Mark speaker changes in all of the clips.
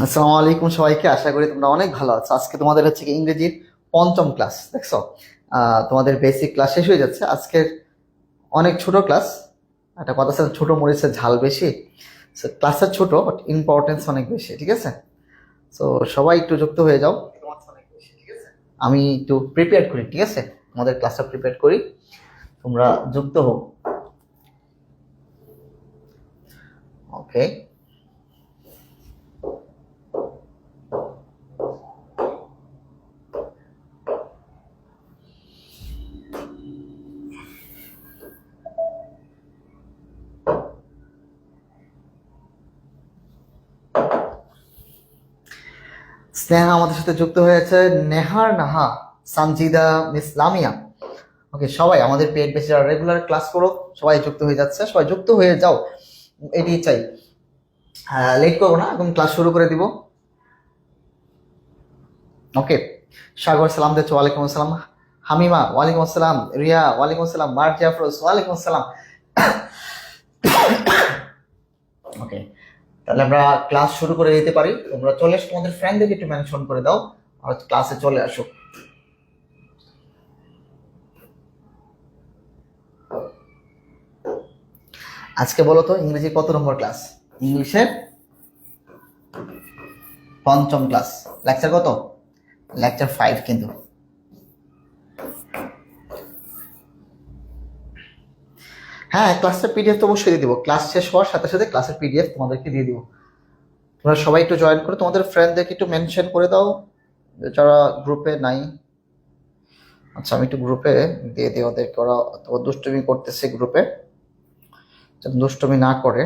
Speaker 1: আসসালামু আলাইকুম সবাইকে, আশা করি তোমরা অনেক ভালো আছো। আজকে তোমাদের হচ্ছে কি ইংরেজির পঞ্চম ক্লাস, দেখছো? তোমাদের বেসিক ক্লাস শেষ হয়ে যাচ্ছে আজকের। অনেক ছোট ক্লাস। একটা কথা আছে, ছোট মরিচের ঝাল বেশি। ক্লাসের ছোট বাট ইম্পর্টেন্স অনেক বেশি, ঠিক আছে? তো সবাই একটু যুক্ত হয়ে যাও। আমি একটু প্রিপেয়ার করি, ঠিক আছে? তোমাদের ক্লাসটা প্রিপেয়ার করি, তোমরা যুক্ত হও। ওকে। স্নেহা আমাদের সাথে যুক্ত হয়েছে, নেহার নাহা, সানজিদা, মিস লামিয়া। ওকে, সবাই আমাদের পেড বেসে যারা রেগুলার ক্লাস করো সবাই যুক্ত হয়ে যাচ্ছে, সবাই যুক্ত হয়ে যাও, এটি চাই। লেট করবো না, একদম ক্লাস শুরু করে দিব। ওকে। সাগর সালাম দিচ্ছ, ওয়ালাইকুম আসসালাম। হামিমা ওয়ালাইকুম আসসালাম। রিয়া ওয়ালাইকুম আসসালাম। মার্জিয়া আফরোজ ওয়ালাইকুম আসসালাম। ওকে, তাহলে আমরা ক্লাস শুরু করে দিতে পারি। তোমরা চলে আসো, তোমাদের ফ্রেন্ডদেরকে একটু মেনশন করে দাও আর ক্লাসে চলে আসো। আজকে বলো তো ইংরেজি কত নম্বর ক্লাস? ইংলিশের পঞ্চম ক্লাস। লেকচার কত? লেকচার 5 কিন্তু। হ্যাঁ, ক্লাসের পিডিএফ তো অবশ্যই দিয়ে দিব। ক্লাস শেষ হওয়ার সাথে সাথে ক্লাসের পিডিএফ তোমাদেরকে দিয়ে দিব। তোমরা সবাই একটু জয়েন করে তোমাদের ফ্রেন্ডদেরকে একটু মেনশন করে দাও যারা গ্রুপে নাই। আচ্ছা, আমি একটু গ্রুপে দিয়ে দিই ওদেরকে, ওরা তো দুষ্টুমি করতেছে গ্রুপে। যেন দুষ্টুমি না করে।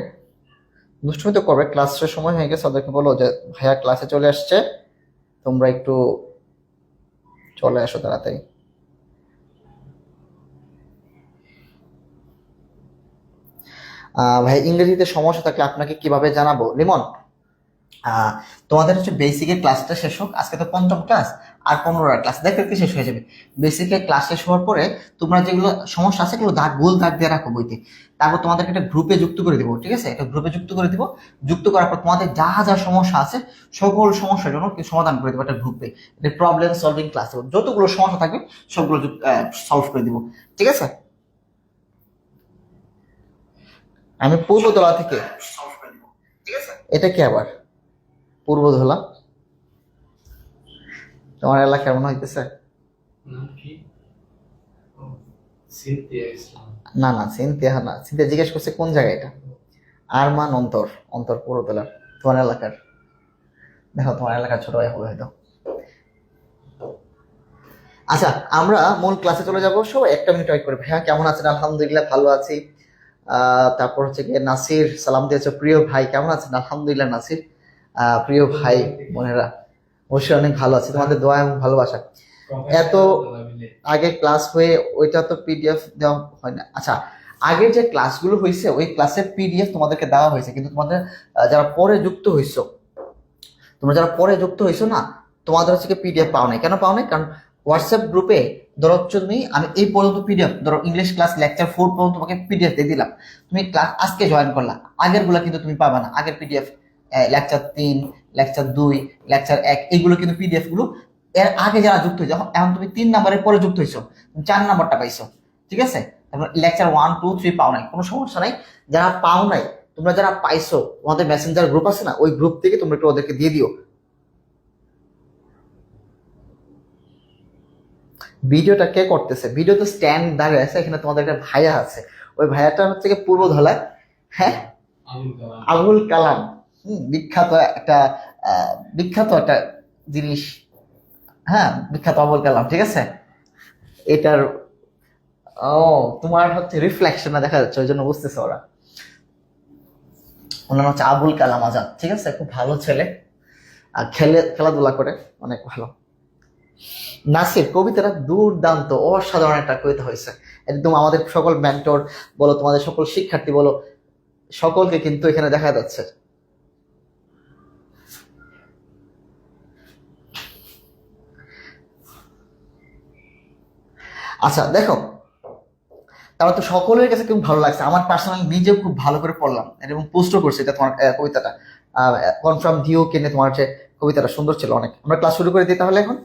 Speaker 1: দুষ্টুমি তো করবে, ক্লাসের সময় হয়ে গেছে, ওদেরকে বলো যে ভাইয়া ক্লাসে চলে আসছে, তোমরা একটু চলে আসো তাড়াতাড়ি। ভাই, ইংরেজিতে সমস্যা থাকলে আপনাকে কিভাবে জানাবো লিমন? আহ, তোমাদের হচ্ছে বেসিকের ক্লাসটা শেষ হোক, আজকে তো পঞ্চম ক্লাস, আর 15টা ক্লাস দেখতে দেখতে শেষ হয়ে যাবে। বেসিকের ক্লাস শেষ হওয়ার পরে তোমরা যেগুলো সমস্যা আছে এগুলো দাগ গোল দাগ দিয়ে রাখো বইতে। তারপর তোমাদেরকে একটা গ্রুপে যুক্ত করে দিব, ঠিক আছে? একটা গ্রুপে যুক্ত করে দিব। যুক্ত করার পর তোমাদের যা যা সমস্যা আছে সকল সমস্যার জন্য সমাধান করে দেবো একটা গ্রুপে। এটা প্রবলেম সলভিং ক্লাস, যতগুলো সমস্যা থাকবে সবগুলো সলভ করে দিব, ঠিক আছে? আমি পূর্বতলা থেকে। এটা কি আবার পূর্বধলা? তোমার এলাকা কেমন হইতেছে?
Speaker 2: নাম কি? ও, সিনথিয়া ইসলাম।
Speaker 1: না না, সিনথিয়া না, সিনথিয়া জিজ্ঞেস করছে কোন জায়গা এটা। আরমান অন্তর, অন্তর পূর্বতলার। তোমার এলাকার দেখো, তোমার এলাকার ছোট ভাই হবে হয়তো। আচ্ছা, আমরা মূল ক্লাসে চলে যাবো। সবাই একটা মিনিট ওয়েট করে। ভাইয়া কেমন আছেন? আলহামদুলিল্লাহ ভালো আছি। তারপর হচ্ছে গিয়ে নাসির সালাম দিয়েছে, প্রিয় ভাই কেমন আছেন? আলহামদুলিল্লাহ নাসির। প্রিয় ভাই বোনেরা, অবশ্যই অনেক ভালো আছি, তোমাদের দোয়া এবং ভালোবাসা। এত আগে ক্লাস হয়ে ওইটা তো পিডিএফ দেওয়া হয় না। আচ্ছা, আগের যে ক্লাসগুলো হয়েছে ওই ক্লাসের পিডিএফ তোমাদেরকে দেওয়া হয়েছে, কিন্তু তোমাদের যারা পরে যুক্ত হয়েছো, তোমরা যারা পরে যুক্ত হয়েছো না, তোমাদের হচ্ছে পিডিএফ পাও নাই। কেন পাও নাই? কারণ হোয়াটসঅ্যাপ গ্রুপে ধরো হচ্ছে তুমি, আমি এই পর্যন্ত পিডিএফ, ধরো ইংলিশ ক্লাস লেকচার 4 পর্যন্ত তোমাকে পিডিএফ দিয়ে দিলাম। তুমি ক্লাস আজকে জয়েন করলা, আগের গুলা কিন্তু তুমি পাবা না। আগের পিডিএফ লেকচার 3, লেকচার 2, লেকচার 1 এইগুলো কিন্তু পিডিএফ গুলো এর আগে যারা যুক্ত হয়েছে, এখন তুমি 3 নাম্বারের পরে যুক্ত হয়েছো, 4 নাম্বারটা পাইছো, ঠিক আছে? তারপর লেকচার 1, 2, 3 পাও নাই, কোনো সমস্যা নাই। যারা পাও নাই, তোমরা যারা পাইছো, তোমাদের মেসেঞ্জার গ্রুপ আছে না, ওই গ্রুপ থেকে তোমরা একটু ওদেরকে দিয়ে দিও। ভিডিওটা কে করতেছে? ভিডিও তো স্ট্যান্ড দাঁড়িয়ে আছে, এখানে তোমাদের একটা ভাইয়া আছে, ওই ভাইয়াটা হচ্ছে কি পূর্ব ধলায়। হ্যাঁ,
Speaker 2: আবুল কালাম।
Speaker 1: আবুল কালাম। বিখ্যাত একটা বিখ্যাত একটা জিনিস। হ্যাঁ, বিখ্যাত আবুল কালাম, ঠিক আছে? এটার ও, তোমার হচ্ছে রিফ্লেকশন দেখা যাচ্ছে, ওই জন্য বুঝতেছে ওরা। ওনার হচ্ছে আবুল কালাম আজাদ, ঠিক আছে? খুব ভালো ছেলে, আর খেলাধুলা করে, অনেক ভালো। নাসির কবিতাটা দুর্দান্ত, অসাধারণ একটা কবিতা হয়েছে। একদম আমাদের সকল মেন্টর বলো, তোমাদের সকল শিক্ষার্থী বলো, সকলকে কিন্তু এখানে দেখা যাচ্ছে। আচ্ছা দেখো, তাহলে তো সকলের কাছে খুব ভালো লাগছে। আমার পার্সোনালি নিজেও খুব ভালো করে পড়লাম এবং পোস্টও করছি এটা তোমার কবিতাটা। কনফার্ম ডিউ কিনে তোমার যে কবিতাটা সুন্দর ছিল অনেক। আমরা ক্লাস শুরু করে দিই তাহলে এখন।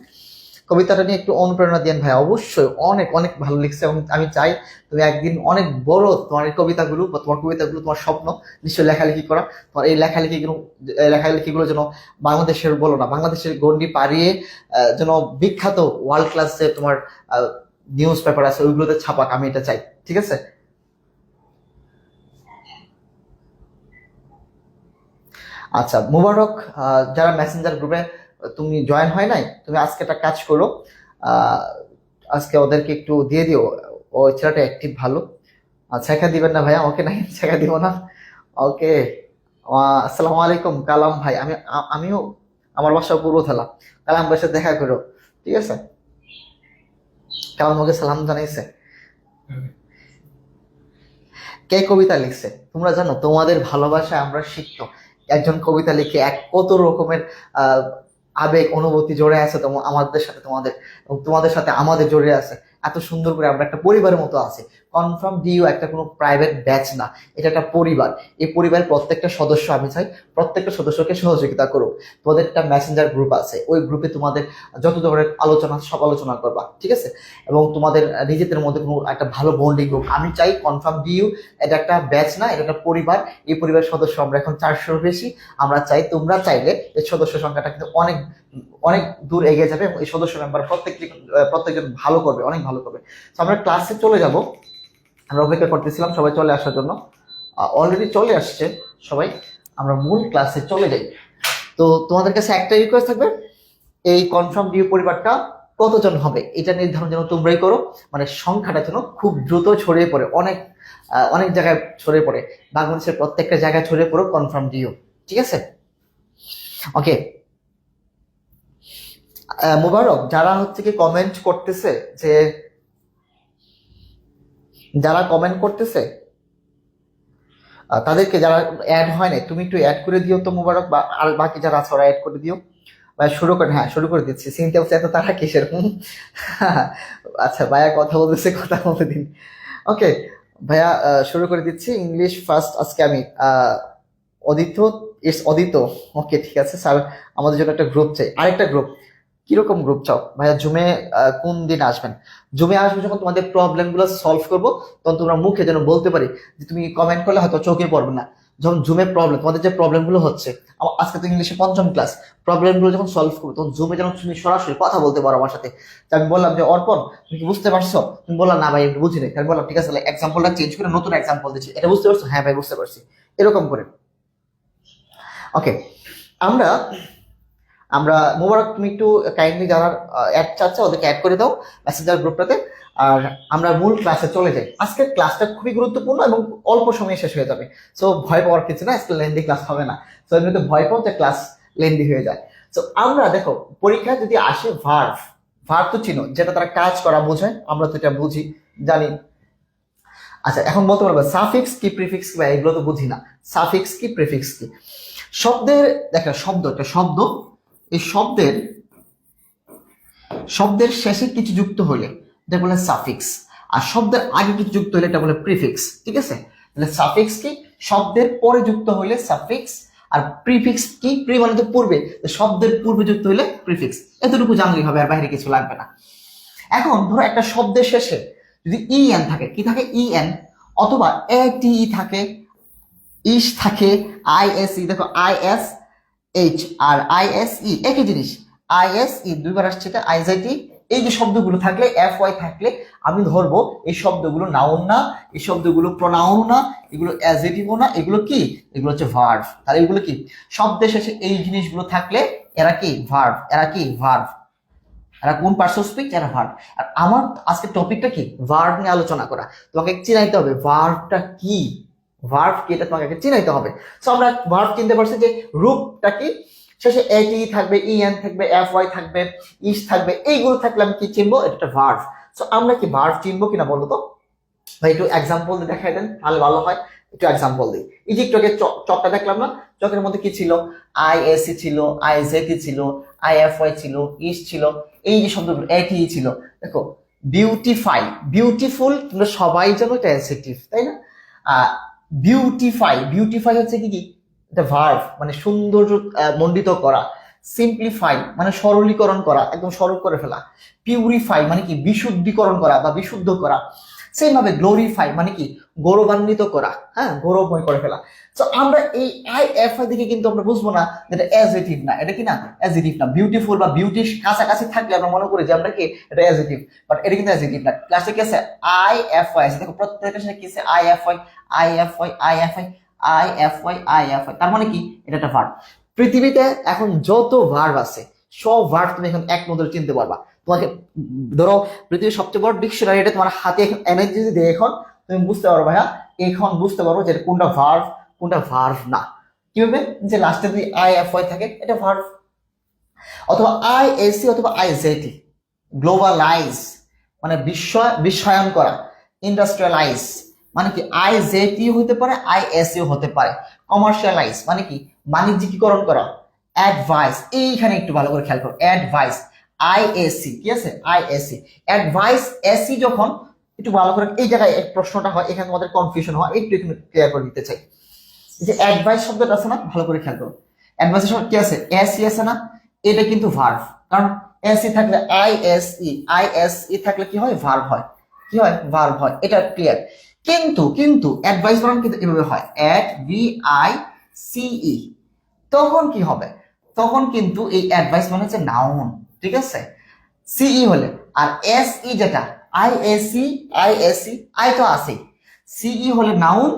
Speaker 1: কবিতাটা নিয়ে একটু অনুপ্রেরণা দিয়েন ভাই, অবশ্যই অনেক অনেক ভালো লিখছে এবং আমি চাই তুমি একদিন অনেক বড় তোমার এই কবিতাগুলো বা তোমার কবিতাগুলো, তোমার স্বপ্ন নিশ্চয়ই লেখালেখি করা, তোমার এই লেখালেখিগুলো যেন বাংলাদেশের বলো না, বাংলাদেশের গন্ডি পাড়িয়ে যেন বিখ্যাত ওয়ার্ল্ড ক্লাসে তোমার নিউজ পেপার আছে ওইগুলোতে ছাপাক, আমি এটা চাই। ঠিক আছে? আচ্ছা মুবারক, যারা মেসেঞ্জার গ্রুপে তুমি জয়েন হয় নাই, তুমি আজকে একটা কাজ করো, আহ, আজকে ওদেরকে একটু দিয়ে দিও, ওই ছেলেটা অ্যাক্টিভ ভালো। শেখা দিবেন না ভাইয়া, ওকে নাই শেখা দিব না। ওকে। আসসালামু আলাইকুম কালাম ভাই, আমিও আমার বাসা পূর্ব থালা, কালাম ভাইয়ের সাথে দেখা করো। ঠিক আছে? কালাম ওকে সালাম জানাইছে। কে কবিতা লিখছে তোমরা জানো? তোমাদের ভালোবাসায় আমরা শিখত। একজন কবিতা লিখে কত রকমের আহ আবেগ অনুভূতি জড়ে আছে আমাদের সাথে, তোমাদের এবং তোমাদের সাথে আমাদের জড়ে আছে। এত সুন্দর করে আমরা একটা পরিবারের মতো আছি। কনফার্ম ডিউ একটা কোনো প্রাইভেট ব্যাচ না, এটা একটা পরিবার। এই পরিবারের প্রত্যেকটা সদস্য, আমি চাই প্রত্যেকটা সদস্যকে সহযোগিতা করো। তোমাদের একটা মেসেঞ্জার গ্রুপ আছে, ওই গ্রুপে তোমাদের যত ধরনের আলোচনা সব আলোচনা করবা। ঠিক আছে? এবং তোমাদের নিজেদের মধ্যে কোনো একটা ভালো বন্ডিং হোক। আমি চাই কনফার্ম ডিউ এটা একটা ব্যাচ না, এটা একটা পরিবার। এই পরিবারের সদস্য আমরা এখন 400-র বেশি। আমরা চাই, তোমরা চাইলে এই সদস্য সংখ্যাটা কিন্তু অনেক অনেক দূর এগিয়ে যাবে এবং এই সদস্য মেম্বার প্রত্যেকজন ভালো করবে, অনেক ভালো করবে। তো আমরা ক্লাসে চলে যাব। আমরা অপেক্ষা করতেছিলাম সবাই চলে আসার জন্য, অলরেডি চলে আসছে সবাই। আমরা মূল ক্লাসে চলে যাই। তো তোমাদের কাছে একটা রিকোয়েস্ট থাকবে, এই কনফার্ম ডিউ পরিবারটা কতজন হবে এটা নির্ধারণ যেন তোমরাই করো। মানে সংখ্যাটা যেন খুব দ্রুত ছড়িয়ে পড়ে, অনেক অনেক জায়গায় ছড়িয়ে পড়ে, বাংলাদেশের প্রত্যেকটা জায়গায় ছড়িয়ে পড়ো কনফার্ম ডিউ। ঠিক আছে? ওকে। মুবারক, যারা হচ্ছে কি কমেন্ট করতেছে, যে যারা কমেন্ট করতেছে তাদেরকে, যারা অ্যাড হয় না তুমি একটু অ্যাড করে দিও তো মুবারক, বা আর বাকি যারা আছে ওরা অ্যাড করে দিও। ভাই শুরু করেন। হ্যাঁ শুরু করে দিচ্ছি। চিন্তা হচ্ছে এত তারা কিসের? আচ্ছা ভাইয়া কথা বলতেছে, কথা বলতে দিন। ওকে ভাইয়া, শুরু করে দিচ্ছি। ইংলিশ ফার্স্ট আজকে আমি অদিত্য, ইটস অদিত্য। ওকে ঠিক আছে স্যার, আমাদের জন্য একটা গ্রুপ চাই, আরেকটা গ্রুপ। কিরকম গ্রুপ চাও ভাইয়া? জুমে কোন দিন আসবেন? জুমে আসবে যখন তোমাদের প্রবলেম গুলো সলভ করবো, তখন তোমরা মুখে যেন বলতে পারি, যে তুমি কমেন্ট করলে হয়তো চোখে পড়বে না। যখন জুমে প্রবলেম, তোমাদের যে প্রবলেম গুলো হচ্ছে, আজকে তো ইংলিশে 5ম ক্লাস, প্রবলেম গুলো যখন সলভ করবো তখন জুমে যেন তুমি সরাসরি কথা বলতে পারো আমার সাথে। তো আমি বললাম যে অর্পণ তুমি কি বুঝতে পারছো? তুমি বললাম না ভাই একটু বুঝিনি। আমি বললাম ঠিক আছে তাহলে এক্সাম্পলটা চেঞ্জ করে নতুন এক্সাম্পল দিচ্ছি, এটা বুঝতে পারছো? হ্যাঁ ভাই বুঝতে পারছি, এরকম করে। ওকে। আমরা আমরা মুবারক, তুমি একটু কাইন্ডলি যারা অ্যাড চাচ্ছে ওদেরকে অ্যাড করে দাও মেসেঞ্জার গ্রুপটাতে। আর আমরা মূল ক্লাসে চলে যাই। আজকের ক্লাসটা খুবই গুরুত্বপূর্ণ এবং অল্প সময়ে শেষ হয়ে যাবে। সো ভয় পাওয়ার কিছু না, আজকে লেন্দি ক্লাস হবে না। সো এমনিতে ভয় পাও যে ক্লাস লেন্দি হয়ে যায়। সো আমরা দেখো, পরীক্ষায় যদি আসে ভার্ব, ভার্ব তো চিনো, যেটা তারা কাজ করা বোঝায়, আমরা তো এটা বুঝি, জানি। আচ্ছা এখন বলতে পারবো সাফিক্স কি প্রিফিক্স কি, এগুলো তো বুঝি না। সাফিক্স কি প্রিফিক্স কি? শব্দের দেখো, একটা শব্দ, এই শব্দের শেষে কিছু যুক্ত হইলে এটা বলে সাফিক্স, আর শব্দের আগে কিছু যুক্ত হইলে এটা বলে প্রিফিক্স। ঠিক আছে? তাহলে সাফিক্স কি? শব্দের পরে যুক্ত হইলে সাফিক্স। আর প্রিফিক্স কি? প্রি মানে তো পূর্বে, শব্দের পূর্বে যুক্ত হইলে প্রিফিক্স। এতটুকু জানলেই হবে, আর বাইরে কিছু লাগবে না। এখন ধরো একটা শব্দের শেষে যদি ইএন থাকে, কি থাকে? ইএন, অথবা এটি থাকে, ইস থাকে, আইএসই, দেখো আইএস এইচ আর আইএসই একই জিনিস। আইএসই দুইবার আসছে, এটা আইজেটি। এই যে শব্দগুলো থাকলে, এফ ওয়াই থাকলে, আমি ধরবো এই শব্দগুলো নাউন না, এই শব্দগুলো প্রনাউন না, এগুলো অ্যাডজেক্টিভও না, এগুলো কি? এগুলো হচ্ছে ভার্ব। তাহলে এগুলো কি? শব্দের শেষে এই জিনিসগুলো থাকলে এরা কি? ভার্ব। এরা কি? ভার্ব। এরা কোন পার্টস অফ স্পিচ? এরা ভার্ব। আর আমার আজকে টপিকটা কি? ভার্ব নিয়ে আলোচনা করা। তোমাকে চিনাইতে হবে ভার্বটা কি, ভার্ব কি এটা তোমাকে চিনাইতে হবে। সো আমরা ভার্ব চিনতে পারছি যে রূপটা কি, শেষে এটি থাকবে, ইএন থাকবে, এফ ওয়াই থাকবে, ইস থাকবে, এইগুলো থাকলে আমি কি চিনবো? এটা একটা ভার্ব। সো আমরা কি ভার্ব চিনবো কিনা বলো তো ভাই? একটু এক্সাম্পল দিয়ে দেখাই দেন তাহলে ভালো হয়। একটু এক্সাম্পল দিই। এই যে একটু আগে চকটা দেখলাম না, চকের মধ্যে কি ছিল? আইএসি ছিল, আইজেটি ছিল, আইএফওয়াই ছিল, ইস ছিল, এই যে শব্দগুলো এটি ছিল। দেখো বিউটিফাই, বিউটিফুল, তোমরা সবাই জানো এটা অ্যাডজেক্টিভ, তাই না? বিউটিফাই, বিউটিফাই হচ্ছে কি? এটা ভার্ব, মানে সৌন্দর্য মণ্ডিত করা। সিম্পলিফাই মানে সরলীকরণ করা, একদম সরল করে ফেলা। পিউরিফাই মানে কি বিশুদ্ধিকরণ করা বা বিশুদ্ধ করা। সেম ভাবে গ্লোরিফাই মানে কি গৌরবান্বিত করা, হ্যাঁ, গৌরবময় করে ফেলা। তো আমরা এই আই দিকে কিন্তু আমরা বুঝবো না যেটা অ্যাজেটিভ না, এটা কি না অ্যাজেটিভ না। বিউটিফুল বা বিউটির কাছাকাছি থাকলে আমরা মনে করি যে আমরা কি এটা অ্যাজেটিভ, বাট এটা কিন্তু অ্যাজেটিভ না। ক্লাসে কি আছে আই আছে, দেখো প্রত্যেকটার সাথে কি আছে আই, তার মানে কি এটা একটা ভার্ব। পৃথিবীতে এখন যত ভার্ব আছে সব ভার্ব তুমি এখন এক নজরে চিনতে পারবা। তোমাকে ধরো পৃথিবীর সবচেয়ে বড় ডিকশনারি, এটা তোমার হাতে এখন এনে যদি দেয়, এখন তুমি বুঝতে পারো ভাইয়া, এখন বুঝতে পারো যে কোনটা ভার্ব কোনটা ভার্ব না। কিভাবে? যে লাস্টে যদি আই থাকে এটা ভার্ব, অথবা আইএসি অথবা আইজেটি। গ্লোবালাইজ মানে বিশ্বায়ন করা। ইন্ডাস্ট্রিয়ালাইজ মানে কি আইজেটি হতে পারে, আইএসইও হতে পারে। কমার্শিয়ালাইজ মানে কি বাণিজ্যিকীকরণ করা। অ্যাডভাইস, এইখানে একটু ভালো করে খেয়াল করো, অ্যাডভাইস আইএসি, কি আছে আইএসি। অ্যাডভাইস এসি যখন, একটু ভালো করে এই জায়গায় এক প্রশ্নটা হয়, এখানে তোমাদের কনফিউশন হয়, একটু এখানে ক্লিয়ার করে দিতে চাই। যে অ্যাডভাইস শব্দটা আছে না, ভালো করে খেয়াল করো। অ্যাডভাইসের শব্দ কি আছে? এসি আছে না, এটা কিন্তু ভার্ব। কারণ এসি থাকলে আইএসই থাকলে কি হয়? ভার্ব হয়। কি হয়? ভার্ব হয়। এটা ক্লিয়ার। কিন্তু কিন্তু অ্যাডভাইস বানান কিন্তু এভাবে হয়, অ্যাড ভি আই সিই। তখন কি হবে? তখন কিন্তু এই অ্যাডভাইস মানে হচ্ছে নাউন, ঠিক আছে? সিই হলে, আর এসই যেটা আইএসি আই তো আছে, সিই হলে নাউন,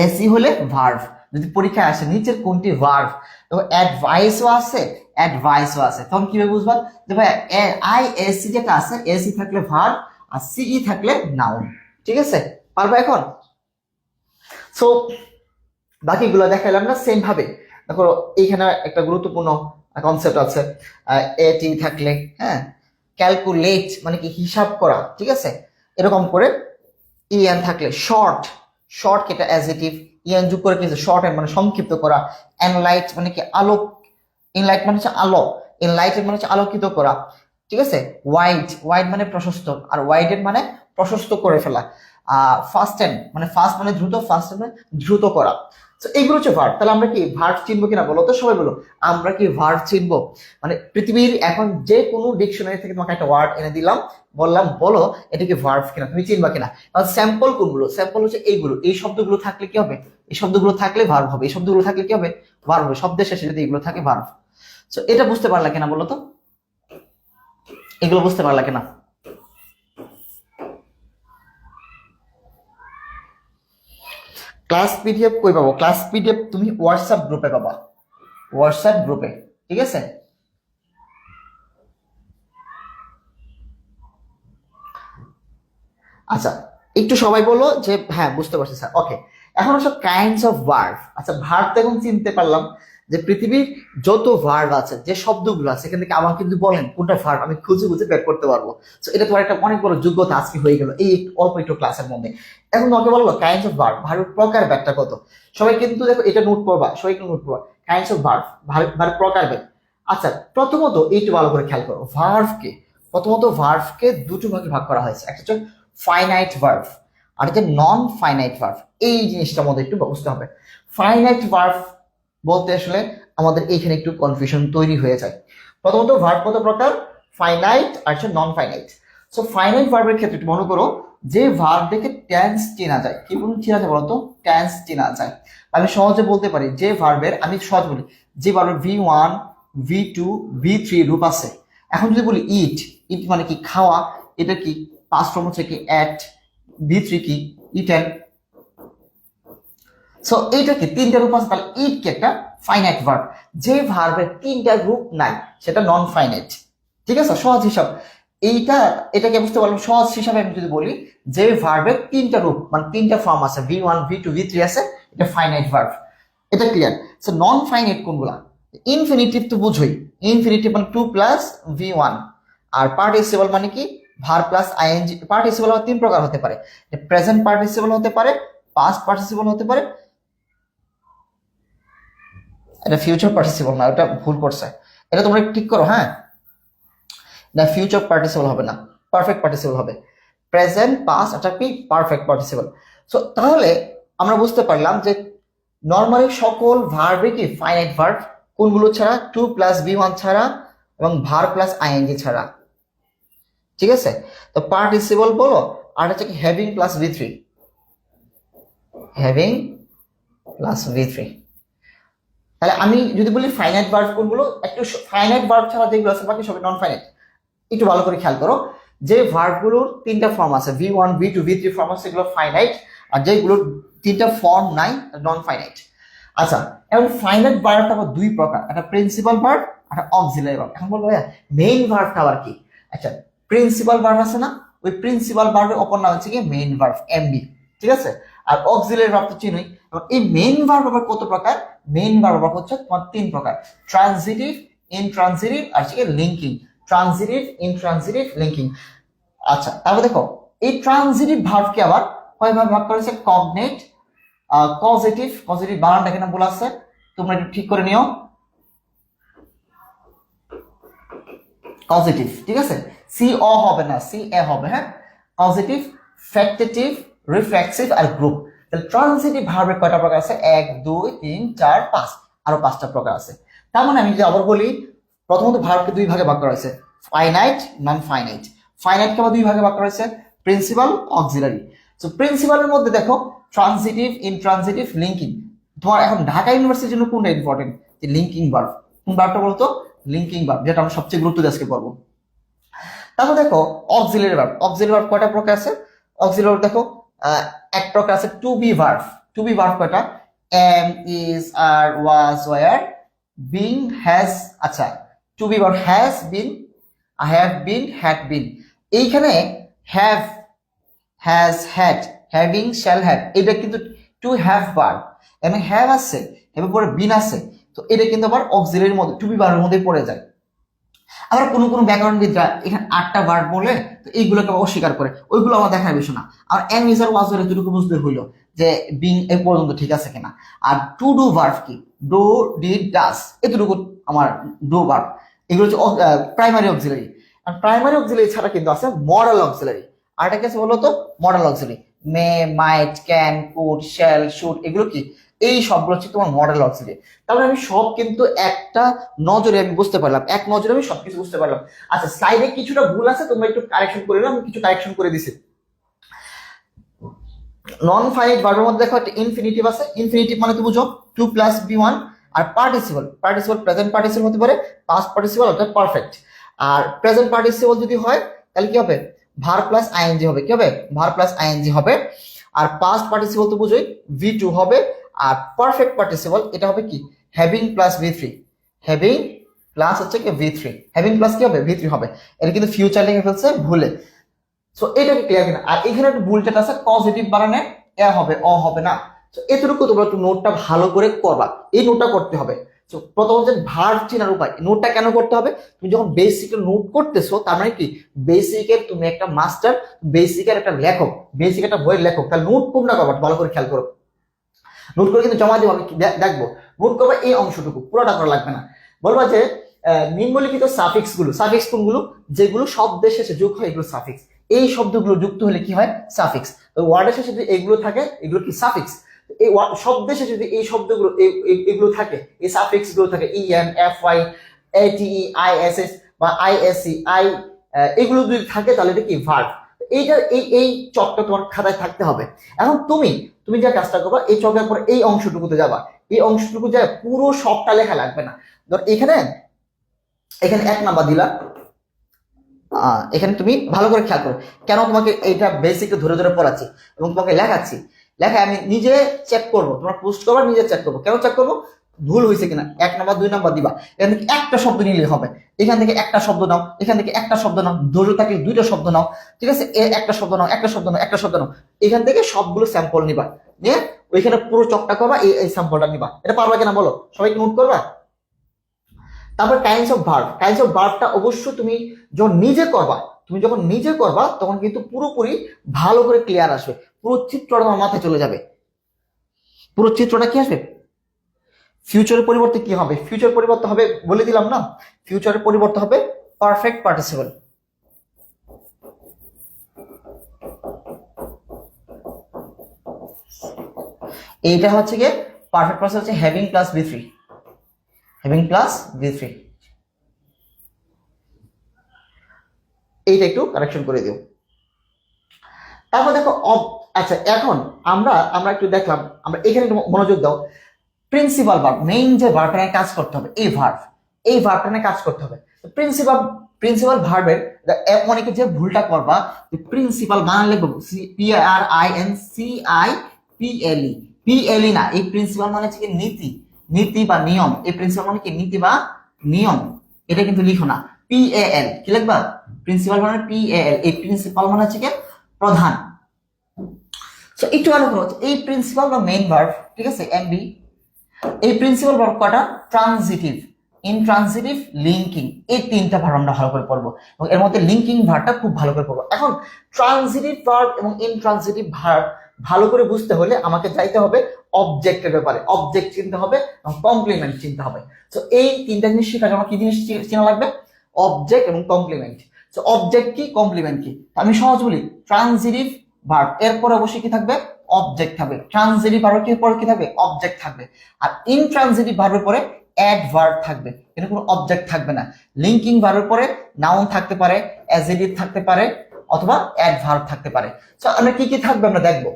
Speaker 1: এসি হলে ভার্ভ। যদি পরীক্ষায় আসে নিচের কোনটি ভার্ভ, তো অ্যাডভাইসও আছে অ্যাডভাইসও আছে, তখন কিভাবে বুঝবা যে ভাই আইএসি যেটা আছে, এসি থাকলে ভার্ভ আর সিই থাকলে নাউন। ঠিক আছে, পারবা এখন? সো বাকিগুলো দেখাইলাম না সেম ভাবে। দেখো এইখানে একটা গুরুত্বপূর্ণ কনসেপ্ট আছে, এটি থাকলে, হ্যাঁ, ক্যালকুলেট মানে কি হিসাব করা, ঠিক আছে? এরকম করে ইএন থাকলে শর্ট, শর্ট এটা অ্যাডজেক্টিভ, ইএন যোগ করে কি শর্ট মানে সংক্ষিপ্ত করা। এনলাইট মানে কি আলোক, ইনলাইট মানে হচ্ছে আলো, এনলাইটেড মানে হচ্ছে আলোকিত করা, ঠিক আছে? ওয়াইড, ওয়াইড মানে প্রশস্ত, আর ওয়াইডেড মানে প্রশস্ত করে ফেলা। ফাস্টেন মানে ফাস্ট মানে দ্রুত, ফাস্ট মানে দ্রুত করা। তো এইগুলো হচ্ছে ভার্ব। তাহলে আমরা কি ভার্ব চিনবো কিনা বলো তো, সবাই বলো, আমরা কি ভার্ব চিনবো? মানে পৃথিবীর এখন যে কোনো ডিকশনারি থেকে তোমাকে একটা ওয়ার্ড এনে দিলাম, বললাম বলো এটা কি ভার্ব কিনা, তুমি চিনবা কিনা? তাহলে স্যাম্পল কোনগুলো? স্যাম্পল হচ্ছে এইগুলো, এই শব্দগুলো থাকলে কি হবে? এই শব্দগুলো থাকলে ভার্ব হবে, এই শব্দগুলো থাকলে কি হবে? ভার্ব হবে। শব্দের শেষে যদি এগুলো থাকে ভার্ব। তো এটা বুঝতে পারলা কিনা বলো তো, এগুলো বুঝতে পারলা কিনা? ক্লাস পিডিএফ কই পাবো? ক্লাস পিডিএফ তুমি হোয়াটসঅ্যাপ গ্রুপে পাবা, হোয়াটসঅ্যাপ গ্রুপে, ঠিক আছে? আচ্ছা, একটু সবাই বলো যে হ্যাঁ বুঝতে পারছি স্যার। ওকে, এখন হচ্ছে কাইন্ডস অফ ভার্ব। আচ্ছা, ভার্ব তো এখন চিনতে পারলাম যে পৃথিবীর যত ভার্ব আছে, যে শব্দগুলো আছে, এখান থেকে আমার কিন্তু বলেন কোনটা ভার্ব, আমি খুঁজে খুঁজে বের করতে পারবো। তো এটা তোমার একটা অনেক বড় যোগ্যতা আজকে হয়ে গেল এই অল্প একটু ক্লাসের মধ্যে। এখন তোমাকে বলবো কাইন্ডস অফ ভার্ব, ভার্বের প্রকার ব্যাখ্যা কত। সবাই কিন্তু দেখো এটা নোট করবা, সবাই কিন্তু নোট করবা, কাইন্ডস অফ ভার্ব, ভার্ব প্রকার ব্যাখ্যা। আচ্ছা, প্রথমত এইটু ভালো করে খেয়াল করো, ভার্বকে প্রথমত ভার্বকে দুটো ভাগে ভাগ করা হয়েছে। একটা হচ্ছে ফাইনাইট ভার্ব আর হচ্ছে নন ফাইনাইট ভার্ব। এই জিনিসটার মধ্যে একটু বুঝতে হবে। ফাইনাইট ভার্ব বলতে আসলে আমাদের এইখানে একটু কনফিউশন তৈরি হয়ে যায়। প্রথমত ভার্ব কত প্রকার? ফাইনাইট আর হচ্ছে নন ফাইনাইট। সো ফাইনাইট ভার্বের ক্ষেত্রে একটু মনে করো যে ভার্ব দেখে টেন্স চেনা যায়। কি বলুন চেনা যায় বলতো? টেন্স চেনা যায়। আমি সহজে বলতে পারি যে ভার্বের, আমি সহজ বলি, যে ভার্বের V1 V2 V3 রূপ আছে। এখন যদি বলি ইট, ইট মানে কি খাওয়া, এটা কি পাস্ট ফর্ম হচ্ছে কি এট, V3 কি ইটেন। সো এইটা কি তিনটা রূপ আছে, তাহলে ইট কি একটা ফাইনাইট ভার্ব। যে ভার্বের তিনটা রূপ নাই সেটা নন ফাইনাইট। ঠিক আছে, সহজ হিসাব এটাকে বুঝতে পারলাম। সহজ হিসাবে আমি যদি বলি যে ভার্বের তিনটা রূপ মানে তিনটা ফর্ম আছে, V1 V2 V3 আছে, এটা ফাইনাইট ভার্ব। এটা ক্লিয়ার। সো নন ফাইনাইট কোনগুলা? ইনফিনিটিভ তো বুঝোই, ইনফিনিটিভ মানে 2 প্লাস V1। আর পার্টিসিপল মানে কি ভার্ব প্লাস আইএনজি। পার্টিসিপল আবার তিন প্রকার হতে পারে, প্রেজেন্ট পার্টিসিপল হতে পারে, পাস্ট পার্টিসিপল হতে পারে, এটা ফিউচার পার্টিসিপল না, ওটা ভুল করছে, এটা তোমরা ঠিক করো। হ্যাঁ, না ফিউচার পার্টিসিপল হবে না, পারফেক্ট পার্টিসিপল হবে। প্রেজেন্ট পাস্ট এটা কি পারফেক্ট পার্টিসিপল। সো তাহলে আমরা বুঝতে পারলাম যে নর্মালি সকল ভার্বই কি ফাইনাইট ভার্ব, কোনগুলো ছাড়া? টু প্লাস বি ওয়ান ছাড়া এবং ভার প্লাস আইএনজি ছাড়া, ঠিক আছে? তো পার্টিসিপল বলো, আর হচ্ছে কি having plus V three, having plus V three. তাহলে আমি যদি বলি ফাইনাইট ভার্ব কোনগুলো, একটু ফাইনাইট ভার্ব ছাড়া যেগুলো আছে বাকি সবই নন ফাইনাইট। একটু ভালো করে খেয়াল করো, যে ভার্বগুলোর তিনটা ফর্ম আছে, V one V two V three form আছে, সেগুলো ফাইনাইট, আর যেগুলোর তিনটা ফর্ম নাই নন ফাইনাইট। আচ্ছা, এখন ফাইনাইট ভার্বটা আবার দুই প্রকার, একটা প্রিন্সিপাল ভার্ব, একটা অক্সিলারি ভার্ব। এখন বলবো মেইন ভার্বটা আবার কি? আচ্ছা, প্রিন্সিপাল ভার্ব আছে না, ওই প্রিন্সিপাল ভার্বের অপর নাম হচ্ছে কি মেইন ভার্ব, এমবি, ঠিক আছে? আর অক্সিলারি ভার্ব তো চিনোই। এই মেইন ভার্ব আবার কত প্রকার? মেইন ভার্ব আবার হচ্ছে তোমার তিন প্রকার, ট্রানজিটিভ, ইনট্রানজিটিভ আর হচ্ছে লিঙ্কিং। Transitive, intransitive, linking. আচ্ছা, তারপর দেখো এই ট্রানজিটিভ ভার্বকে আবার কয়ভাবে ভাগ করেছে? কগনেট, পজিটিভ, পজিটিভ বানানটা এখানে বলা আছে, তোমরা একটু ঠিক করে নিও। পজিটিভ, ঠিক আছে? সি অ হবে না, সি এ হবে, হ্যাঁ? পজিটিভ, ফ্যাক্টেটিভ, রিফ্লেক্সিভ আর গ্রুপ। তাহলে ট্রানজিটিভ ভার্বের কয়টা প্রকার আছে? 1 2 3 4 5, আরো 5টা প্রকার আছে। তার মানে আমি যদি আবার বলি, প্রথমত ভার্বকে দুই ভাগে ভাগ করা হয়েছে, ফাইনাইট, নন ফাইনাইট। ফাইনাইটকে আবার দুই ভাগে ভাগ করা হয়েছে, প্রিন্সিপাল, অক্সিলারি। সো প্রিন্সিপালের মধ্যে দেখো ট্রানজিটিভ, ইনট্রানজিটিভ, লিঙ্কিং। তোমার এখন ঢাকা ইউনিভার্সিটির জন্য কোনটা ইম্পর্টেন্ট? যে লিঙ্কিং ভার্ব। কোন ভার্বটা বলতো? লিঙ্কিং ভার্ব, যেটা আমরা সবচেয়ে গুরুত্ব দিয়ে আজকে পড়বো। তারপর দেখো অক্সিলারি ভার্ব। অক্সিলারি ভার্ব কয়টা প্রকার আছে? অক্সিলারি ভার্ব দেখো এক প্রকার আছে to be verb. To be verb কয়টা? Am, is, are, was, were, being, has. আচ্ছা, to be verb has been, have been, had been. এইখানে have, has, had, having, shall have, এটা কিন্তু টু হ্যাভ ভার্ব। এখানে have আছে, এবার পরে বিন আছে, তো এটা কিন্তু আবার অক্সিলারির মধ্যে, টু বি ভার্বের মধ্যে পড়ে যায়। আবার কোনো কোনো ব্যাকরণবিদরা এখানে 8টা ভার্ব বলে, তো এইগুলোকে অস্বীকার করে, ওইগুলো আমার দেখার বিষয় না। আর এম ইজ আর ওয়াজ এতটুকু বুঝতে হইলো যে বিং এ পর্যন্ত ঠিক আছে কিনা। আর টু ডু ভার্ব কি? ডু, ডিড, ডাস, এতটুকু আমার ডু ভার্ব। এগুলো হচ্ছে প্রাইমারি অক্সিলারি। আর প্রাইমারি অক্সিলারি ছাড়া কিন্তু আছে মডাল অক্সিলারি। আর এটা কি বলো তো? Modal auxiliary. May, might, can, could, shall, should, এগুলো কি? এই সবগুলো হচ্ছে তোমার মডেল অক্সিলারি। তাহলে আমি সব কিন্তু একটা নজরে আমি বুঝতে পারলাম, এক নজরে আমি সবকিছু বুঝতে পারলাম। আচ্ছা, স্লাইডে কিছুটা ভুল আছে, তোমরা একটু কারেকশন করে নাও, আমি কিছু কারেকশন করে দিছি। নন ফাইনাইট ভার্বের মধ্যে দেখো একটা ইনফিনিটিভ আছে। ইনফিনিটিভ মানে তো বুঝো টু প্লাস বি ওয়ান। আর পার্টিসিপল, পার্টিসিপল প্রেজেন্ট পার্টিসিপল হতে পারে, পাস্ট পার্টিসিপল অর্থাৎ পারফেক্ট। আর প্রেজেন্ট পার্টিসিপল যদি হয় তাহলে কি হবে? ভার প্লাস আইএনজি হবে। কি হবে? ভার প্লাস আইএনজি হবে। আর পাস্ট পার্টিসিপল তো বুঝোই, ভি টু হবে। আর পারফেক্ট পার্টিসিপল এটা হবে কি? Having plus V three, having plus হচ্ছে কি ভি থ্রি, হ্যাভিং প্লাস কি হবে? ভি থ্রি হবে। এটা কিন্তু ফিউচার লিখে ফেলছে ভুলে। সো এটাকে ক্লিয়ার কিনা? আর এখানে একটু ভুল যেটা আছে, পজিটিভ বানানে এ হবে, অ হবে না। তো এতটুকু তোমরা একটু নোটটা ভালো করে করবা, এই নোটটা করতে হবে। তো প্রথম হচ্ছে ভার্ব চেনার উপায়। নোটটা কেন করতে হবে? তুমি যখন বেসিক নোট করতেছো, তার মানে কি বেসিকের তুমি একটা মাস্টার, বেসিকের একটা লেখক, বেসিক একটা বইয়ের লেখক। তাহলে নোট কোনটা করবা ভালো করে খেয়াল করো। নোট করে কিন্তু জমা দিব, আমি দেখবো। নোট করবা এই অংশটুকু, পুরোটা করা লাগবে না। বলবা যে নিম্নলিখিত সাফিক্স গুলো, সাফিক্স কোনগুলো? যেগুলো শব্দের শেষে যোগ হয়, এগুলো সাফিক্স। এই শব্দগুলো যুক্ত হলে কি হয়? সাফিক্স। ওয়ার্ডের শেষে যদি এগুলো থাকে, এগুলো কি সাফিক্স। এই শব্দের শেষে যদি এই শব্দগুলো এগুলো থাকে, এই সাফিক্স গুলো থাকে, ই এম, এফ ওয়াই, এটিই, আই এস এস বা আই এস সি, আই, এগুলো যদি থাকে তাহলে এটা কি? ভার্ব। এইটা এই চকটা তোমার খাতায় থাকতে হবে। এখন তুমি তুমি যা কাজটা করবা, এই চকের পর এই অংশটুকুতে যাবা, এই অংশটুকু যায় পুরো সবটা লেখা লাগবে না। ধর এখানে এখানে 1 নাম্বার দিলা, এখানে তুমি ভালো করে খেয়াল করো, কেন তোমাকে এইটা বেসিকটা ধরে ধরে পড়াচ্ছি এবং তোমাকে লেখাচ্ছি। লেখা আমি নিজে চেক করবো, তোমার পোস্ট করবা, নিজে চেক করবো। কেন চেক করবো? ভুল হয়েছে কিনা। 1 নাম্বার 2 নাম্বার দিবা, এখান থেকে একটা শব্দ নিলে হবে। এখান থেকে একটা শব্দ নাও, এখান থেকে একটা শব্দ নাও, ধৈর্য থাকলে 2টা শব্দ নাও, ঠিক আছে? একটা শব্দ নাও, একটা শব্দ নাও, একটা শব্দ নাও, এখান থেকে সবগুলো স্যাম্পল নিবা, নিয়ে ওইখানে পুরো চকটা করবা, এই স্যাম্পলটা নিবা। এটা পারবা কিনা বলো? সবাইকে নোট করবা। তারপর kinds of verb. Kinds of ভার্বটা অবশ্যই তুমি যখন নিজে করবা, তুমি যখন নিজে করবা তখন কিন্তু পুরোপুরি ভালো করে ক্লিয়ার আসবে, পুরো চিত্রটা তোমার মাথায় চলে যাবে। পুরো চিত্রটা কি আসবে? ফিউচারের পরিবর্তে কি হবে? ফিউচার পরিবর্তে হবে, বলে দিলাম না, ফিউচারের পরিবর্তে হবে পারফেক্ট পার্টিসিপল। এইটা হচ্ছে গিয়ে পারফেক্ট পাস্ট হচ্ছে having plus V three, having plus V three. এইটা একটু কারেকশন করে দিও। তারপর দেখো আচ্ছা এখন আমরা একটু দেখলাম, আমরা এখানে একটু মনোযোগ দাও। প্রিন্সিপাল ভার্ব, মেইন যে ভার্বটা নিয়ে কাজ করতে হবে, এই ভার্বটা নিয়ে কাজ করতে হবে। প্রিন্সিপাল ভার্বের অনেকে যে ভুলটা করবা, প্রিন্সিপাল বানান লিখবো PRINCIPLE, পিএলই না, এই প্রিন্সিপাল মানে হচ্ছে কি নীতি, নীতি বা নিয়ম। এই প্রিন্সিপাল মানে কি নীতি বা নিয়ম, এটা কিন্তু লিখো না। PAL কি লিখবা? প্রিন্সিপাল মানে PAL, এই প্রিন্সিপাল মানে হচ্ছে কি প্রধান। সো একটু ভালো করো, এই প্রিন্সিপাল বা মেইন ভার্ব, ঠিক আছে, এমবি। এই প্রিন্সিপাল ভার্ব কটা? ট্রানজিটিভ, ইনট্রানজিটিভ, লিঙ্কিং, এই তিনটা ভার্ব আমরা ভালো করে পড়বো, এবং এর মধ্যে লিঙ্কিং ভার্বটা খুব ভালো করে পড়বো। এখন ট্রানজিটিভ ভার্ব এবং ইনট্রানজিটিভ ভার্ব ভালো করে বুঝতে হলে আমাকে চাইতে হবে অবজেক্টের ব্যাপারে, অবজেক্ট চিনতে হবে এবং কমপ্লিমেন্ট চিনতে হবে। তো এই তিনটা জিনিস শেখার জন্য কি জিনিস চেনা লাগবে? অবজেক্ট এবং কমপ্লিমেন্ট। তো অবজেক্ট কি, কমপ্লিমেন্ট কি? আমি সহজ বলি, ট্রানজিটিভ ভার্ব এরপর অবশ্যই কি থাকবে? অবজেক্ট থাকবে। ট্রানজিটিভ ভার্বের পরে কি থাকবে? অবজেক্ট থাকবে। আর ইনট্রানজিটিভ ভার্বের পরে অ্যাডভার্ব থাকবে, এটা কোনো অবজেক্ট থাকবে না। লিঙ্কিং ভার্বের পরে নাউন থাকতে পারে, অ্যাডজেক্টিভ থাকতে পারে, অথবা অ্যাডভার্ব থাকতে পারে। সো আমরা কি কি থাকবে আমরা দেখবো,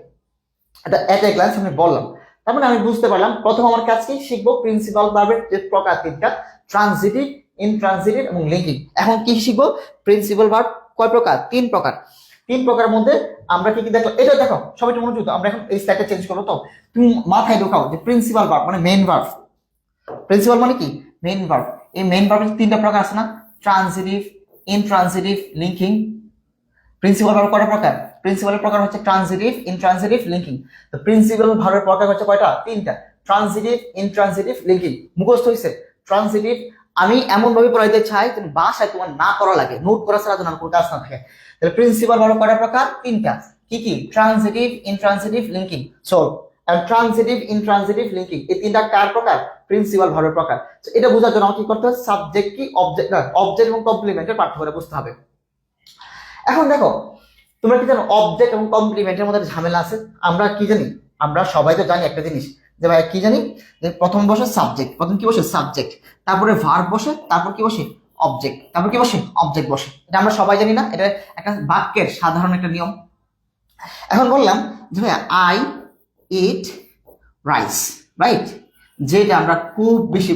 Speaker 1: এটা এট এ গ্লান্স আমি বললাম। তার মানে আমি বুঝতে পারলাম প্রথম আমার কাজ কি, শিখবো প্রিন্সিপাল ভার্বের যে প্রকার তিনটা, ট্রানজিটিভ, ইনট্রানজিটিভ এবং লিঙ্কিং। এখন কি শিখবো? প্রিন্সিপাল ভার্ব কয় প্রকার? তিন প্রকার। তিন প্রকারের মধ্যে আমরা কি কি দেখো, এটা দেখো সবাই একটু মনোযোগ দাও। আমরা এখন এই স্ট্যাকটা চেঞ্জ করবো, তো তুমি মাথায় ঢোকাও যে প্রিন্সিপাল ভার্ব মানে মেইন ভার্ব। প্রিন্সিপাল মানে কি? Main verb. এই মেইন ভার্বের তিনটা প্রকার আছে না? Transitive, intransitive, linking. Principal verb কয়টা প্রকার? প্রিন্সিপালের প্রকার হচ্ছে ট্রানজিটিভ, ইনট্রানজিটিভ, লিঙ্কিং। তো প্রিন্সিপাল ভার্বের প্রকার হচ্ছে কয়টা? তিনটা, ট্রানজিটিভ, ইনট্রানজিটিভ, লিঙ্কিং। মুখস্থ হয়েছে? ট্রানজিটিভ আমি এমন ভাবে পড়াইতে চাই তুমি বাসায় তোমার না করা লাগে, নোট করা ছাড়া যেন কোনো কাজ না থাকে। তাহলে প্রিন্সিপাল ভার্ব কয়টা প্রকার? তিনটা। কি কি? Transitive, intransitive, linking. So transitive, intransitive, linking এই তিনটা কার প্রকার? প্রিন্সিপাল ভার্বের প্রকার। এটা বোঝার জন্য আমাকে কি করতে হবে? সাবজেক্ট কি, অবজেক্ট, অবজেক্ট এবং কমপ্লিমেন্টের পার্থক্য বুঝতে হবে। এখন দেখো, তোমরা কি জানো অবজেক্ট এবং কমপ্লিমেন্টের মধ্যে ঝামেলা আছে? আমরা কি জানি? আমরা সবাই তো জানি একটা জিনিস, যে ভাই কি জানি, যে প্রথম বসে সাবজেক্ট, প্রথম কি বসে? সাবজেক্ট, তারপরে ভার্ব বসে, তারপর কি বসে? অবজেক্ট, তারপর কি বসে? অবজেক্ট বসে। এটা আমরা সবাই জানি না? এটা একটা বাক্যের সাধারণ একটা নিয়ম। এখন বললাম যে ভাই আই ইট রাইস, রাইট, যেটা আমরা খুব বেশি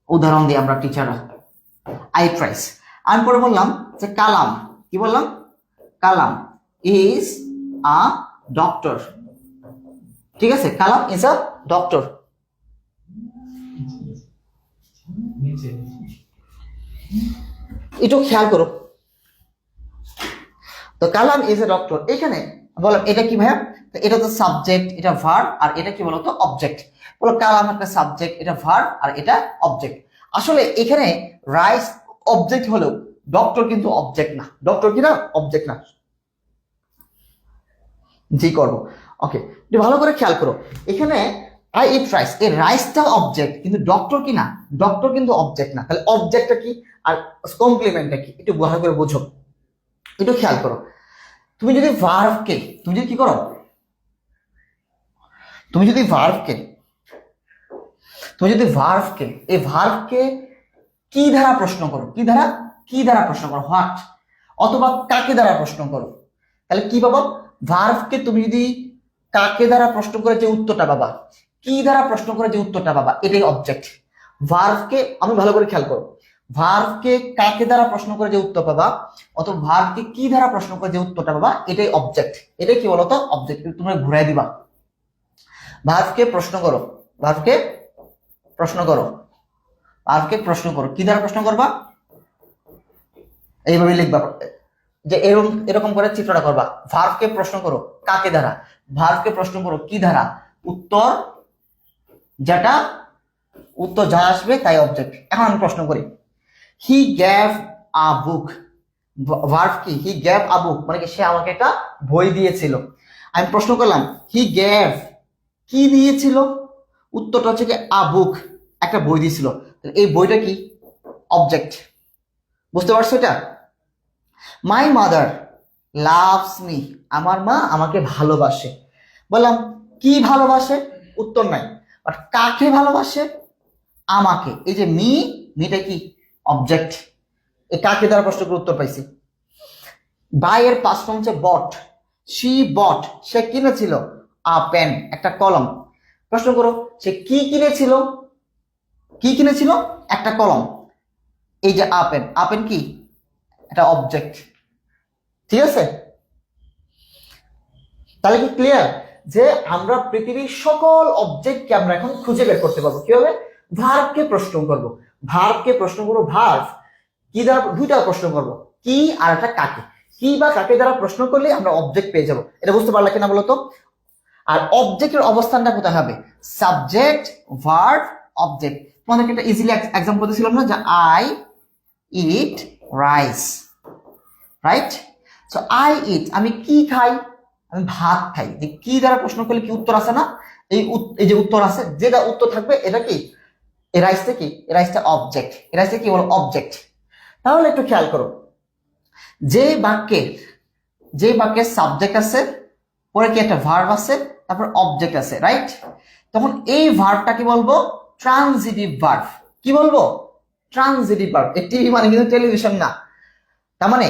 Speaker 1: উদাহরণ দিই আমরা টিচাররা, আই ইট রাইস। আমি পরে বললাম যে কালাম, কি বললাম? কালাম ইজ আ ডক্টর, ঠিক আছে, কালাম ইজ আ ডক্টর।
Speaker 2: নিচে
Speaker 1: একটু খেয়াল করো, তো কালাম ইজ এ ডক্টর, এখানে বললাম এটা কি ভাইয়া? তো এটা তো সাবজেক্ট, এটা ভার্ব, আর এটা কি বলতো? অবজেক্ট। বলো কালাম একটা সাবজেক্ট, এটা ভার্ব, আর এটা অবজেক্ট। আসলে এখানে রাইস অবজেক্ট হলেও ডক্টর কিন্তু অবজেক্ট না। ডক্টর কি না? অবজেক্ট না। জি করবো, ওকে, একটু ভালো করে খেয়াল করো। এখানে আই ইট রাইস, এই রাইসটা অবজেক্ট, কিন্তু ডক্টর কি না? ডক্টর কিন্তু অবজেক্ট না। তাহলে অবজেক্টটা কি আর কমপ্লিমেন্টটা কি? একটু ভালো করে বুঝো, একটু খেয়াল করো। তুমি যদি ভার্বকে, তুমি যদি কি করো, তুমি যদি ভার্বকে, এই ভার্বকে কি দ্বারা প্রশ্ন করো, কি দ্বারা প্রশ্ন করো, হোয়াট, অথবা কাকে দ্বারা প্রশ্ন করো, তাহলে কি পাবো? ভার্বকে তুমি যদি কাকে দ্বারা প্রশ্ন করে যে উত্তরটা পাবা, কি দ্বারা প্রশ্ন করে যে উত্তরটা পাবা, এটাই অবজেক্ট। ভার্বকে আমি ভালো করে খেয়াল করো, ভার্বকে কাকে দ্বারা প্রশ্ন করে যে উত্তর পাবা, অথবা ভার্বকে কি দ্বারা প্রশ্ন করে যে উত্তরটা পাবা, এটাই অবজেক্ট। এটাই কি বলতো? অবজেক্ট। তুমি ঘুরাই দিবা, ভার্বকে প্রশ্ন করো, ভার্বকে প্রশ্ন করো, ভার্বকে প্রশ্ন করো, কি দ্বারা প্রশ্ন করবা? এইভাবে লিখবা, যে এরকম এরকম করে চিত্রটা করবা। ভার্বকে প্রশ্ন করো কাকে দ্বারা, ভার্বকে প্রশ্ন করো কি দ্বারা, উত্তর যেটা, উত্তর যা আসবে তাই অবজেক্ট। এখন আমি প্রশ্ন করি, হি গ্যাভ আ বুক, ভার্ব কি? হি গ্যাভ আ বুক মানে কি? সে আমাকে একটা বই দিয়েছিল। আমি প্রশ্ন করলাম হি গ্যাভ কি দিয়েছিল, উত্তরটা হচ্ছে কি আ বুক, একটা বই দিয়েছিল। এই বইটা কি? অবজেক্ট। বুঝতে পারছো এটা? মাই মাদার লাভস মি, আমার মা আমাকে ভালোবাসে। বললাম কি ভালোবাসে? উত্তর নাই। বাট কাকে ভালোবাসে? আমাকে। এই যে মিটা কি অবজেক্ট। এই কাকে দ্বারা প্রশ্ন করে উত্তর পাইছি। বাই এর পাঁচ ফর্ম হচ্ছে বট। শি বট, সে কিনেছিল আ পেন, একটা কলম। প্রশ্ন করো সে কি কিনেছিল? কি কিনেছিল? একটা কলম। এই যে আ পেন কি? এটা অবজেক্ট। ঠিক আছে? তাহলে কি ক্লিয়ার যে আমরা পৃথিবীর সকল অবজেক্টকে আমরা এখন খুঁজে বের করতে পারবো কিভাবে? ভার্বকে প্রশ্ন করব। ভার্বকে প্রশ্ন করব। ভার্ব কি দ্বারা? দুইটা প্রশ্ন করব, কি আর একটা কাকে। কি বা কাকে দ্বারা প্রশ্ন করলে আমরা অবজেক্ট পেয়ে যাব। এটা বুঝতে পারলে কিনা বলো তো? আর অবজেক্টের অবস্থানটা কোথায় হবে? Subject, verb, object. তোমাদেরকে একটা ইজিলি এক্সাম্পল দিয়েছিলাম না, যে I eat rice, right? So I eat, আমি কি খাই? আমি ভাত খাই। যে কি দ্বারা প্রশ্ন করলে কি উত্তর আছে না? এই যে উত্তর আছে, যেটা উত্তর থাকবে এটা কি? এই রাইসটা কি? এই রাইসটা অবজেক্ট। এই রাইসটা কি বলো? অবজেক্ট। তাহলে একটু খেয়াল করো, যে বাক্যের সাবজেক্ট আছে, পরে কি একটা ভার্ব আছে, তারপর অবজেক্ট আছে, রাইট? তখন এই ভার্বটা কি বলবো? Transitive verb. কি বলবো? Transitive verb. এই টিভি মানে কিন্তু টেলিভিশন না। তার মানে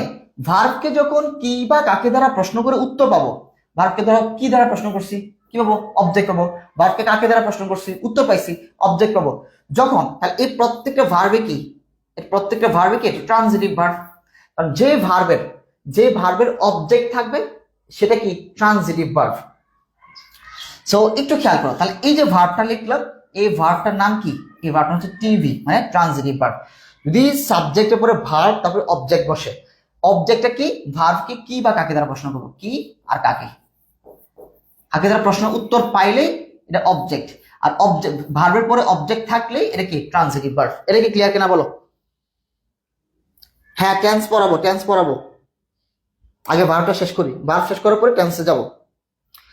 Speaker 1: ভার্বকে যখন কি বা কাকে দ্বারা প্রশ্ন করে উত্তর পাবো, ভার্বকে দ্বারা কি দ্বারা প্রশ্ন করছি, কি পাবো? অবজেক্ট পাবো। ভার্বকে কাকে দ্বারা প্রশ্ন করছি, উত্তর পাইছি, অবজেক্ট পাবো। যখন, তাহলে এই প্রত্যেকটা ভার্বে কি? এই প্রত্যেকটা ভার্বে কি? Transitive verb. কারণ যে ভার্বের অবজেক্ট থাকবে সেটা কি? Transitive verb. সো একটু খেয়াল করো, তাহলে এই যে ভার্বটা লিখলাম, এই ভার্বটার নাম কি? এই ভার্বটা হচ্ছে টিভি, মানে ট্রানজিটিভ ভার্ব। যদি সাবজেক্টের পরে ভার্ব তারপরে অবজেক্ট বসে, অবজেক্টটা কি? ভার্বকে কি বা কাকে দ্বারা প্রশ্ন করবো, কি আর কাকে। কাকে দ্বারা প্রশ্ন উত্তর পাইলেই এটা অবজেক্ট, আর অবজেক্ট ভার্বের পরে অবজেক্ট থাকলেই এটা কি? Transitive verb. এটা কি ক্লিয়ার কিনা বলো? হ্যাঁ, টেন্স পড়াবো। আগে ভার্বটা শেষ করি, ভার্ব শেষ করার পরে টেন্সে যাব।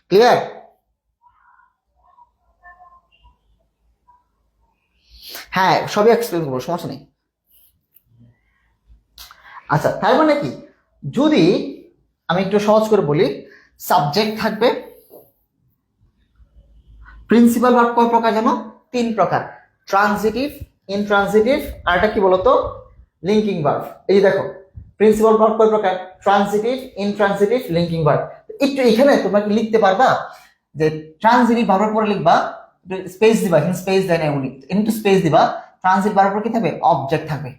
Speaker 1: ক্লিয়ার? হ্যাঁ, সবই এক্সপ্লেন করবো, সমস্যা নেই। আচ্ছা, তার মানে কি? যদি আমি একটু সহজ করে বলি, সাবজেক্ট থাকবে, প্রিন্সিপাল ভার্ব কয় প্রকার জানো? তিন প্রকার। ট্রানজিটিভ, ইনট্রানজিটিভ, আর এটা কি বলতো? Linking verb. এই যে দেখো, প্রিন্সিপাল ভার্ব কয় প্রকার? Transitive, intransitive, linking verb. একটু এখানে তোমরা কি লিখতে পারবা যে ট্রানজিটিভ ভার্বের পরে লিখবা, স্পেস দিবা, এখানে স্পেস দেয় না, এমনি একটু স্পেস দিবা। ট্রানজিটিভ ভার্বের পরে কি থাকবে? অবজেক্ট থাকবে।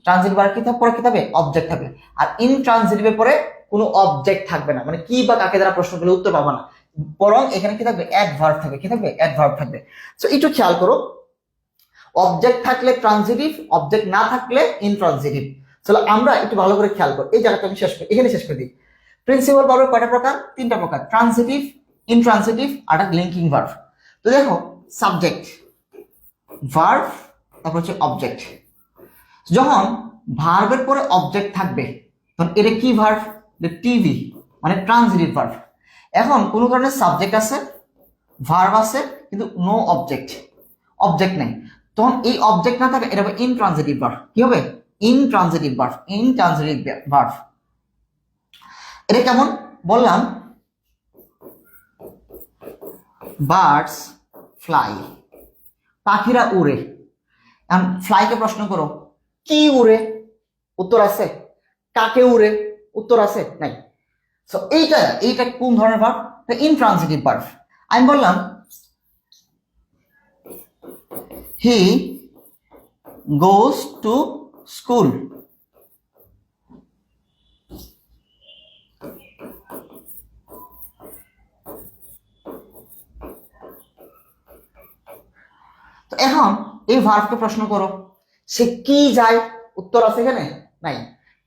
Speaker 1: ট্রানজিটিভ ভার্ব কি থাকবে? পরে কি থাকবে? অবজেক্ট থাকবে। আর ইনট্রানজিটিভের পরে কোনো অবজেক্ট থাকবে না, মানে কি বা কাকে দ্বারা প্রশ্ন করলে উত্তর পাবা না, বরং এখানে কি থাকবে? অ্যাডভার্ব থাকবে। কি থাকবে? অ্যাডভার্ব থাকবে। সো একটু খেয়াল করো, অবজেক্ট থাকলে ট্রানজিটিভ, অবজেক্ট না থাকলে ইনট্রানজিটিভ। চলো আমরা একটু ভালো করে খেয়াল করি, এই জায়গাটা আমি এখানে শেষ করে দিই। প্রিন্সিপাল ভার্বের কয়টা প্রকার? তিনটা প্রকার, ট্রানজিটিভ, ইনট্রানজিটিভ, আর লিঙ্কিং ভার্ব। তো দেখো, সাবজেক্ট, ভার্ব, তারপর হচ্ছে অবজেক্ট। যখন ভার্বের পরে অবজেক্ট থাকবে তখন এটা কি ভার্ব? টিভি, মানে ট্রানজিটিভ ভার্ব। এখন কোন কারণে সাবজেক্ট আছে, ভার্ব আছে, কিন্তু নো অবজেক্ট নেই, তখন এই অবজেক্ট না থাকে, এটা হবে ইনট্রানজিটিভ ভার্ব। কি হবে? Intransitive verb. এটা কেমন বললাম? বার্ডস ফ্লাই, পাখিরা উড়ে। এখন ফ্লাইকে প্রশ্ন করো, কি উড়ে? উত্তর আছে। কাকে উড়ে? উত্তর আছে নাই। সো এইটা কোন ধরনের ভার্ব? Intransitive verb. আমি বললাম হি গোজ টু স্কুল। তো এখন এই ভার্বকে প্রশ্ন করো, সে কি যায়? উত্তর আছে এখানে নাই।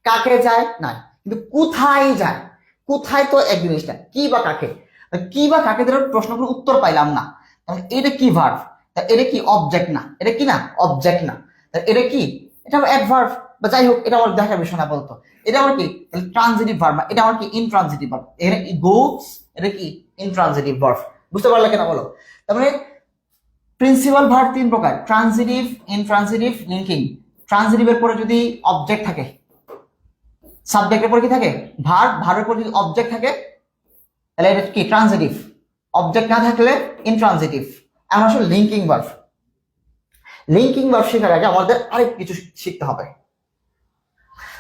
Speaker 1: কাকে যায়? নাই। কিন্তু কোথায় যায়? কোথায় তো এক জিনিসটা, কি বা কাকে। কি বা কাকে ধরে প্রশ্ন করে উত্তর পাইলাম না, তাহলে এটা কি ভার্ব? এটা কি অবজেক্ট না? এটা কি না? অবজেক্ট না। এটা কি? এটা অ্যাডভার্ব, বা যাই হোক, এটা আমার দেখার বিষয় না বলতো। এটা আমার কি? ট্রানজিটিভ ভার্ব না, এটা আমার কি? Intransitive verb. এখানে গোস, এটা কি? Intransitive verb. বুঝতে পারলে কেন বলো? তার মানে প্রিন্সিপাল ভার্ব তিন প্রকার, ট্রানজিটিভ, ইনট্রানজিটিভ, লিঙ্কিং। ট্রানজিটিভের পরে যদি অবজেক্ট থাকে, সাবজেক্টের পরে কি থাকে? ভার্বের পরে যদি অবজেক্ট থাকে, তাহলে এটা কি? ট্রানজিটিভ। অবজেক্ট না থাকলে ইনট্রানজিটিভ। এখন আসলে লিঙ্কিং ভার্ব। লিঙ্কিং ভার্ব শেখার আগে আমাদের আরেক কিছু শিখতে হবে।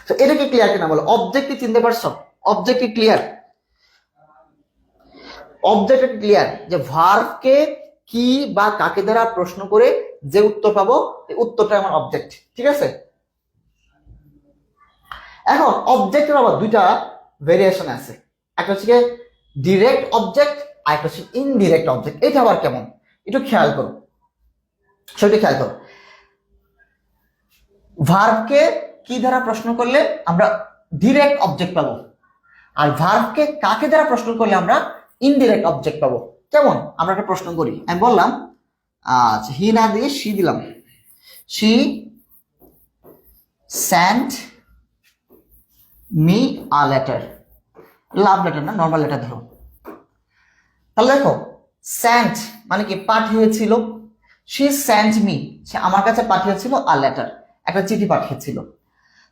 Speaker 1: তো এটা কি ক্লিয়ার কিনা বলো? অবজেক্ট কি চিনতে পারছো? অবজেক্ট কি ক্লিয়ার? অবজেক্ট ক্লিয়ার যে ভার্বকে কি বা কাকে দ্বারা প্রশ্ন করে যে উত্তর পাবো এই উত্তরটা আমার অবজেক্ট। ঠিক আছে? এখন অবজেক্টের আবার দুইটা ভেরিয়েশন আছে, একটা হচ্ছে ডিরেক্ট অবজেক্ট আর একটা হচ্ছে ইনডিরেক্ট অবজেক্ট। এটা আবার কেমন একটু খেয়াল করো, সেটা খেয়াল করো। ভার্বকে কি দ্বারা প্রশ্ন করলে আমরা ডিরেক্ট অবজেক্ট পাবো, আর ভার্বকে কাকে দ্বারা প্রশ্ন করলে আমরা ইনডিরেক্ট অবজেক্ট পাবো। কেমন? আমরা একটা প্রশ্ন করি, আমি বললাম আচ্ছা হি না দিয়ে শি দিলাম, she sent me a letter, love letter না, নর্মাল লেটার ধরো। তাহলে দেখো সেন্ট মানে কি পাঠিয়েছিল, শি সেন্ট মি সে আমার কাছে পাঠিয়েছিল আ লেটার, একটা চিঠি পাঠিয়েছিল।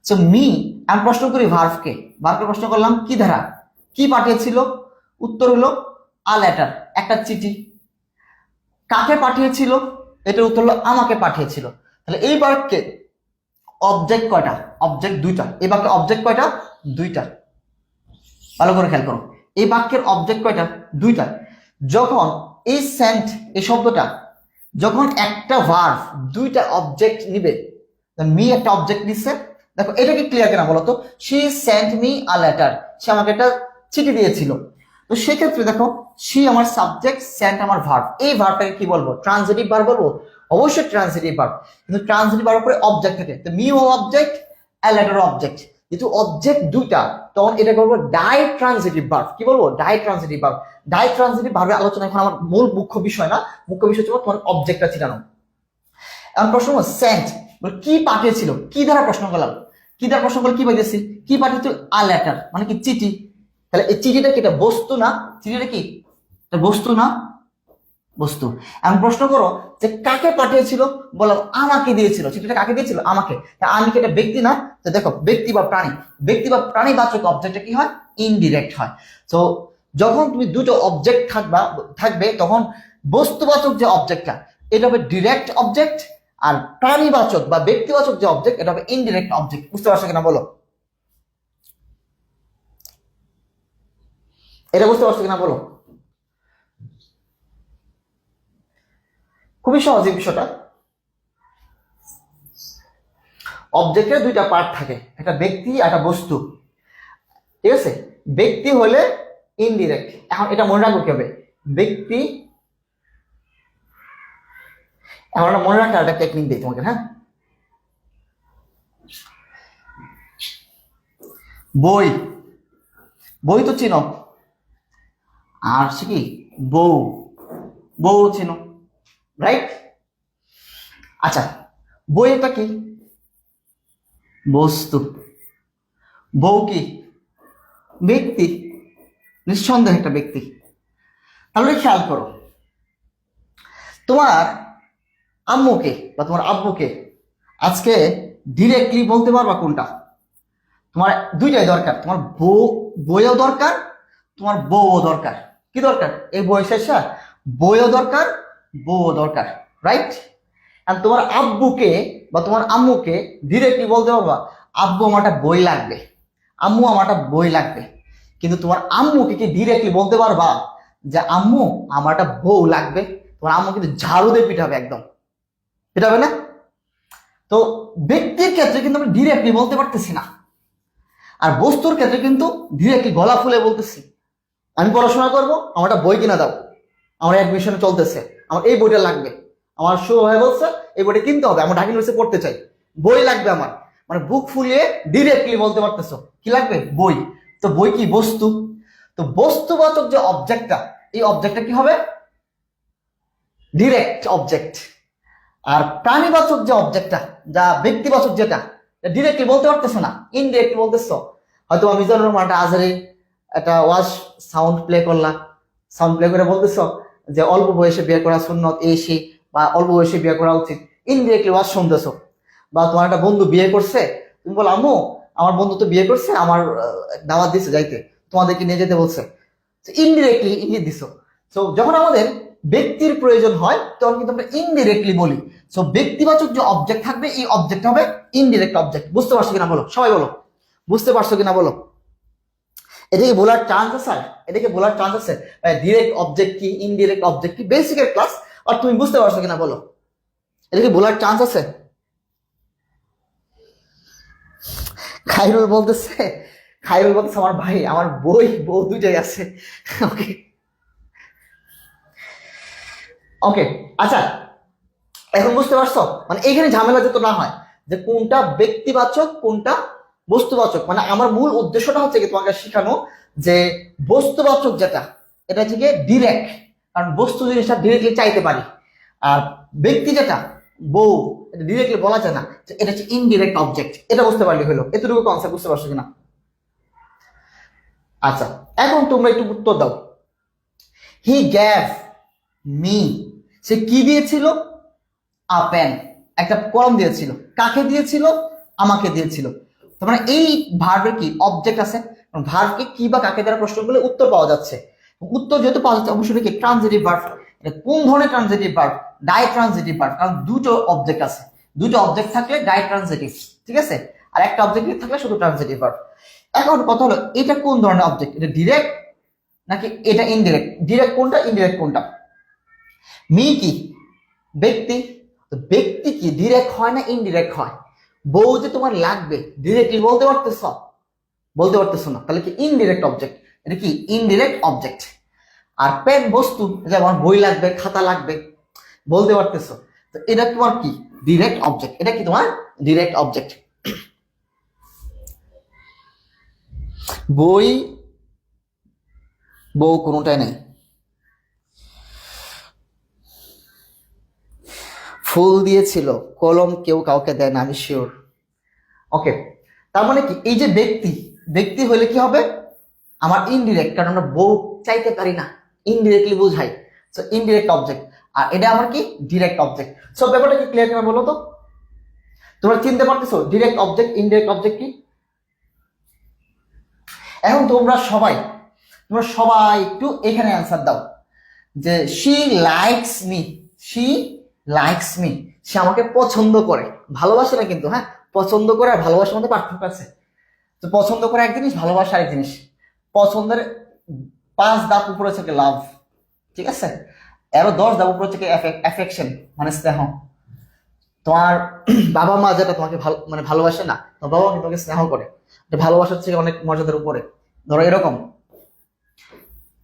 Speaker 1: সো মি আমি প্রশ্ন করি ভার্বকে, ভার্বকে প্রশ্ন করলাম কি দ্বারা, কি পাঠিয়েছিল, উত্তর হলো আ লেটার, একটা চিঠি। কাকে পাঠিয়েছিল, এটার উত্তর হলো আমাকে পাঠিয়েছিল। তাহলে এই বাক্যে অবজেক্ট কয়টা? অবজেক্ট দুইটা। এই বাক্যে অবজেক্ট কয়টা? দুইটা। ভালো করে খেয়াল করো, এই বাক্যের অবজেক্ট কয়টা? দুইটা। যখন এই সেন্ট এই শব্দটা যখন একটা ভার্ব দুইটা অবজেক্ট নিবে, মি একটা অবজেক্ট নিচ্ছে, দেখো এটা কি ক্লিয়ার কিনা বলো তো? She sent me a letter, সে আমাকে একটা চিঠি দিয়েছিল। তো সেক্ষেত্রে দেখো শি আমার সাবজেক্ট, সেন্ট আমার ভার্ব। এই ভার্বটাকে কি বলবো? ট্রান্সিটিভ ভার্ব বলবো? অবশ্যই ট্রান্সিটিভ ভার্ব, কিন্তু ট্রান্সিটিভ ভার্বের পরে অবজেক্ট থাকে, তো মি ও অবজেক্ট, আ লেটার অবজেক্ট। যেহেতু অবজেক্ট দুইটা তখন এটাকে বলবো ডাই ট্রান্সিটিভ ভার্ব। কি বলবো? Ditransitive verb. Ditransitive ভার্বের আলোচনা এখন আমার মূল মুখ্য বিষয় না, মুখ্য বিষয় হচ্ছে তোমার অবজেক্টটা চিনানো। এখন প্রশ্ন হলো সেন্ট কি পাঠিয়েছিল, কি দ্বারা প্রশ্ন করলাম, কি দ্বারা প্রশ্ন করলে কি পাঠিয়েছি, কি পাঠিয়েছিল? আ লেটার মানে কি চিঠি। তাহলে এই চিঠিটা কি এটা বস্তু না? চিঠিটা কি এটা বস্তু না? বস্তু। এখন প্রশ্ন করো যে কাকে পাঠিয়েছিল, বললাম আমাকে দিয়েছিল। চিঠিটা কাকে দিয়েছিল? আমাকে। আমি কি এটা ব্যক্তি না? তো দেখো ব্যক্তি বা প্রাণী, ব্যক্তি বা প্রাণীবাচক অবজেক্টটা কি হয়? ইনডিরেক্ট হয়। তো যখন তুমি দুটো অবজেক্ট থাকবে তখন বস্তুবাচক যে অবজেক্টটা এটা হবে ডিরেক্ট অবজেক্ট, আর প্রাণীবাচক বা ব্যক্তিবাচক যে অবজেক্ট এটা হবে ইনডিরেক্ট অবজেক্ট। বুঝতে পারছো কিনা বলো? এটা বুঝতে পারছো কিনা বলো? খুবই সহজ এই বিষয়টা। অবজেক্টের দুইটা পার্ট থাকে, একটা ব্যক্তি আর একটা বস্তু। ঠিক আছে? ব্যক্তি হলে ইনডিরেক্ট। এখন এটা মনে রাখবো কি হবে? ব্যক্তি, এখন মনে রাখার একটা টেকনিক দিই তোমাকে। হ্যাঁ, বই, বই তো চিনো, আর সে কি বউ, বউ চিনো, রাইট? আচ্ছা বই এটা কি? বস্তু। বউ কি? ব্যক্তি, নিঃসন্দেহে একটা ব্যক্তি। তাহলে খেয়াল করো, তোমার আম্মুকে বা তোমার আব্বুকে আজকে ডিরেক্টলি বলতে পারবা কোনটা? তোমার দুইটাই দরকার, তোমার বইও দরকার, তোমার বউও দরকার। কি দরকার? এই বই শেষা বইও দরকার, বউও দরকার, রাইট? আর তোমার আব্বুকে বা তোমার আম্মুকে ডিরেক্টলি বলতে পারবা আব্বু আমার একটা বই লাগবে, আম্মু আমার একটা বই লাগবে। কিন্তু তোমার আম্মুকে কি ডিরেক্টলি বলতে পারবা যে আম্মু আমার একটা বউ লাগবে? তোমার আম্মু কিন্তু ঝাড়ু দিয়ে পিটাবে, একদম পিটাবে না? তো ব্যক্তির ক্ষেত্রে কিন্তু আমরা ডিরেক্টলি বলতে পারতেছি না, আর বস্তুর ক্ষেত্রে কিন্তু ডিরেক্টলি গলা ফুলে বলতেছি আমি পড়াশোনা করব, আমার একটা বই কিনা দাও, আমার অ্যাডমিশনে চলতেছে, আমার এই বইটা লাগবে, আমার শুরু হয়ে বলছে এই বইটা কিনতে হবে, আমার ঢাকা ইউনিভার্সিটি পড়তে চাই, বই লাগবে আমার। মানে বুক ফুলিয়ে ডিরেক্টলি বলতে পারতেছো কি লাগবে? বই। তো বই কি? বস্তু। তো বস্তুবাচক যে অবজেক্টটা, এই অবজেক্টটা কি হবে? Direct object. আর প্রাণীবাচক যে অবজেক্টটা, যা ব্যক্তিবাচক যেটা, ডিরেক্টলি বলতে পারতেছো না, ইনডিরেক্টলি বলতেছো। হয়তো মিজানুর রহমান একটা আজহারি একটা ওয়াজ সাউন্ড প্লে করলা, সাউন্ড প্লে করে বলতেছো যে অল্প বয়সে বিয়ে করা সুন্নত এই সেই, বা অল্প বয়সে বিয়ে করা উচিত, ইনডিরেক্টলি ওয়াজ শুনতেছো। বা তোমার একটা বন্ধু বিয়ে করছে, তুমি বলো আম্মু আমার বন্ধু তো বিয়ে করছে, আমার দাওয়াত দিছে যাইতে, তোমাদেরকে নিয়ে যেতে বলছে, ইনডিরেক্টলি ইঙ্গিত দিছো। সো যখন আমাদের ব্যক্তির প্রয়োজন হয় তখন কিন্তু আমরা ইনডিরেক্টলি বলি। সো ব্যক্তিবাচক যে অবজেক্ট থাকবে এই অবজেক্ট হবে ইনডিরেক্ট অবজেক্ট। বুঝতে পারছো কিনা বলো, সবাই বলো, বুঝতে পারছো কিনা বলো। এটাকে বলার চান্স আছে স্যার, এটাকে বলার চান্স আছে ডিরেক্ট অবজেক্ট কি ইনডিরেক্ট অবজেক্ট কি, বেসিকের ক্লাস। আর তুমি বুঝতে পারছো কিনা বলো, এটাকে বলার চান্স আছে? খাইরুল বলতেছে, খাইরুল বলতেছে আমার ভাই, আমার বউ দুইটাই আছে। ওকে ওকে, আচ্ছা এখন বুঝতে পারছো, মানে এখানে ঝামেলা যাতে না হয় যে কোনটা ব্যক্তিবাচক কোনটা বস্তুবাচক। মানে আমার মূল উদ্দেশ্যটা হচ্ছে কি তোমাকে শেখানো যে বস্তুবাচক যেটা এটা হচ্ছে গিয়ে ডিরেক্ট, কারণ বস্তু জিনিসটা ডিরেক্টলি চাইতে পারি। আর ব্যক্তি যেটা বউ, এটা ডিরেক্টলি বলা যায় না, এটা হচ্ছে ইনডিরেক্ট অবজেক্ট। এটা বুঝতে পারলে হলো, এতটুকু কনসেপ্ট বুঝতে পারছো কিনা? আচ্ছা এখন তোমরা একটু উত্তর দাও। হি গ্যাভ মি, সে কি দিয়েছিল? আ পেন, একটা কলম দিয়েছিল। কাকে দিয়েছিল? আমাকে দিয়েছিল। তার মানে এই ভার্বের কি অবজেক্ট আছে, ভার্বকে কি বা কাকে দ্বারা প্রশ্ন করলে উত্তর পাওয়া যাচ্ছে। উত্তর যেহেতু পাওয়া যাচ্ছে অবশ্যই কি ট্রানজিটিভ ভার্ব। এটা কোন ধরনের transitive verb? Die transitive verb, কারণ দুটো অবজেক্ট আছে। দুটো অবজেক্ট থাকলে ডাই ট্রানজিটিভ, ঠিক আছে, আর একটা অবজেক্ট থাকলে শুধু ট্রানজিটিভ ভার্ব। এখন কথা হলো এটা কোন ধরনের অবজেক্ট, এটা ডিরেক্ট নাকি এটা ইনডিরেক্ট? ডিরেক্ট কোনটা, ইনডিরেক্ট কোনটা? মি কি ব্যক্তি, তো ব্যক্তি কি ডিরেক্ট হয় না ইনডিরেক্ট হয়? বউ যে তোমার লাগবে ডিরেক্টলি বলতে পারতেছ? বলতে পারতেছো না, তাহলে কি ইনডিরেক্ট অবজেক্ট, এটা কি ইনডিরেক্ট অবজেক্ট। আর পেন বস্তু, যেমন বই লাগবে খাতা লাগবে বলতে পারতেছো, তো এটা তোমার কি ডিরেক্ট অবজেক্ট, এটা কি তোমার ডিরেক্ট অবজেক্ট। বই বউ কোনোটাই নেই। ফুল দিয়েছিল, কলম কেউ কাউকে দেয় না, আমি শিওর। ওকে, তার মানে কি এই যে ব্যক্তি, ব্যক্তি হলে কি হবে আমার ইনডিরেক্ট, কারণ আমরা বউ চাইতে পারি না, ইনডিরেক্টলি বোঝাই। সো ইনডিরেক্ট অবজেক্ট, আর এটা আমার কি ডিরেক্ট অবজেক্ট। সো ব্যাপারটা কি ক্লিয়ার কিনা বলো তো? তোমরা চিনতে পারতেছো ডিরেক্ট অবজেক্ট ইনডিরেক্ট অবজেক্ট কি? এখন তোমরা সবাই একটু এখানে অ্যান্সার দাও যে she likes me, she likes me, সে আমাকে পছন্দ করে, ভালোবাসে না কিন্তু, হ্যাঁ, পছন্দ করে আর ভালোবাসার মধ্যে পার্থক্য আছে। তো পছন্দ করা এক জিনিস, ভালোবাসা আরেক জিনিস। পছন্দের 5 ধাপ উপরে থেকে লাভ, ঠিক আছে, আরো 10 ধাপ উপরে থেকে অ্যাফেকশন মানে স্নেহ। তোমার বাবা মা যেটা তোমাকে ভালো মানে ভালোবাসে না, তোমার বাবা মা কিন্তু তোমাকে স্নেহ করে, এটা ভালোবাসার থেকে অনেক মর্যাদার উপরে। ধরো এরকম,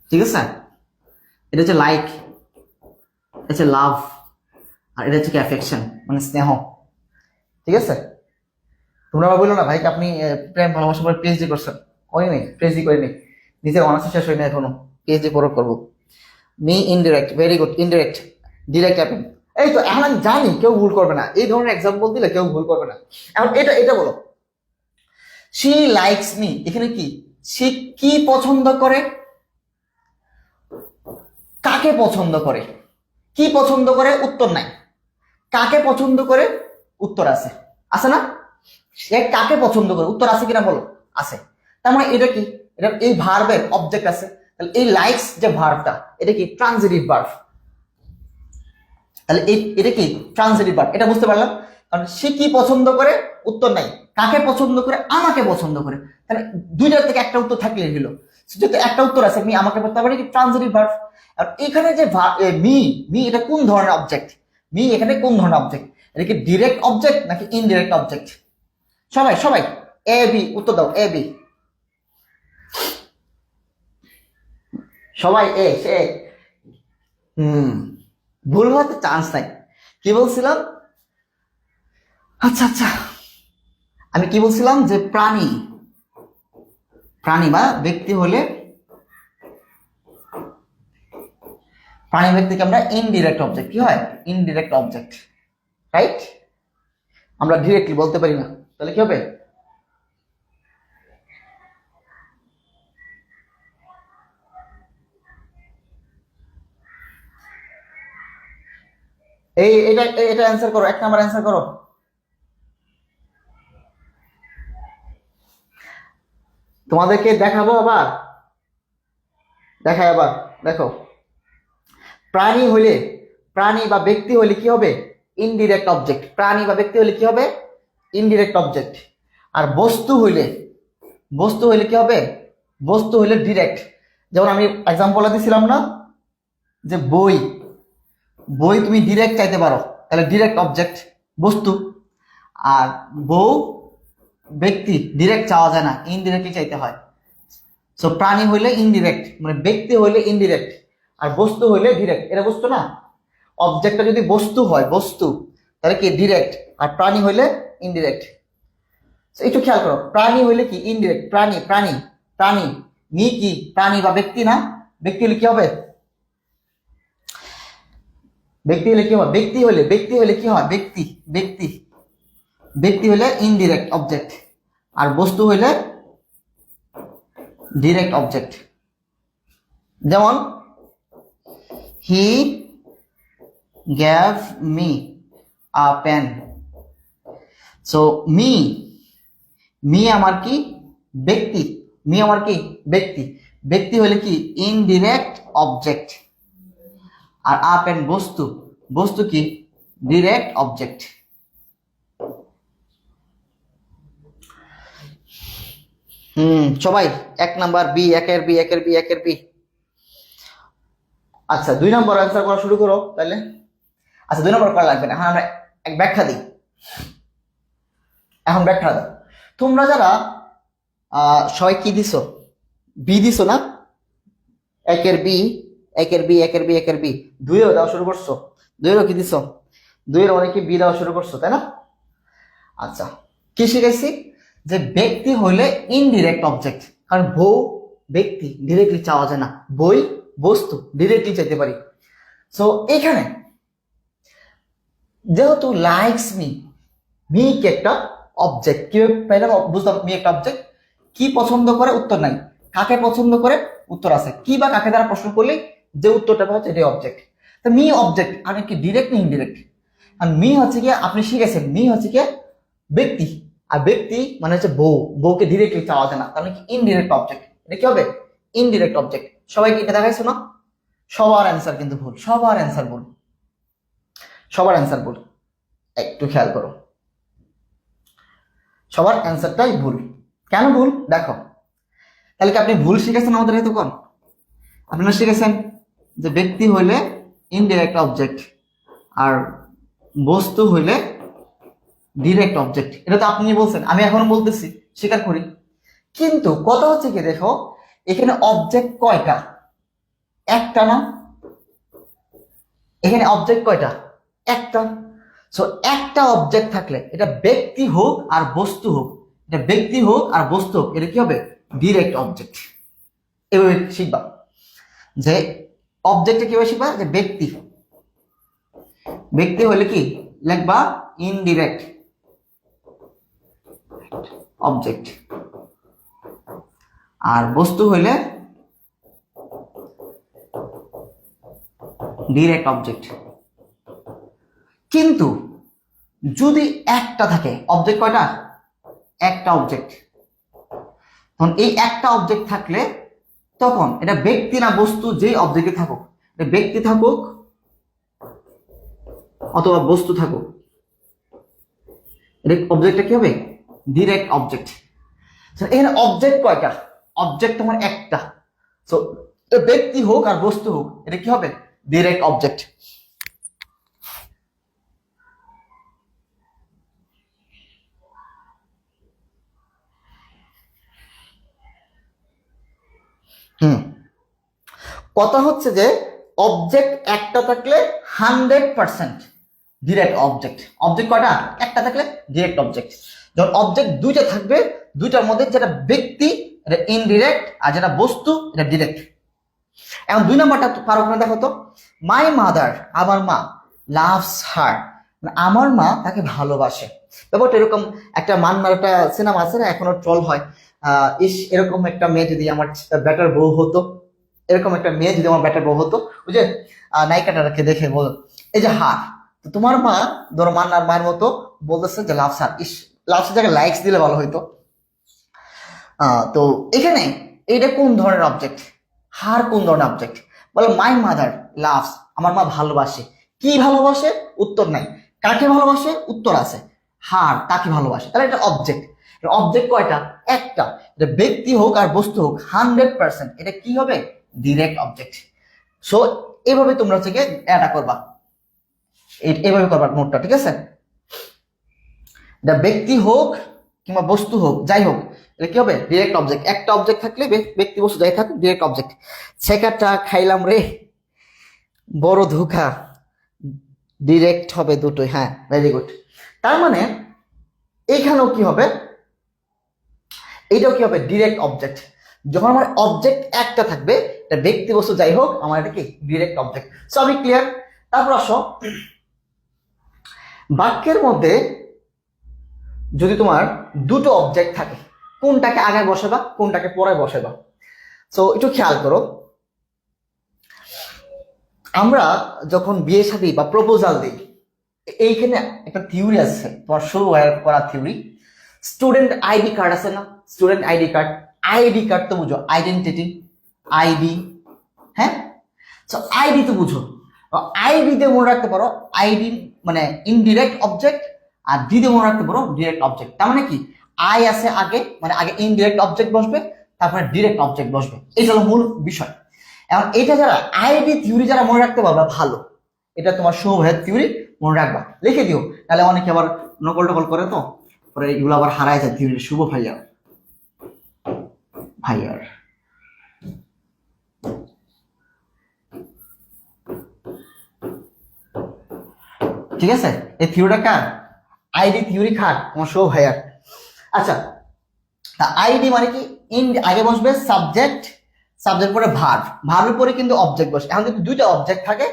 Speaker 1: ঠিক আছে, এটা হচ্ছে লাইক, এটা হচ্ছে লাভ, আর এটা হচ্ছে অ্যাফেকশন মানে স্নেহ, ঠিক আছে। তোমরা আবার বললো না ভাইকে আপনি প্রেম ভালোবাসা করে পিএইচডি করছেন, করিনি, পিএইচডি করিনি, নিজের অনার্স শেষ হয়নি এখনো, পিএইচডি করবো। Me indirect, very good, indirect, direct অ্যাপেন। এই তো এখন আমি জানি কেউ ভুল করবে না, এই ধরনের এক্সাম্পল দিলে কেউ ভুল করবে না। এখন এটা বলো, শি লাইকস মি, এখানে কি সে কি পছন্দ করে, কাকে পছন্দ করে? কি পছন্দ করে উত্তর নাই, কাকে পছন্দ করে উত্তর আছে, আছে না? সে কাকে পছন্দ করে উত্তর আছে কিনা বলো, আছে। তার মানে এটা কি, এটা এই ভার্বের অবজেক্ট আছে, তাহলে এই লাইকস যে ভার্বটা এটা কি ট্রানজিটিভ ভার্ব, তাহলে এটা কি ট্রানজিটিভ ভার্ব, এটা বুঝতে পারলাম। কারণ সে কি পছন্দ করে উত্তর নাই, কাকে পছন্দ করে, আমাকে পছন্দ করে, তাহলে দুইটার থেকে একটা উত্তর থাকলে হলো। যদি একটা উত্তর আছে মি আমাকে, তারপরে কি ট্রানজিটিভ ভার্ব। আর এখানে যে মি, মি এটা কোন ধরনের অবজেক্ট, মি এখানে কোন ধরনের অবজেক্ট, এটা কি ডিরেক্ট অবজেক্ট নাকি ইনডিরেক্ট অবজেক্ট? সবাই সবাই এ বি উত্তর দাও, এ বি, সবাই এ সে। ভুল হওয়াতে চান্স নাই। কি বলছিলাম? আচ্ছা আচ্ছা, আমি কি বলছিলাম যে প্রাণী, প্রাণী বা ব্যক্তি হলে, প্রাণী ব্যক্তিকে আমরা ইনডিরেক্ট অবজেক্ট, কি হয় ইনডিরেক্ট অবজেক্ট, রাইট? আমরা ডিরেক্টলি বলতে পারি না, তাহলে কি হবে? এটা এটা অ্যান্সার করো, 1 নাম্বার অ্যান্সার করো। তোমাদেরকে দেখাবো আবার, দেখাই আবার, দেখো প্রাণী হইলে, প্রাণী বা ব্যক্তি হইলে কি হবে? Indirect object. প্রাণী বা ব্যক্তি হইলে কি হবে? Indirect object. আর বস্তু হইলে, বস্তু হইলে কি হবে? বস্তু হইলে ডিরেক্ট। যেমন আমি এক্সাম্পল দিছিলাম না যে বই, বই তুমি ডিরেক্ট চাইতে পারো, তাহলে ডিরেক্ট অবজেক্ট বস্তু। আর বউ ব্যক্তি, ডিরেক্ট চাওয়া যায় না, ইনডিরেক্টলি চাইতে হয়। সো প্রাণী হইলে ইনডিরেক্ট, মানে ব্যক্তি হইলে ইনডিরেক্ট, আর বস্তু হইলে ডিরেক্ট। এটা বস্তু না? অবজেক্টটা যদি বস্তু হয়, বস্তু, তাহলে কি ডিরেক্ট, আর প্রাণী হইলে ইনডিরেক্ট। একটু খেয়াল করো, প্রাণী হইলে কি? ইনডিরেক্ট। প্রাণী, প্রাণী, প্রাণী, নি কি? প্রাণী বা ব্যক্তি না? ব্যক্তি হলে কি হবে? ব্যক্তি হলে কি হয়? ব্যক্তি হলে, ব্যক্তি হলে কি হয়? ব্যক্তি, ব্যক্তি, ব্যক্তি হলে ইনডিরেক্ট অবজেক্ট, আর বস্তু হইলে ডিরেক্ট অবজেক্ট। যেমন হি gave me a pen. So me, me আমার কি? ব্যক্তি। মি আমার কি? ব্যক্তি। ব্যক্তি হলে কি? Indirect object. আর আ পেন বস্তু, বস্তু কি? Direct object. সবাই 1 নাম্বার বি, একের বি, একের বি, একের বি। আচ্ছা 2 নম্বর অ্যান্সার করা শুরু করো তাহলে। আচ্ছা 2 নম্বর করা লাগবে না, হ্যাঁ আমরা এক ব্যাখ্যা দিই। এখন ব্যাখ্যা দাও। তোমরা যারা সবাই কি দিছো? বি দিছো না? একের বি, একের বি, একের বি, একের বি। 2-এও দেওয়া শুরু করছো? 2-এরও কি দিছো? 2-এর অনেকে বি দেওয়া শুরু করছো, তাই না? আচ্ছা, কি শিখাইছি? যে ব্যক্তি হইলে ইনডিরেক্ট অবজেক্ট, কারণ বউ ব্যক্তি, ডিরেক্টলি চাওয়া যায় না। বই বস্তু, ডিরেক্টলি চাইতে পারি। সো এখানে যেহেতু লাইকস মি, মি কি একটা অবজেক্ট, কিভাবে পাইলাম? বুঝলাম মি একটা অবজেক্ট। কি পছন্দ করে? উত্তর নাই। কাকে পছন্দ করে? উত্তর আছে। কি বা কাকে দ্বারা প্রশ্ন করলে যে উত্তরটা পাওয়া যায়, এটাই অবজেক্ট। তো মি অবজেক্ট, আর কি ডিরেক্ট না ইনডিরেক্ট? আর মি হচ্ছে কি, আপনি শিখেছেন, মি হচ্ছে কি ব্যক্তি, আর ব্যক্তি মানে হচ্ছে বউ, বউকে ডিরেক্টলি চাওয়া যায় না, তাহলে কি ইনডিরেক্ট অবজেক্ট। এটা কি হবে? Indirect object. সবাইকে এটা দেখাইছো না? সবার অ্যান্সার কিন্তু ভুল, সবার অ্যান্সার ভুল, সবার অ্যান্সার ভুল। একটু খেয়াল করো, সবার অ্যান্সারটাই ভুল। কেন ভুল দেখো। তাহলে কি আপনি ভুল শিখেছেন আমাদের এতক্ষণ? আপনারা শিখেছেন যে ব্যক্তি হইলে ইনডিরেক্ট অবজেক্ট, আর বস্তু হইলে ডিরেক্ট অবজেক্ট। এটা তো আপনি বলছেন, আমি এখনো বলতেছি, স্বীকার করি। কিন্তু কথা হচ্ছে কি, দেখো এখানে অবজেক্ট কয়টা? একটা না? এখানে অবজেক্ট কয়টা? একটা। সো একটা অবজেক্ট থাকলে, এটা ব্যক্তি হোক আর বস্তু হোক, এটা ব্যক্তি হোক আর বস্তু হোক, এটা কি হবে? Direct object. এভাবে শিখবা যে অবজেক্টে কিভাবে শিখবা, যে ব্যক্তি, ব্যক্তি হলে কি লিখবা? Indirect object. আর বস্তু হইলে ডিরেক্ট অবজেক্ট। কিন্তু যদি একটা থাকে, অবজেক্ট কয়টা? একটা অবজেক্ট। তখন এই একটা অবজেক্ট থাকলে তখন এটা ব্যক্তি না বস্তু, যেই অবজেক্টে থাকুক, এটা ব্যক্তি থাকুক অথবা বস্তু থাকুক, এটা অবজেক্টটা কি হবে? Direct object. এখানে অবজেক্ট কয়টা? অবজেক্ট তোমার একটা। সো ব্যক্তি হোক আর বস্তু হোক, এটা কি হবে? Direct object. কথা হচ্ছে যে অবজেক্ট একটা থাকলে 100% ডিরেক্ট অবজেক্ট। অবজেক্ট কয়টা? একটা থাকলে ডিরেক্ট অবজেক্ট। যখন অবজেক্ট দুইটা থাকবে, দুইটার মধ্যে যেটা ব্যক্তি এটা ইনডিরেক্ট, আর যেটা বস্তু এটা ডিরেক্ট। এখন 2 নম্বরটা পারো না? দেখো তো, মাই মাদার, আমার মা, লাভস হার, আমার মা তাকে ভালোবাসে। ব্যাপারটা এরকম, একটা মান্নার একটা সিনেমা আছে না, এখনো ট্রল হয়, ইস এরকম একটা মেয়ে যদি আমার বেটার বউ হতো, এরকম একটা মেয়ে যদি আমার বেটার বউ হতো। ওই যে নায়িকাটাকে দেখে বল, এই যে হার, তো তোমার মা ধরো মান্নার মায়ের মতো বলতেছে যে লাভস হার, ইস লাভসের জায়গায় লাইকস দিলে ভালো হইতো। তো এখানে এইটা কোন ধরনের অবজেক্ট? হার কোন ধরনের অবজেক্ট? বলো মাই মাদার, লাভস, আমার মা ভালোবাসে। কি ভালোবাসে? উত্তর নাই। কাকে ভালোবাসে? উত্তর আছে। হার, তাকে ভালোবাসে। তাহলে এটা অবজেক্ট। অবজেক্ট কয়টা? একটা। এটা ব্যক্তি হোক আর বস্তু হোক 100% এটা কি হবে? Direct object. সো এভাবে তোমরা হচ্ছে গিয়ে এটা করবা, এভাবে করবা নোটটা, ঠিক আছে? এটা ব্যক্তি হোক কিংবা বস্তু হোক, যাই হোক, এটা কি হবে? Direct object. একটা অবজেক্ট থাকলে ব্যক্তি বস্তু যাই থাকুক ডিরেক্ট অবজেক্ট। ছেকাটা খাইলাম রে, বড় ধোঁকা। ডিরেক্ট হবে দুটোই, হ্যাঁ, ভেরি গুড। তার মানে এইখানেও কি হবে? এটাও কি হবে? Direct object. যখন আমার অবজেক্ট একটা থাকবে, এটা ব্যক্তি বস্তু যাই হোক, আমার এটা কি? Direct object. সো আমি ক্লিয়ার? তারপর আসো, বাক্যের মধ্যে যদি তোমার দুটো অবজেক্ট থাকে, কোনটাকে আগে বসাবা, কোনটাকে পরে বসাবা? সো একটু খেয়াল করো, আমরা যখন বিয়ে শাদী বা প্রপোজাল দিই, এইখানে একটা থিওরি আছে, তোমার শুরু করা থিওরি। স্টুডেন্ট আইডি কার্ড আছে না? Student ID card, ID card তো বুঝো, আইডেন্টিটি, আইডি, হ্যাঁ? সো আইডি তো বুঝো। আইডি দিয়ে মনে রাখতে পারো আইডি মানে ইনডিরেক্ট অবজেক্ট, আর ডি দিয়ে মনে রাখতে পারো ডিরেক্ট অবজেক্ট। তার মানে কি? আই আছে আগে, মানে আগে ইনডিরেক্ট অবজেক্ট বসবে, তারপরে ডিরেক্ট অবজেক্ট বসবে। এটা হলো মূল বিষয়। এখন এটা যারা আইডি থিওরি যারা মনে রাখতে পারবে ভালো, এটা তোমার শুভের থিওরি মনে রাখবা, লিখে দিও। তাহলে অনেকে আবার নকল টকল করে, তো পরে এগুলো আবার হারায় যায় থিওরি। শুভ ভাইয়ার, ভাইয়ার, ঠিক আছে? এই থিওরিটা কার? আইডি থিওরি কার? তোমার শুভ ভাইয়ার। আচ্ছা, তা আইডি মানে কি? ইন আগে বসবে সাবজেক্ট, সাবজেক্ট পরে ভার্ব, ভার্বের পরে কিন্তু অবজেক্ট বসে। এখন যদি দুইটা অবজেক্ট থাকে,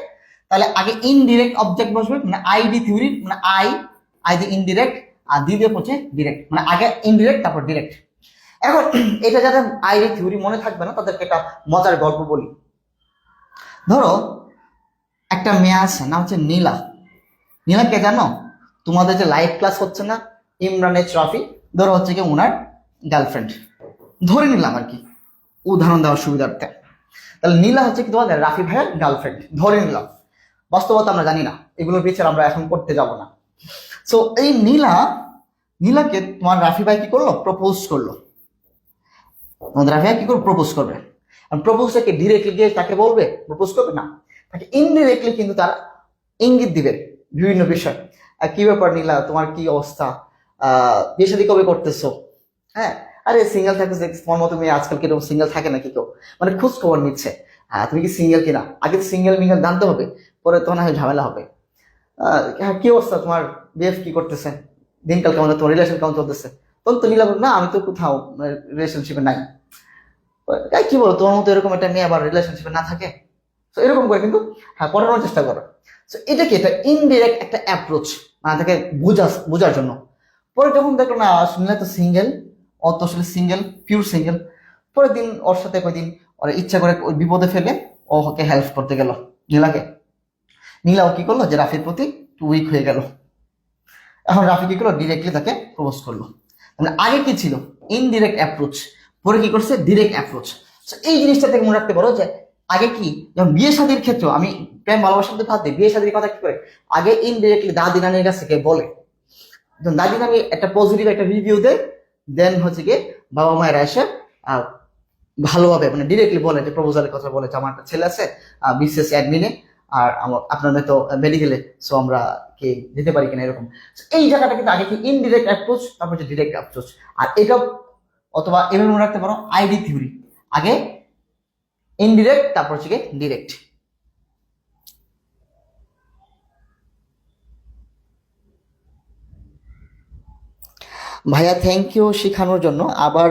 Speaker 1: তাহলে আগে ইনডিরেক্ট অবজেক্ট বসবে, মানে আইডি থিওরি, মানে আই দিয়ে ইনডিরেক্ট, আর দ্বিতীয় হচ্ছে ডিরেক্ট, মানে আগে ইনডিরেক্ট তারপর ডিরেক্ট। এখন এটা যাদের আইডি থিওরি মনে থাকবে না, তাদেরকে একটা মজার গল্প বলি। ধরো একটা মেয়ে আছে, নাম হচ্ছে নীলা। নীলাকে জানো? তোমাদের যে লাইভ ক্লাস হচ্ছে না, ইমরান এইচ রাফি, ধরো হচ্ছে কি ওনার গার্লফ্রেন্ড, ধরে নিলাম আর কি উদাহরণ দেওয়ার সুবিধার্থে। তাহলে নীলা হচ্ছে কি তোমাদের রাফি ভাইয়ের গার্লফ্রেন্ড, ধরে নিলাম। বাস্তবতা আমরা জানি না, এগুলোর বিচার আমরা এখন করতে যাব না। সো এই নীলাকে তোমার রাফি ভাই কি করলো? প্রপোজ করলো। তোমাদের রাফি ভাই কি করবে? প্রপোজ করবে। প্রপোজটাকে ডিরেক্টলি গিয়ে তাকে বলবে প্রপোজ করবে না, তাকে ইনডিরেক্টলি কিন্তু তার ইঙ্গিত দিবে বিভিন্ন বিষয়। কি ব্যাপার নীলা, তোমার কি অবস্থা, বিয়ে শাদী কবে করতেছো? হ্যাঁ, আরে সিঙ্গেল থাকতেছে, তোমার মতো মেয়ে আজকাল কিরকম সিঙ্গেল থাকে নাকি কেউ, মানে খোঁজ খবর নিচ্ছে। হ্যাঁ, তুমি কি সিঙ্গেল কিনা, আগে সিঙ্গেল মিঙ্গেল জানতে হবে, পরে তখন হয় ঝামেলা হবে। হ্যাঁ, কি অবস্থা তোমার, বিএফ কি করতেছে, দিনকাল কেমন, তোমার রিলেশন কেমন চলতেছে? তখন তো নীলা বলবে, না আমি তো কোথাও রিলেশনশিপে নাই। কি বলো, তোমার মতো এরকম একটা মেয়ে আবার রিলেশনশিপে না থাকে? তো এরকম করে কিন্তু হ্যাঁ পড়ানোর চেষ্টা করো। তো এটা কি? এটা ইনডিরেক্ট একটা অ্যাপ্রোচ, মানে তাকে বোঝার জন্য। পরে যখন দেখলো না শুনলে তো সিঙ্গেল, ও তো আসলে সিঙ্গেল, পিওর সিঙ্গেল, পরের দিন ওর সাথে কয়দিন ওরা ইচ্ছা করে ওই বিপদে ফেলে ওকে হেল্প করতে গেল নীলাকে। নীলাও কি করলো, যে রাফির প্রতি একটু উইক হয়ে গেল। এখন রাফি কি করলো? ডিরেক্টলি তাকে প্রপোজ করলো। মানে আগে কি ছিল? ইনডিরেক্ট অ্যাপ্রোচ, পরে কি করছে? Direct approach. এই জিনিসটা থেকে মনে রাখতে পারো যে আগে কি, যেমন বিয়ে শাদীর ক্ষেত্রে আমি প্রেম ভালোবাসার মধ্যে বাদ দিই, বিয়ে শাদীর কথা কি করে? আগে ইনডিরেক্টলি দাদি নানির কাছ থেকে বলে, দাদি নানি একটা পজিটিভ একটা রিভিউ দেয়, দেন হচ্ছে গিয়ে বাবা মায়েরা এসে ভালোভাবে মানে ডিরেক্টলি বলে যে প্রপোজালের কথা বলে যে আমার একটা ছেলে আছে বিসিএস অ্যাডমিনে, আর আমার আপনার মেয়ে তো মেডিকেলে, সো আমরা কি দিতে পারি কিনা, এরকম। এই জায়গাটা কিন্তু আগে কি ইনডিরেক্ট অ্যাপ্রোচ, তারপর হচ্ছে ডিরেক্ট অ্যাপ্রোচ। আর এটা অথবা এভাবে মনে রাখতে পারো আইডি থিওরি, আগে ইনডিরেক্ট তারপর হচ্ছে গিয়ে ডিরেক্ট। ভাইয়া থ্যাংক ইউ শেখানোর জন্য। আবার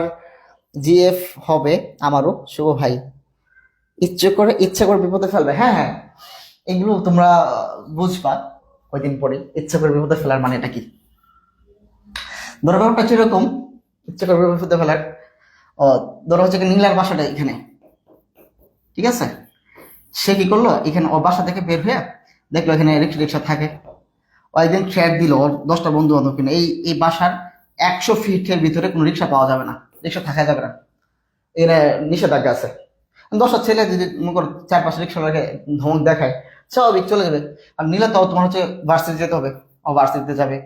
Speaker 1: জিএফ হবে আমারও, শুভ ভাই। ইচ্ছে করে বিপদে ফেলবে, হ্যাঁ হ্যাঁ, এগুলো তোমরা বুঝবা কয়দিন পরে। ইচ্ছা করে বিপদে ফেলার মানে এটা কি? ধরো ব্যাপারটা হচ্ছে এরকম, ইচ্ছা করে বিপদে ফেলার। ধরো হচ্ছে নীলার বাসাটা এখানে, ঠিক আছে? সে কি করলো, এখানে ওর বাসা থেকে বের হয়ে দেখলো এখানে রিক্সা থাকে। ও একদিন থ্রেট দিল ওর 10টা বন্ধু বান্ধব কিনে, এই বাসার 100 ফিটের ভিতরে কোনো রিক্সা পাওয়া যাবে না, রিক্সা থাকা যাবে না, এখানে নিষেধাজ্ঞা আছে। দশটা ছেলে যদি মনে করো 4-5 রিক্সাওয়ালাকে ধমক দেখায়, স্বাভাবিক চলে যাবে। আর নীলা তো তোমার হচ্ছে ভার্সিটি যেতে হবে, ও ভার্সিটিতে যাবে,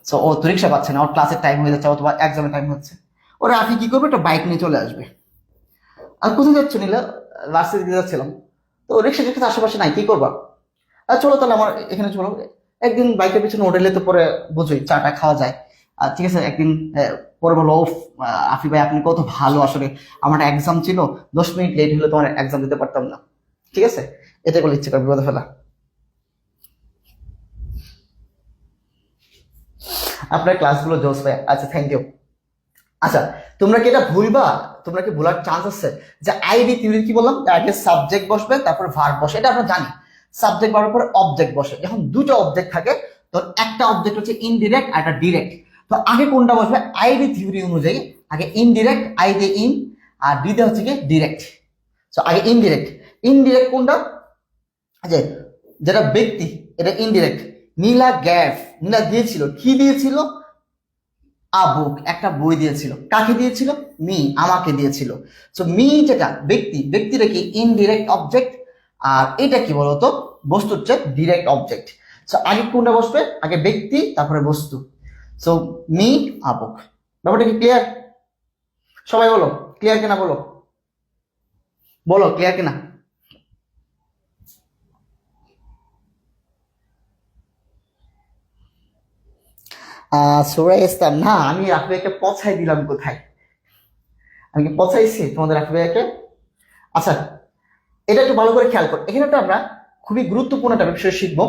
Speaker 1: সো ও তো রিক্সা পাচ্ছে না, ওর ক্লাসের টাইম হয়ে যাচ্ছে অথবা এক্সামের টাইম হচ্ছে, ওরা আফি কি করবে, একটা বাইক নিয়ে চলে আসবে। আর কোথায় যাচ্ছ নীলা? ভার্সিটিতে যাচ্ছিলাম। তো রিক্সা টিক্সা আশেপাশে নাই, কি করবা? আর চলো তাহলে আমার এখানে চলো। একদিন বাইকের পিছনে হোটেলে তো পরে বুঝোই চাটা খাওয়া যায়। আর ঠিক আছে, একদিন পরে বলো, "উফ, আফি ভাই আপনি কত ভালো, আসলে আমার এক্সাম ছিল, 10 মিনিট লেট হলে তোমার এক্সাম দিতে পারতাম না।" ঠিক আছে, এটা বলে ইচ্ছে করবে বিপদে ফেলা। আপনার ক্লাসগুলো জোস ভাই, আচ্ছা থ্যাংক ইউ। আচ্ছা, তোমরা কি এটা ভুলবা? তোমরা কি ভুলার চান্স আছে যে আইডি থিওরি কি বললাম, আগে সাবজেক্ট বসবে তারপর ভার্ব বসে, এটা আমরা জানি। সাবজেক্ট ভার্বের পর অবজেক্ট বসে। যখন দুটো অবজেক্ট থাকে, তো একটা অবজেক্ট হচ্ছে ইনডিরেক্ট আর একটা ডিরেক্ট। তো আগে কোনটা বসবে? আইডি থিওরি অনুযায়ী আগে ইনডিরেক্ট, আই দিয়ে ইন, আর ডি দিয়ে হচ্ছে কি ডিরেক্ট। তো আগে ইনডিরেক্ট। ইনডিরেক্ট কোনটা? যে যেটা ব্যক্তি, এটা ইনডিরেক্ট। নীলা গ্যাফ, নীলা দিয়েছিল, কি দিয়েছিল? বুক, একটা বই দিয়েছিল। কাকে দিয়েছিল? মি, আমাকে দিয়েছিল। সো মি যেটা ব্যক্তি, ব্যক্তিটা কি ইনডিরেক্ট অবজেক্ট, আর এটা কি বলতো বস্তু হচ্ছে ডিরেক্ট অবজেক্ট। সো আগে কোনটা বসবে? আগে ব্যক্তি তারপরে বস্তু। সো মি, বুক। ব্যাপারটা কি ক্লিয়ার? সবাই বলো ক্লিয়ার কিনা, বলো বলো ক্লিয়ার কিনা। সুরাই ইসলাম, না আমি রাফিয়াকে পছাই দিলাম কোথায়? আমি কি পছাইছি তোমাদের রাফিয়াকে? আচ্ছা, এটা একটু ভালো করে খেয়াল করো। এখানে তো আমরা খুবই গুরুত্বপূর্ণ একটা বিষয় শিখবো,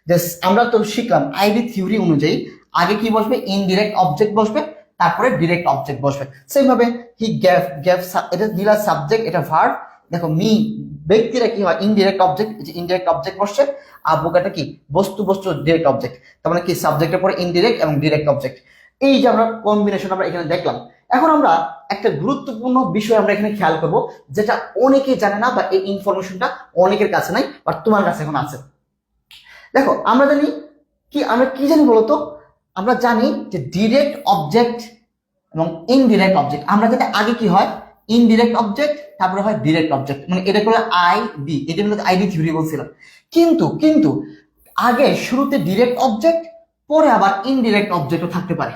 Speaker 1: যে আমরা তো শিখলাম আইডি থিওরি অনুযায়ী আগে কি বসবে? ইনডিরেক্ট অবজেক্ট বসবে, তারপরে ডিরেক্ট অবজেক্ট বসবে। সেম ভাবে হি গ্যাভ, গ্যাভ এটা নীলা সাবজেক্ট, এটা ভার্ব। দেখো মি ব্যক্তিরা কি হয়? ইনডিরেক্ট অবজেক্ট, ইনডিরেক্ট অবজেক্ট বসছে। আর বোকাটা কি বস্তু, বস্তু ডিরেক্ট অবজেক্ট। তার মানে কি সাবজেক্টের পরে ইনডিরেক্ট এবং ডিরেক্ট অবজেক্ট। এই যে আমরা কম্বিনেশন আমরা এখানে দেখলাম। এখন আমরা একটা গুরুত্বপূর্ণ বিষয় আমরা এখানে খেয়াল করব, যেটা অনেকে জানে না, বা এই ইনফরমেশনটা অনেকের কাছে নাই, বাট তোমার কাছে এখন আছে। দেখো আমরা জানি কি, আমরা কি জানি বলতো? আমরা জানি যে ডিরেক্ট অবজেক্ট এবং ইনডিরেক্ট অবজেক্ট। আমরা জানি আগে কি হয়? ইনডিরেক্ট অবজেক্ট, তারপরে হয় ডিরেক্ট অবজেক্ট, মানে এটা করে আইডি, এটা হলো আইডি থিওরি বলছিলাম। কিন্তু কিন্তু আগে শুরুতে ডিরেক্ট অবজেক্ট, পরে আবার ইনডিরেক্ট অবজেক্টও থাকতে পারে।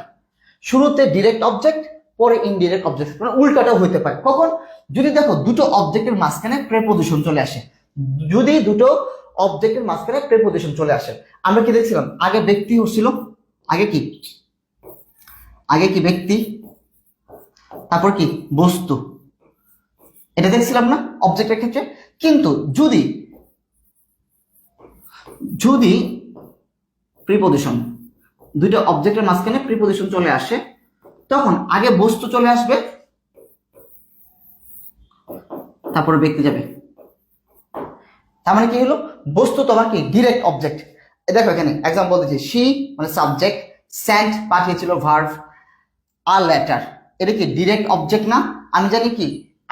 Speaker 1: শুরুতে ডিরেক্ট অবজেক্ট, পরে ইনডিরেক্ট অবজেক্ট, মানে উল্টাটাও হতে পারে। কখন? যদি দেখো দুটো অবজেক্টের মাঝখানে প্রেপোজিশন চলে আসে। যদি দুটো অবজেক্টের মাঝখানে প্রেপোজিশন চলে আসে, আমরা কি দেখছিলাম? আগে ব্যক্তি হচ্ছিল, আগে কি, আগে কি ব্যক্তি, তারপর কি বস্তু, এটা দেখছিলাম না অবজেক্টের ক্ষেত্রে। কিন্তু যদি যদি প্রিপোজিশন, দুইটা অবজেক্টের মাঝখানে প্রিপোজিশন চলে আসে, তখন আগে বস্তু চলে আসবে, তারপরে ব্যক্তি যাবে। তার মানে কি হলো? বস্তু তোমার কি ডিরেক্ট অবজেক্ট। দেখো এখানে এক্সাম্পল দিচ্ছি, শি মানে সাবজেক্ট, সেন্ট পাঠিয়েছিল ভার্ব, আ লেটার, এটা কি ডিরেক্ট অবজেক্ট না? আমি জানি কি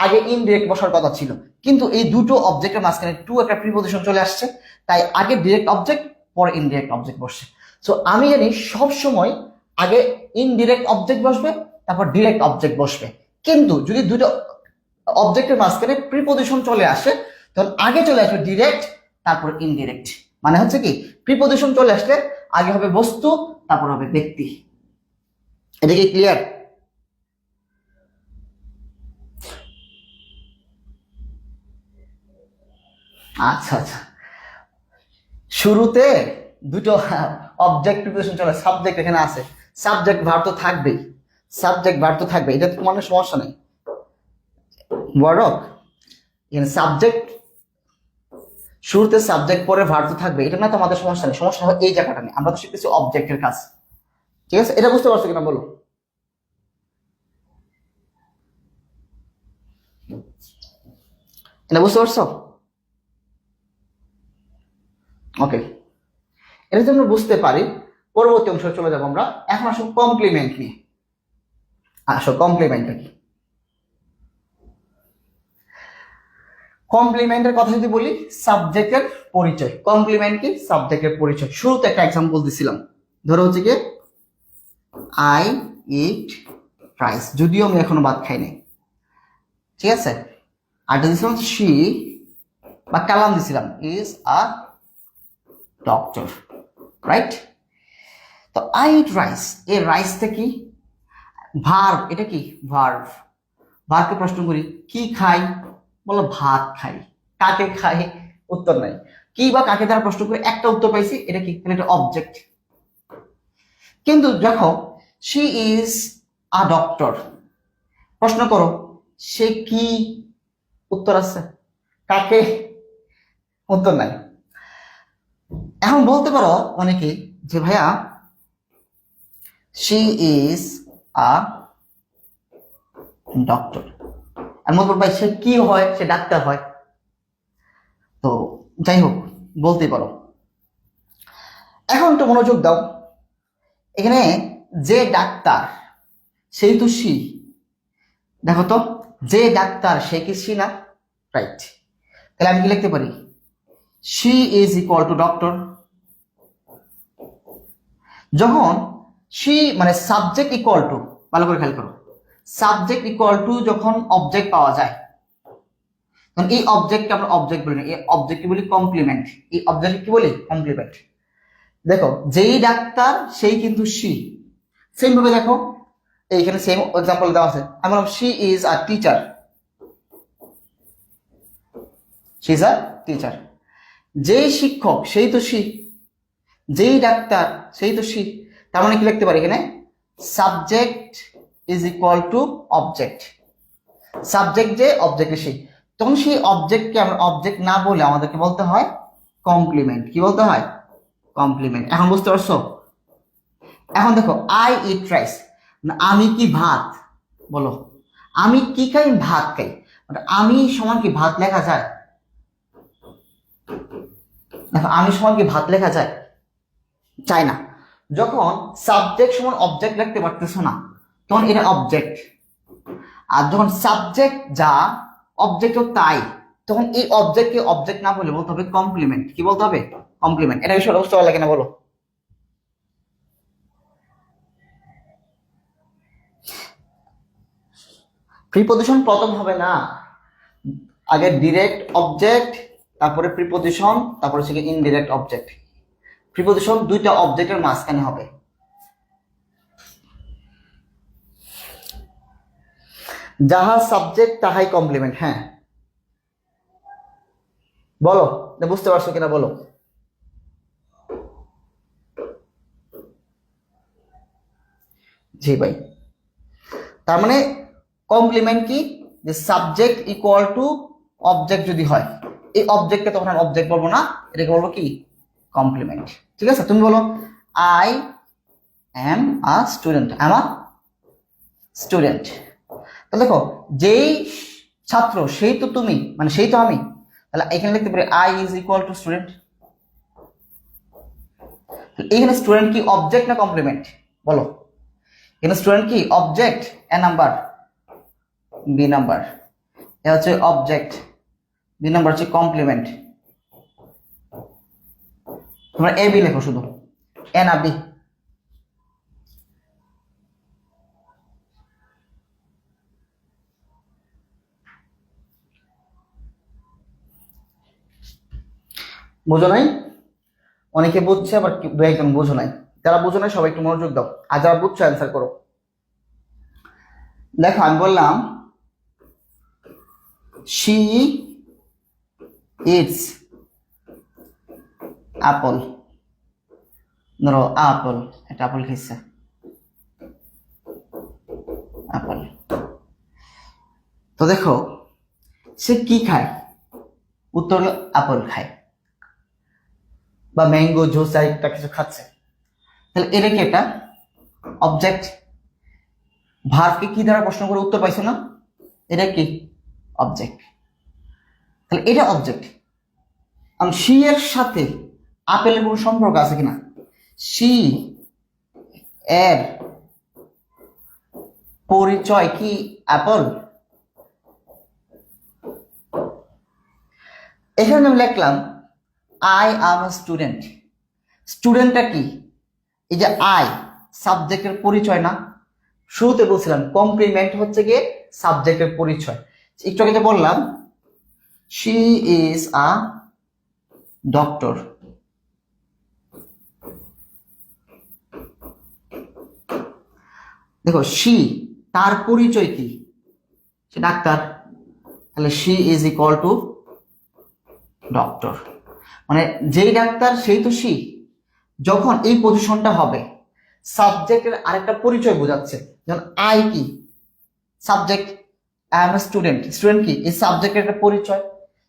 Speaker 1: আগে ইনডিরেক্ট বসার কথা ছিল, কিন্তু এই দুটো অবজেক্টের মাঝখানে টু একটা প্রিপোজিশন চলে আসছে, তাই আগে ডিরেক্ট অবজেক্ট, পরে ইনডিরেক্ট অবজেক্ট বসছে। সো আমি জানি সব সময় আগে ইনডিরেক্ট অবজেক্ট বসবে, তারপর ডিরেক্ট অবজেক্ট বসবে। কিন্তু যদি দুটো অবজেক্টের মাঝখানে প্রিপোজিশন চলে আসে, তখন আগে চলে আসবে ডিরেক্ট, তারপর ইনডিরেক্ট। মানে হচ্ছে কি প্রিপোজিশন চলে আসলে আগে হবে বস্তু, তারপর হবে ব্যক্তি। এটা কি ক্লিয়ার? আচ্ছা আচ্ছা, শুরুতে দুটো অবজেক্ট প্রিপোজিশন চলে, সাবজেক্ট এখানে আছে, সাবজেক্ট ভার্ব তো থাকবেই, সাবজেক্ট ভার্ব তো থাকবে, এটা তো কোনো সমস্যা নেই। বড় এখানে সাবজেক্ট, শুরুতে সাবজেক্ট পরে ভার্ব তো থাকবে, এটা না তো আমাদের সমস্যা নেই। সমস্যা হয় এই জায়গাটা নেই, আমরা তো শিখতেছি অবজেক্টের কাজ। ঠিক আছে, এটা বুঝতে পারছো কিনা বলো? এটা বুঝতে পারছো? ওকে, এটা যদি আমরা বুঝতে পারি, পরবর্তী অংশে চলে যাবো আমরা। এখন আসো কমপ্লিমেন্ট নিয়ে। আসো কমপ্লিমেন্টটা কি? কমপ্লিমেন্টের কথা যদি বলি, সাবজেক্টের পরিচয়। কমপ্লিমেন্ট কি? সাবজেক্টের পরিচয়। শুরুতে একটা এক্সাম্পল দিছিলাম, ধরো হচ্ছে কি আই ইট রাইস, যদিও আমি এখনো ভাত খাই নাই। ঠিক আছে, আরেকটা দিয়েছিলাম শি বা কালাম দিছিলাম ইজ আ ডক্টর, রাইট? তো আই ইট রাইস, এই রাইসটা কি? ভার্ব, এটা কি ভার্ব। ভার্বকে প্রশ্ন করি কি খাই, বলো ভাত খাই। কাকে খাই, উত্তর নাই। কি বা কাকে দ্বারা প্রশ্ন করে একটা উত্তর পাইছি, এটা কি? এটা অবজেক্ট। কিন্তু দেখো শি ইজ আ ডক্টর, প্রশ্ন করো সে কি, উত্তর আছে। কাকে, উত্তর নাই। এখন বলতে পারো অনেকে যে ভাইয়া শি ইজ আ ডক্টর, আমি বলবো ভাই সে কি হয়, সে ডাক্তার হয়। তো যাই হোক, বলতে পারো। এখন তো মনোযোগ দাও, এখানে যে ডাক্তার সেই তো সি। দেখো তো, যে ডাক্তার সে কি সি না? রাইট। তাহলে আমি কি লিখতে পারি? She is equal to doctor. যখন শি মানে সাবজেক্ট ইকুয়াল টু, ভালো করে খেয়াল করো, সাবজেক্ট ইকুয়াল টু যখন অবজেক্ট পাওয়া যায়, তখন এই অবজেক্টকে আমরা অবজেক্ট বলি না, এই অবজেক্টকে বলি কমপ্লিমেন্ট। এই অবজেক্ট কি বলি? কমপ্লিমেন্ট। দেখো যেই ডাক্তার সেই কিন্তু শি। সেম ভাবে দেখো এইখানে সেম এক্সাম্পল দেওয়া আছে, আমি বললাম she is a teacher, she is a teacher. যেই শিক্ষক সেই তো শি, যেই ডাক্তার সেই তো শি। তার মানে কি লিখতে পারি এখানে? Subject is equal to object. Subject যে, অবজেক্ট সেই। তখন সেই অবজেক্টকে আমরা অবজেক্ট না বলে আমাদেরকে বলতে হয় কমপ্লিমেন্ট। কি বলতে হয়? কমপ্লিমেন্ট। এখন বুঝতে পারছো? এখন দেখো আই ইট রাইস, আমি কি ভাত, বলো আমি কি খাই? ভাত খাই। আমি সমান কি ভাত লেখা যায়? দেখো আমি সমান কি ভাত লেখা যায়? চাই না। যখন সাবজেক্ট সমান অবজেক্ট লিখতে পারতেছো না, তখন এটা অবজেক্ট। আর যখন সাবজেক্ট যা, অবজেক্টও তাই, তখন এই অবজেক্টকে অবজেক্ট না বলে বলতে হবে কমপ্লিমেন্ট। কি বলতে হবে? কমপ্লিমেন্ট। এটা বিষয়ে বুঝতে পারলে কিনা বলো? প্রিপজিশন প্রথম হবে না, আগে ডিরেক্ট অবজেক্ট, তারপরে প্রিপজিশন, তারপরে হচ্ছে ইনডিরেক্ট অবজেক্ট। প্রিপজিশন দুইটা অবজেক্টের মাঝখানে হবে। যাহা সাবজেক্ট তাহাই কমপ্লিমেন্ট। হ্যাঁ বলো, বুঝতে পারছো কিনা বলো? জি ভাই। তার মানে কমপ্লিমেন্ট কি? যে সাবজেক্ট ইকুয়াল টু অবজেক্ট যদি হয়, এই অবজেক্টকে তখন আমি অবজেক্ট বলবো না, এটাকে বলবো কি? কমপ্লিমেন্ট। ঠিক আছে, তুমি বলো I am a student, I am a student. তাহলে দেখো যেই ছাত্র সেই তো তুমি, মানে সেই তো আমি। তাহলে এখানে লিখতে পারি I is equal to student. এখানে স্টুডেন্ট কি অবজেক্ট না কমপ্লিমেন্ট? বলো এখানে স্টুডেন্ট কি অবজেক্ট? এ নাম্বার, বি নাম্বার। এ হচ্ছে অবজেক্ট, বি নাম্বার হচ্ছে কমপ্লিমেন্ট। তোমরা এ বি লেখো শুধু, এ না বি। বুঝো নাই? অনেকে বুঝছে, আবার দু একজন বুঝো নাই। যারা বুঝো নাই সবাই একটু মনোযোগ দাও, আর যারা বুঝছো অ্যান্সার করো। দেখো আমি বললাম শি ইটস আপল। ধরো আপল, একটা আপল খেয়েছে, আপল। তো দেখো সে কি খায়, উত্তর হলো আপল খায়, বা ম্যাঙ্গো জুস একটা কিছু খাচ্ছে। তাহলে এটা কি? একটা অবজেক্ট। ভার্বকে কি দ্বারা প্রশ্ন করে উত্তর পাইছো না? এটা কি? অবজেক্ট। তাহলে এটা অবজেক্ট। আমি শি এর সাথে আপেলের কোনো সম্পর্ক আছে কিনা? শি এর পরিচয় কি অ্যাপল? এখানে আমি লিখলাম আই এম এ স্টুডেন্ট। স্টুডেন্টটা কি? এই যে আই, সাবজেক্টের পরিচয় না? শুরুতে বলছিলাম কমপ্লিমেন্ট হচ্ছে গিয়ে সাবজেক্টের পরিচয়। একটু আগে যে বললাম শি ইজ আ ডক্টর। দেখো শি, তার পরিচয় কি? সে ডাক্তার, তাহলে she is equal to doctor. মানে যেই ডাক্তার সেই তো শি। যখন এই পজিশনটা হবে, সাবজেক্টের আরেকটা পরিচয় বোঝাচ্ছে। যেমন আই কি? Subject. I M a student, student কি? এই সাবজেক্টের একটা পরিচয়।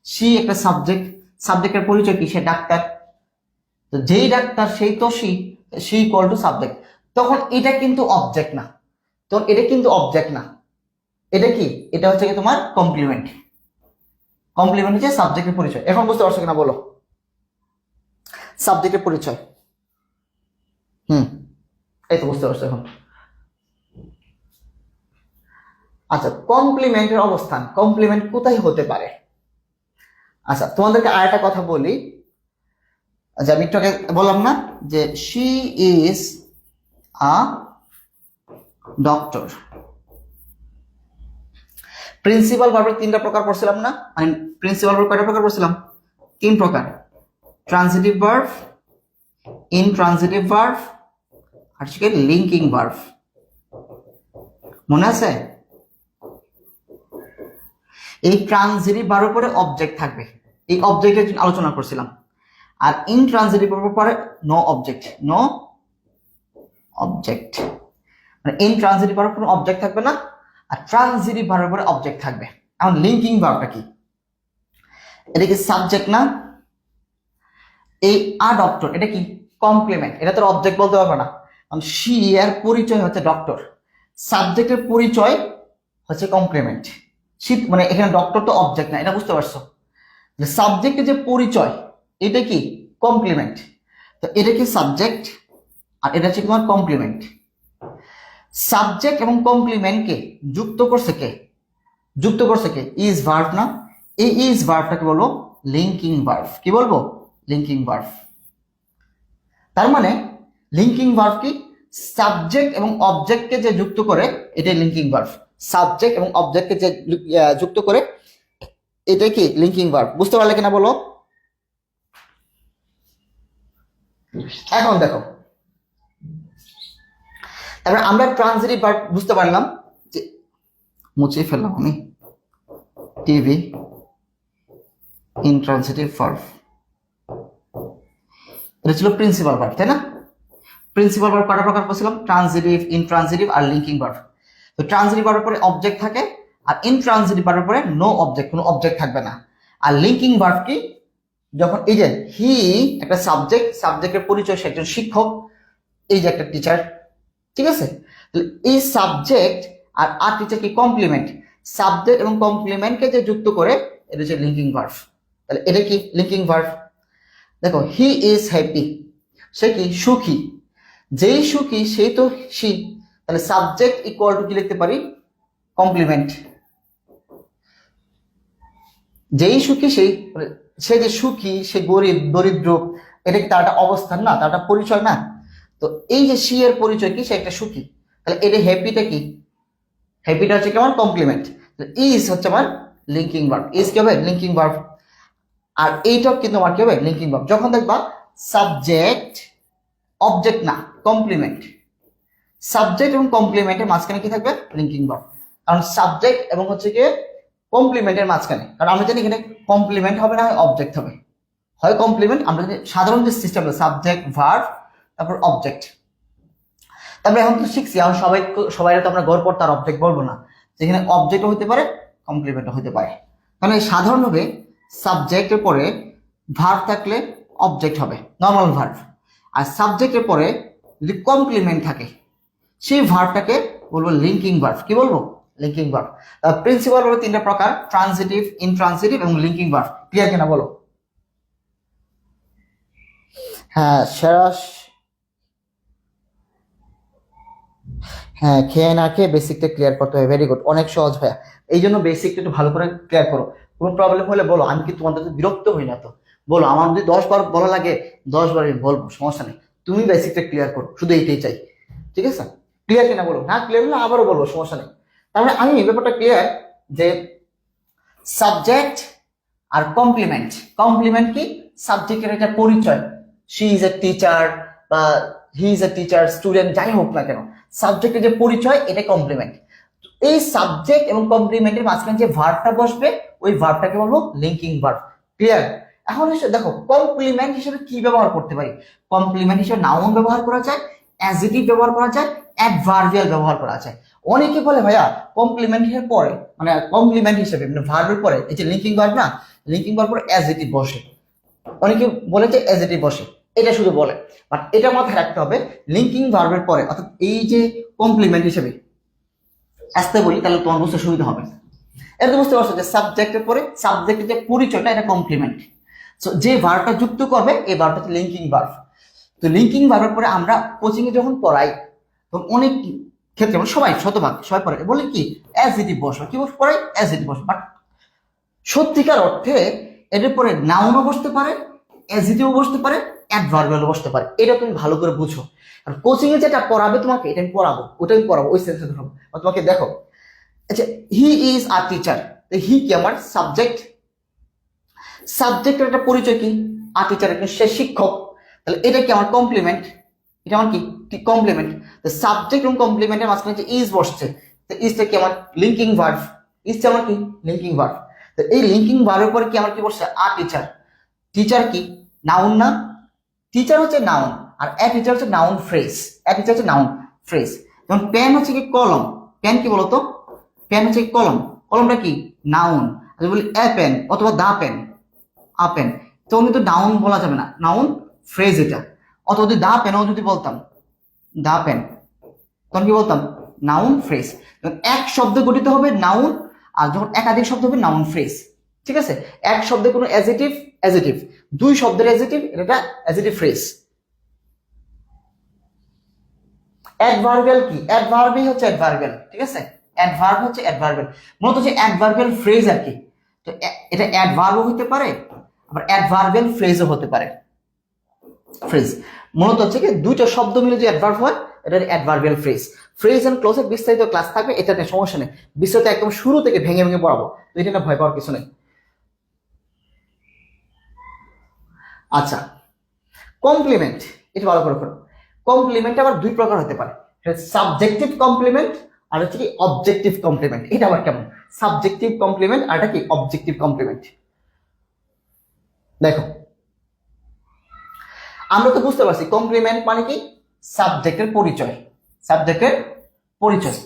Speaker 1: সি একটা সাবজেক্ট, সাবজেক্টের পরিচয় কি? সে ডাক্তার। তো যেই ডাক্তার সেই তো C, C equal to subject. তখন এটা কিন্তু অবজেক্ট না, তখন এটা কিন্তু অবজেক্ট না। এটা কি? এটা হচ্ছে কি তোমার কমপ্লিমেন্ট। কমপ্লিমেন্ট হচ্ছে সাবজেক্টের পরিচয়। এখন বুঝতে পারছো কিনা বলো? সাবজেক্টের পরিচয়। এই তো বুঝতে পারছো এখন। আচ্ছা, কমপ্লিমেন্টের অবস্থান, কমপ্লিমেন্ট কোথায় হতে পারে? আচ্ছা, তোমাদেরকে আরেকটা কথা বলি, যে আমি একটু আগে বললাম না যে she is a doctor. Principal ভার্বের তিনটা প্রকার পড়ছিলাম না? মানে প্রিন্সিপাল ভার্ব কয়টা প্রকার পড়ছিলাম? তিন প্রকার। ট্রান্সিটিভ ভার্ব, ইনট্রান্সিটিভ ভার্ব, আর হচ্ছে লিঙ্কিং ভার্ব। মনে আছে? এই ট্রান্সিটিভ ভার্বের পরে অবজেক্ট থাকবে, এই অবজেক্টের জন্য আলোচনা করছিলাম। আর ইনট্রান্সিটিভ ভার্বের পরে নো অবজেক্ট, নো অবজেক্ট। মানে ইনট্রান্সিটিভ ভার্বের কোনো অবজেক্ট থাকবে না, আর ট্রান্সিটিভ ভার্বের পরে অবজেক্ট থাকবে। এখন লিঙ্কিং ভার্বটা কি? এটা কি সাবজেক্ট না? এই আ ডক্টর এটা কি? কমপ্লিমেন্ট। এটা তো অবজেক্ট বলতে পারবে না, কারণ শি এর পরিচয় হচ্ছে ডক্টর, সাবজেক্টের পরিচয় হচ্ছে কমপ্লিমেন্ট। শি মানে এখানে ডক্টর তো অবজেক্ট না, এটা বুঝতে পারছো? যে সাবজেক্টের যে পরিচয় এটা কি? কমপ্লিমেন্ট। তো এটা কি সাবজেক্ট, আর এটা হচ্ছে তোমার কমপ্লিমেন্ট। সাবজেক্ট এবং কমপ্লিমেন্টকে যুক্ত করছে কে? যুক্ত করছে কে? ইজ ভার্ব না? এই ইজ ভার্বটাকে বলবো লিঙ্কিং ভার্ব। কি বলবো? Linking verb. তার মানে লিঙ্কিং ভার্ব কি? সাবজেক্ট এবং অবজেক্টকে যে যুক্ত করে, এটাই লিঙ্কিং ভার্ব। সাবজেক্ট এবং অবজেক্টকে যে যুক্ত করে, এটাই কি? Linking verb. বুঝতে পারলে কিনা বলো? এখন দেখো, তারপরে আমরা ট্রান্সিটিভ ভার্ব বুঝতে পারলাম, যে মুছে ফেললাম আমি টিভি, ইনট্রান্সিটিভ ভার্ব। এটা ছিল প্রিন্সিপাল ভার্ব, তাই না? প্রিন্সিপাল ভার্ব কয়টা প্রকার বলছিলাম? ট্রান্সিটিভ, ইনট্রান্সিটিভ আর লিঙ্কিং ভার্ব। তো ট্রান্সিটিভ ভার্বের পরে অবজেক্ট থাকে, আর ইনট্রান্সিটিভ ভার্বের পরে নো অবজেক্ট, কোনো অবজেক্ট থাকবে না। আর লিঙ্কিং ভার্ব কি? যখন এই যে হি একটা সাবজেক্ট, সাবজেক্টের পরিচয় সে একজন শিক্ষক, এই যে একটা টিচার, ঠিক আছে? তাহলে এই সাবজেক্ট আর টিচার কি? কমপ্লিমেন্ট। সাবজেক্ট এবং কমপ্লিমেন্টকে যে যুক্ত করে, এটা হচ্ছে লিঙ্কিং ভার্ব। তাহলে এটা কি? Linking verb. দেখো হি ইজ হ্যাপি, সে কি? সুখী। যেই সুখী সেই তো সি, তাহলে সাবজেক্ট ইকুয়াল টু কি লিখতে পারি? কমপ্লিমেন্ট। যেই সুখী সেই, সে যে সুখী, সে গরিব দরিদ্র, এটা কি তার একটা অবস্থান না? তার একটা পরিচয় না? তো এই যে সি এর পরিচয় কি? সে একটা সুখী। তাহলে এটা হ্যাপিটা কি? হ্যাপিটা হচ্ছে কি আমার কমপ্লিমেন্ট। ইজ হচ্ছে আমার লিঙ্কিং ভার্ব। ইজ কি হবে? Linking verb. আর এইটাও কিন্তু আমার কি হবে? Linking verb. যখন দেখবা সাবজেক্ট অবজেক্ট না, কমপ্লিমেন্ট, সাবজেক্ট এবং কমপ্লিমেন্টের মাঝখানে কি থাকবে? Linking verb. কারণ সাবজেক্ট এবং হচ্ছে কি কমপ্লিমেন্টের মাঝখানে, কারণ আমরা জানি এখানে কমপ্লিমেন্ট হবে না হয় অবজেক্ট হবে, হয় কমপ্লিমেন্ট। আমরা জানি সাধারণ যে সিস্টেম, সাবজেক্ট ভার্ব তারপর অবজেক্ট। তারপরে এখন তো শিখছি, এখন সবাই তো আমরা গড়পড় তার অবজেক্ট বলবো না, যেখানে অবজেক্টও হতে পারে কমপ্লিমেন্টও হতে পারে। মানে সাধারণভাবে সাবজেক্টের পরে ভার্ব থাকলে অবজেক্ট হবে, নর্মাল ভার্ব। আর সাবজেক্টের পরে যদি কমপ্লিমেন্ট থাকে, সেই ভার্বটাকে বলবো লিঙ্কিং ভার্ব। কি বলবো? Linking verb. প্রিন্সিপাল হলো তিনটা প্রকার: ট্রান্সিটিভ, ইনট্রান্সিটিভ এবং লিঙ্কিং ভার্ব। ক্লিয়ার কিনা বলো? হ্যাঁ সেরা, হ্যাঁ খেয়ে না খেয়ে বেসিকটা ক্লিয়ার করতে হবে। ভেরি গুড, অনেক সহজ ভাইয়া। এই জন্য বেসিকটা একটু ভালো করে ক্লিয়ার করো। কোনো প্রবলেম হলে বলো, আমি কি তোমাদের বিরক্ত হই না তো। বলো, আমার যদি 10 বার বলা লাগে 10 বার আমি বলবো, সমস্যা নেই। তুমি বেসিকটা ক্লিয়ার করো, শুধু এইটাই চাই। ঠিক আছে? ক্লিয়ার কিনা বলো? না ক্লিয়ার হলে আবারও বলবো, সমস্যা নেই। তার মানে আমি এই ব্যাপারটা ক্লিয়ার যে সাবজেক্ট আর কমপ্লিমেন্ট, কমপ্লিমেন্ট কি সাবজেক্টের একটা পরিচয়, শি ইজ এ টিচার বা he is a teacher, student যাই হোক না কেন, সাবজেক্টের যে পরিচয় এটা কমপ্লিমেন্ট। এই সাবজেক্ট এবং কমপ্লিমেন্টের মাঝখানে যে ভার্বটা বসবে ওই ভার্বটাকে বলবো লিঙ্কিং ভার্ব। ক্লিয়ার? এখন দেখো কমপ্লিমেন্ট হিসেবে কি ব্যবহার করতে পারি। কমপ্লিমেন্ট হিসেবে নাউন ব্যবহার করা যায়, অ্যাডজেক্টিভ ব্যবহার করা যায়, অ্যাডভার্বিয়াল ব্যবহার করা যায়। অনেকে বলে ভাইয়া কমপ্লিমেন্ট এর পরে মানে কমপ্লিমেন্ট হিসেবে মানে ভার্বের পরে এই যে লিঙ্কিং ভার্ব না, লিঙ্কিং ভার্ব পরে অ্যাডজেক্টিভ বসে। অনেকে বলে যে অ্যাডজেক্টিভ বসে, এটা শুধু বলে, বাট এটা মাথায় রাখতে হবে লিঙ্কিং ভার্বের পরে অর্থাৎ এই যে কমপ্লিমেন্ট হিসেবে আসতে বলি তাহলে তোমার বুঝতে সুবিধা হবে। এটা তো বুঝতে পারছো যে সাবজেক্টের পরে সাবজেক্টের যে পরিচয়টা এটা কমপ্লিমেন্ট। সো যে ভার্বটা যুক্ত করবে এই ভার্বটা হচ্ছে লিঙ্কিং ভার্ব। তো লিঙ্কিং ভার্বের পরে আমরা কোচিং এ যখন পড়াই তখন অনেক ক্ষেত্রে মানে সবাই শতভাগ সবাই পড়ে বলে কি অ্যাডজেক্টিভ বসো, কি পড়াই অ্যাডজেক্টিভ বসো, বাট সত্যিকার অর্থে এর পরে নাউনও বসতে পারে, অ্যাডজেক্টিভও বসতে পারে, অ্যাডভার্বিয়ালও বসতে পারে। এটা তুমি ভালো করে বুঝো। আর কোচিং এ যেটা পড়াবে তোমাকে এটা আমি পড়াবো, ওটা আমি পড়াবো ওই সেন্সে ধরবো। তোমাকে দেখো আচ্ছা হি ইজ আ টিচার, হি কি আমার সাবজেক্ট, সাবজেক্টের একটা পরিচয় কি আ টিচার, সে শিক্ষক, তাহলে এটা কি আমার কমপ্লিমেন্ট, এটা আমার কি কমপ্লিমেন্ট। তো সাবজেক্ট এবং কমপ্লিমেন্টের মাঝখানে যে ইজ বসছে তো ইজটা কি আমার লিঙ্কিং ভার্ব, ইজটা আমার কি লিঙ্কিং ভার্ব। তো এই লিঙ্কিং ভার্বের পরে কি আমার কি বসছে আ টিচার, টিচার কি নাউন না, টিচার হচ্ছে নাউন আর এ টিচার হচ্ছে নাউন ফ্রেজ, এ টিচার হচ্ছে নাউন ফ্রেজ। যেমন পেন হচ্ছে কি কলম, পেন কি বলতো, পেন হচ্ছে কি কলম, কলমটা কি নাউন। আমি বলি এ পেন অথবা দা পেন, আ পেন, তখন কিন্তু নাউন বলা যাবে না, নাউন ফ্রেজ এটা। অথবা যদি দা পেনও যদি বলতাম দা পেন তখন কি বলতাম নাউন ফ্রেজ। এক শব্দ গঠিত হবে নাউন, আর যখন একাধিক শব্দ হবে নাউন ফ্রেজ। ঠিক আছে, এক শব্দে কোনো অ্যাডজেক্টিভ অ্যাডজেক্টিভ, দুই শব্দের অ্যাডজেক্টিভ এটা অ্যাডজেক্টিভ ফ্রেজ। অ্যাডভার্বিয়াল কি অ্যাডভার্বই হচ্ছে অ্যাডভার্বিয়াল। ঠিক আছে, অ্যাডভার্ব হচ্ছে অ্যাডভার্বিয়াল, মূলত হচ্ছে অ্যাডভার্বিয়াল ফ্রেজ আর কি। তো এটা অ্যাডভার্বও হতে পারে আবার অ্যাডভার্বিয়াল ফ্রেজও হতে পারে। ফ্রেজ মূলত হচ্ছে কি দুইটা শব্দ মিলে যে অ্যাডভার্ব হয় এটা অ্যাডভার্বিয়াল ফ্রেজ। ফ্রেজ এন্ড ক্লজের বিস্তারিত ক্লাস থাকবে, এটা নিয়ে সমস্যা নেই, বিস্তারিত একদম শুরু থেকে ভেঙে ভেঙে পড়াবো, তো এটা না ভয় পাওয়ার কিছু নেই। আচ্ছা কমপ্লিমেন্ট, এটা ভালো করে করো। কমপ্লিমেন্ট আবার দুই প্রকার হতে পারে, সাবজেক্টিভ কমপ্লিমেন্ট আর হচ্ছে কি অবজেক্টিভ কমপ্লিমেন্ট। এটা আবার কেমন, সাবজেক্টিভ কমপ্লিমেন্ট আর এটা কি অবজেক্টিভ কমপ্লিমেন্ট। দেখো আমরা তো বুঝতে পারছি কমপ্লিমেন্ট মানে কি সাবজেক্টের পরিচয়, সাবজেক্টের পরিচয়।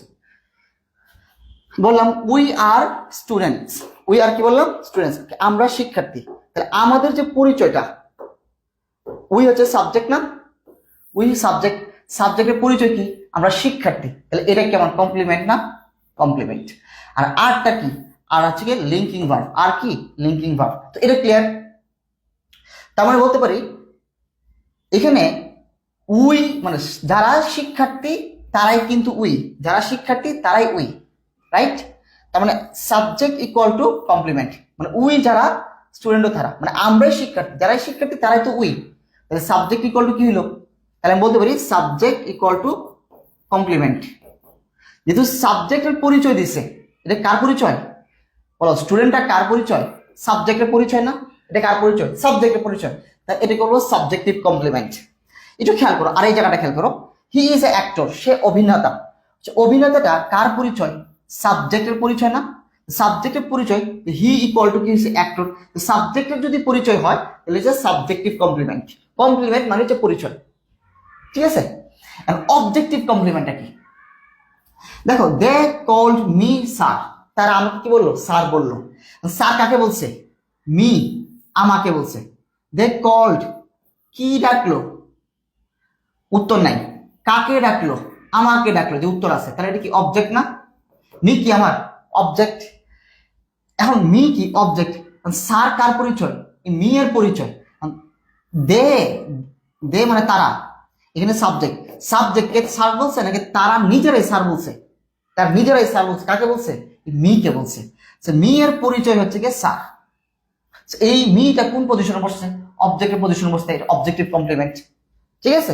Speaker 1: বললাম we are students, we are কি বললাম স্টুডেন্টস, আমরা শিক্ষার্থী। তাহলে আমাদের যে পরিচয়টা উই হচ্ছে সাবজেক্ট না, উই সাবজেক্ট, সাবজেক্টের পরিচয় কি আমরা শিক্ষার্থী, তাহলে এটা কি আমার কমপ্লিমেন্ট না, কমপ্লিমেন্ট। আর আরটা কি আর হচ্ছে কি লিঙ্কিং ভার্ব, আর কি লিঙ্কিং ভার্ব। তো এটা ক্লিয়ার, তার মানে বলতে পারি এখানে উই মানে যারা শিক্ষার্থী তারাই কিন্তু উই, যারা শিক্ষার্থী তারাই উই, রাইট। তার মানে সাবজেক্ট ইকুয়াল টু কমপ্লিমেন্ট, মানে উই যারা স্টুডেন্টও তারা, মানে আমরাই শিক্ষার্থী, যারাই শিক্ষার্থী তারাই তো উই। তাহলে সাবজেক্ট ইকুয়াল টু কি হলো, তাহলে আমি বলতে পারি সাবজেক্ট ইকুয়াল টু কমপ্লিমেন্ট। যেহেতু সাবজেক্টের পরিচয় দিছে, এটা কার পরিচয় বলো, স্টুডেন্টটা কার পরিচয়, সাবজেক্টের পরিচয় না, এটা কার পরিচয় সাবজেক্টের পরিচয়, তাই এটা করবো সাবজেক্টিভ কমপ্লিমেন্ট। একটু খেয়াল করো আর এই জায়গাটা খেয়াল করো, হি ইজ এ অ্যাক্টর, সে অভিনেতা, অভিনেতাটা কার পরিচয় সাবজেক্টের পরিচয় না, সাবজেক্টের পরিচয় হি ইকুয়াল টু কি হচ্ছে অ্যাক্টর। সাবজেক্টের যদি পরিচয় হয় তাহলে হচ্ছে সাবজেক্টিভ কমপ্লিমেন্ট, কমপ্লিমেন্ট মানে হচ্ছে পরিচয়। ঠিক আছে, অবজেক্টিভ কমপ্লিমেন্টটা কি দেখো, দে কল্ড মি স্যার, তারা আমাকে কি বললো স্যার বললো। স্যার কাকে বলছে মি, আমাকে বলছে। দে কল্ড কি ডাকলো, উত্তর নাই, কাকে ডাকলো আমাকে ডাকলো, যে উত্তর আছে, তাহলে এটা কি অবজেক্ট না, মি কি আমার অবজেক্ট। এখন মি কি অবজেক্ট, স্যার কার পরিচয় মি এর পরিচয়, দে দে মানে তারা, এখানে সাবজেক্ট, সাবজেক্টকে স্যার বলছে নাকি তারা নিজেরাই স্যার বলছে, তার নিজেরাই স্যার বলছে, কাকে বলছে মি কে বলছে। মি এর পরিচয় হচ্ছে কি স্যার, এই মিটা কোন পজিশনে বসছে অবজেক্টের পজিশনে বসছে, এটা অবজেক্টিভ কমপ্লিমেন্ট। ঠিক আছে,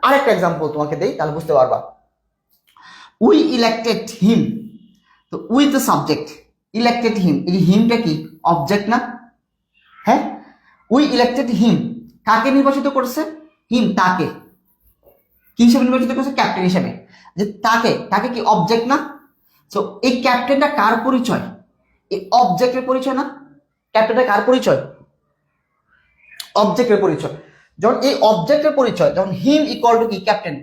Speaker 1: আরেকটা এক্সাম্পল তোমাকে দেই তাহলে বুঝতে পারবা। উই ইলেক্টেড হিম, তো উই তো সাবজেক্ট, ইলেক্টেড হিম, এই হিমটা কি অবজেক্ট না, হ্যাঁ, উই ইলেক্টেড হিম, কাকে নির্বাচিত করেছে? হিম, তাকে। কি হিসেবে নির্বাচিত করেছে? ক্যাপ্টেন হিসেবে। যে তাকে, তাকে কি অবজেক্ট না? তো এই ক্যাপ্টেনটা কার পরিচয়? এই অবজেক্টের পরিচয় না? ক্যাপ্টেনটা কার পরিচয়? অবজেক্টের পরিচয়। যখন এই অবজেক্টের পরিচয়, যখন হিম ইকুয়াল টু কি ক্যাপ্টেন,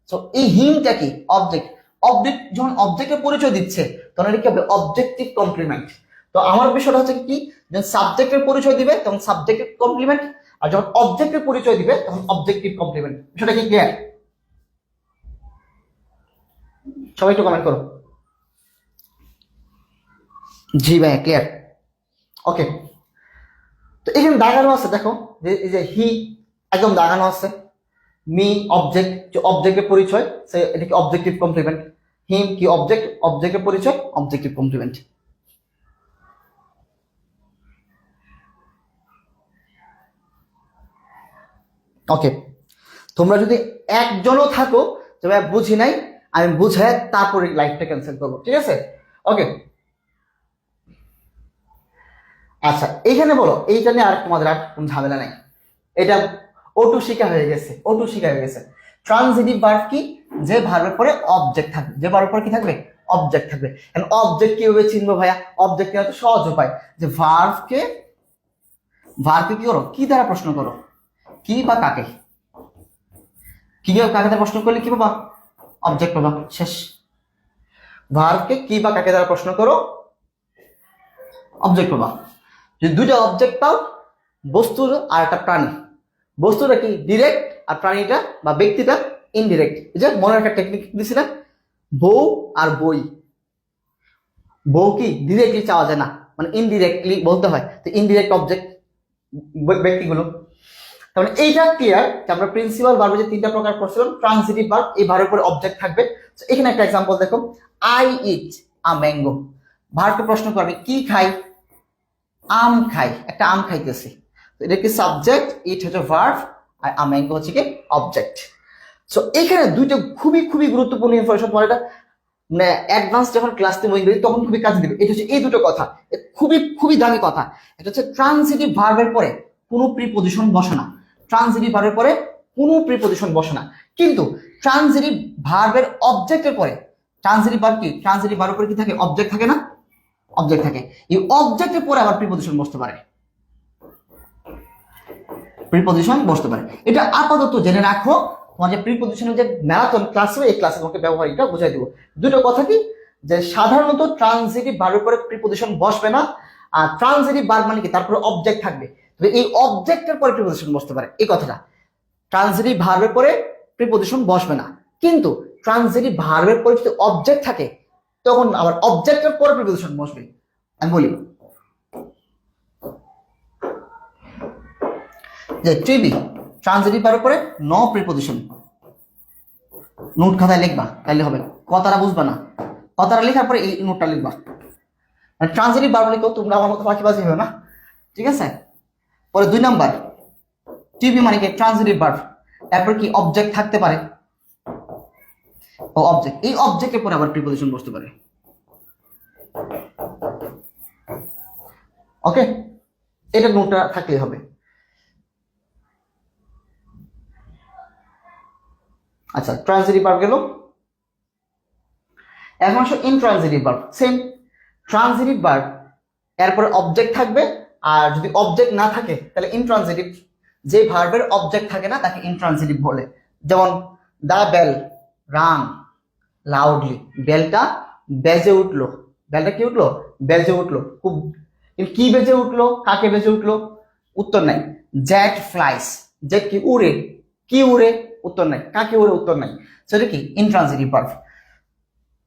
Speaker 1: তো এই হিমটা কি অবজেক্ট। অবজেক্ট যখন অবজেক্টের পরিচয় দিচ্ছে তখন এটা কি হবে? Objective complement. তো আমার বিষয়টা হচ্ছে কি, যখন সাবজেক্টের পরিচয় দিবে তখন সাবজেক্টিভ কমপ্লিমেন্ট, আর যখন অবজেক্টের পরিচয় দিবে তখন অবজেক্টিভ কমপ্লিমেন্ট। বিষয়টা কি ক্লিয়ার? সবাই একটু কমেন্ট করো। জি ভাই, ক্লিয়ার। ওকে, তো এখানে দাগানো আছে, দেখো যে এই যে হি একদম দাগানো আছে। মি অবজেক্ট, যে অবজেক্টের পরিচয়, সে এটা কি অবজেক্টিভ কমপ্লিমেন্ট। হিম কি অবজেক্ট, অবজেক্টের পরিচয় অবজেক্টিভ কমপ্লিমেন্ট। ওকে, তোমরা যদি একজনও থাকো যে ভাই বুঝি নাই, আমি বুঝাই তারপরে লাইভটা ক্যান্সেল করবো, ঠিক আছে? ওকে, আচ্ছা এখানে বলো, এইটা নিয়ে আর তোমাদের আর কোনো ঝামেলা নাই। এটা ওটু শিখা হয়ে গেছে, ওটু শিখা হয়ে গেছে। ট্রানজিটিভ ভার্ব কি? যে ভার্বের পরে অবজেক্ট থাকবে, যে ভার্বের পরে কি থাকবে? অবজেক্ট থাকবে। এখন অবজেক্ট কিভাবে চিনবো ভাইয়া? অবজেক্ট নেওয়া তো সহজ উপায়, যে ভার্বকে কি করো? কি দ্বারা প্রশ্ন করো? কি বা কাকে? কি কাকে দ্বারা প্রশ্ন করলে কি পাবা? অবজেক্ট পাবা, শেষ। ভার্বকে কি বা কাকে দ্বারা প্রশ্ন করো? অবজেক্ট পাবা। যদি দুইটা অবজেক্ট পাও, বস্তুর আর একটা প্রাণী, বস্তুটা কি ডিরেক্ট আর প্রাণীটা বা ব্যক্তিটা ইনডিরেক্ট। এই যে মনে একটা টেকনিক দিছিলাম, বউ আর বই। বউ কি ডিরেক্টলি চাওয়া যায় না, মানে ইনডিরেক্টলি বলতে হয়, তো ইনডিরেক্ট অবজেক্ট ব্যক্তিগুলো। তাহলে এইটা ক্লিয়ার যে আমরা প্রিন্সিপাল ভার্বে যে তিনটা প্রকার করছিলাম, ট্রানজিটিভ ভার্ব, এই ভার্বের উপরে অবজেক্ট থাকবে। তো এখানে একটা এক্সাম্পল দেখো, আই ইট আ ম্যাঙ্গো। ভার্বকে প্রশ্ন করবে কি খাই? আম খাই, একটা আম খাইতেছি। তো এটা কি সাবজেক্ট, ইট হচ্ছে ভার্ব, আর আ ম্যাঙ্গো হচ্ছে কি অবজেক্ট। সো এখানে দুইটা খুবই খুবই গুরুত্বপূর্ণ ইনফরমেশন, তোমার এটা মানে অ্যাডভান্স যখন ক্লাস নেবো ইংরেজি তখন খুবই কাজে দিবে। এটা হচ্ছে এই দুটো কথা, খুবই খুবই দামি কথা। এটা হচ্ছে ট্রানজিটিভ ভার্বের পরে কোনো প্রিপজিশন বসে না, ট্রানজিটিভ ভার্বের পরে কোনো প্রিপজিশন বসে না। কিন্তু ট্রানজিটিভ ভার্বের অবজেক্টের পরে, ট্রানজিটিভ ভার্ব কি, ট্রানজিটিভ ভার্বের পরে কি থাকে? অবজেক্ট থাকে না? অবজেক্ট থাকে। এই অবজেক্টের পরে আবার প্রিপজিশন বসতে পারে, প্রিপজিশন বসতে পারে। এটা আপাতত জেনে রাখো। তোমার যে প্রিপজিশনের যে ম্যারাথন ক্লাস হবে, এই ক্লাসে তোমাকে ব্যবহারিকটা বুঝাই দিব। দুটো কথা কি, যে সাধারণত ট্রানজিটিভ ভার্বের পরে প্রিপজিশন বসবে না, আর ট্রানজিটিভ ভার্ব মানে কি তারপরে অবজেক্ট থাকবে, তবে এই অবজেক্টের পরে প্রিপজিশন বসতে পারে, এই কথাটা। ট্রানজিটিভ ভার্বের পরে প্রিপজিশন বসবে না, কিন্তু ট্রানজিটিভ ভার্বের পরে যদি অবজেক্ট থাকে তখন আবার অবজেক্টের পরে প্রিপজিশন বসবে। আমি বলি যে ট্রিবি ট্রানজিটিভ ভার্বের পরে নো প্রিপজিশন, নোট খাতায় লিখবা তাহলে হবে, কথাটা বুঝবা না, কথাটা লেখার পরে এই নোটটা লিখবা। ট্রানজিটিভ ভার্ব লিখো, তোমরা আমার মতো ফাঁকিবাজি হবে না, ঠিক আছে? পরে 2 নাম্বার, টিভি মানে কি ট্রানজিটিভ ভার্ব, তারপর কি অবজেক্ট থাকতে পারে, ও অবজেক্ট, এই অবজেক্টের পরে আবার প্রিপজিশন বসতে পারে। ওকে, এটা নোটটা থাকলেই হবে। আচ্ছা, ট্রানজিটিভ ভার্ব গেল। এখন আসো intransitive verb. Same, transitive verb এরপরে অবজেক্ট থাকবে, আর যদি অবজেক্ট না থাকে তাহলে ইনট্রানজিটিভ। যে ভার্বের অবজেক্ট থাকে না তাকে ইনট্রানজিটিভ বলে। যেমন দা বেল রাং লাউডলি, বেলটা বেজে উঠলো, বেলটা কি উঠলো? বেজে উঠলো। খুব, কি বেজে উঠলো? কাকে বেজে উঠলো? উত্তর নাই। জ্যাট ফ্লাইস, জেট কি উড়ে, কি উড়ে? উত্তর নাই। কাকে উড়ে? উত্তর নাই। সেটা কি intransitive verb.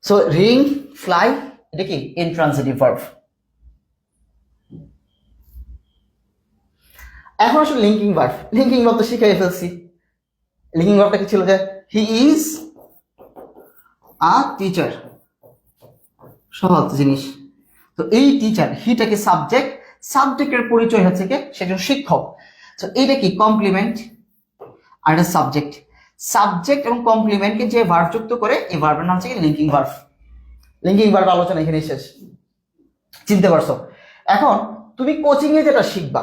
Speaker 1: So ring fly এটা কি ইনট্রানজিটিভ ভার্ব। এখন আসলে লিঙ্কিং ভার্ব, লিঙ্কিং ভার্ব তো শিখাই ফেলছি। লিঙ্কিং ভার্বটা কি ছিল? যে হি ইজ আ টিচার, সহজ জিনিস। তো এই টিচার, হিটাকে সাবজেক্ট, সাবজেক্টের পরিচয় হচ্ছে কি সেটা শিক্ষক। তো এইটা কি কমপ্লিমেন্ট, আর এটা সাবজেক্ট। সাবজেক্ট এবং কমপ্লিমেন্টকে যে ভার্ব যুক্ত করে এই ভার্বের নাম হচ্ছে কি লিঙ্কিং ভার্ব। লিঙ্কিং ভার্ব আলোচনা এখানে শেষ, চিনতে পারছো? এখন তুমি কোচিং এ যেটা শিখবা,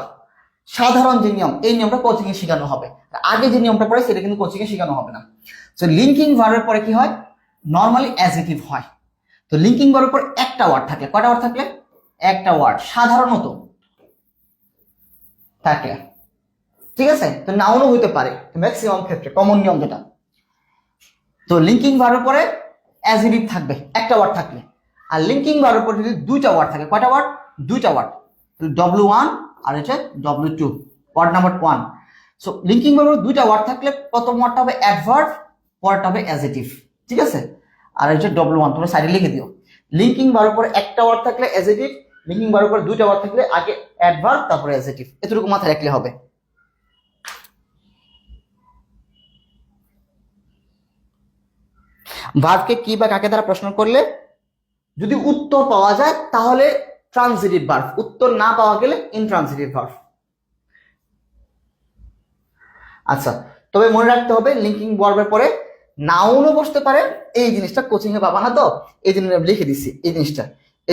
Speaker 1: সাধারণ যে নিয়ম, এই নিয়মটা কোচিং এ শেখানো হবে। আগে যে নিয়মটা পড়ে সেটা কিন্তু কোচিং এ শেখানো হবে না। তো লিঙ্কিং ভার্বের পরে কি হয়, নর্মালি অ্যাডজেক্টিভ হয়। তো লিঙ্কিং ভার্বের পর একটা ওয়ার্ড থাকলে, কয়টা ওয়ার্ড থাকলে, একটা ওয়ার্ড সাধারণত থাকলে, ঠিক আছে। তো নাউনও হইতে পারে ম্যাক্সিমাম ক্ষেত্রে, কমন নিয়ম যেটা। তো লিঙ্কিং ভার্বের পরে অ্যাডজেক্টিভ থাকবে একটা ওয়ার্ড থাকলে। আর লিঙ্কিং ভার্বের পরে যদি দুইটা ওয়ার্ড থাকে, কয়টা ওয়ার্ড, দুইটা ওয়ার্ড, W1 আর এটা W2, ward number 1। So linking ভার্বের দুইটা ওয়ার্ড থাকলে প্রথম ওয়ার্ডটা হবে অ্যাডভার্ব, পরেরটা হবে অ্যাডজেক্টিভ, ঠিক আছে। আর এটা W1 তোমরা সাইডে লিখে দিও। লিঙ্কিং ভার্বের পরে একটা ওয়ার্ড থাকলে অ্যাডজেক্টিভ, লিঙ্কিং ভার্বের পরে দুইটা ওয়ার্ড থাকলে আগে অ্যাডভার্ব তারপরে অ্যাডজেক্টিভ, এতটুকু মাথায় রাখলে হবে। ভার্বকে কি বা কাকে দ্বারা প্রশ্ন করলে যদি উত্তর পাওয়া যায় তাহলে ট্রান্সিটিভ ভার্ব, উত্তর না পাওয়া গেলে ইনট্রান্সিটিভ ভার্ব। আচ্ছা, তবে মনে রাখতে হবে লিঙ্কিং ভার্বের পরে নাউনও বসতে পারে। এই জিনিসটা কোচিং এ পাবা না, তো এই জন্য লিখে দিচ্ছি এই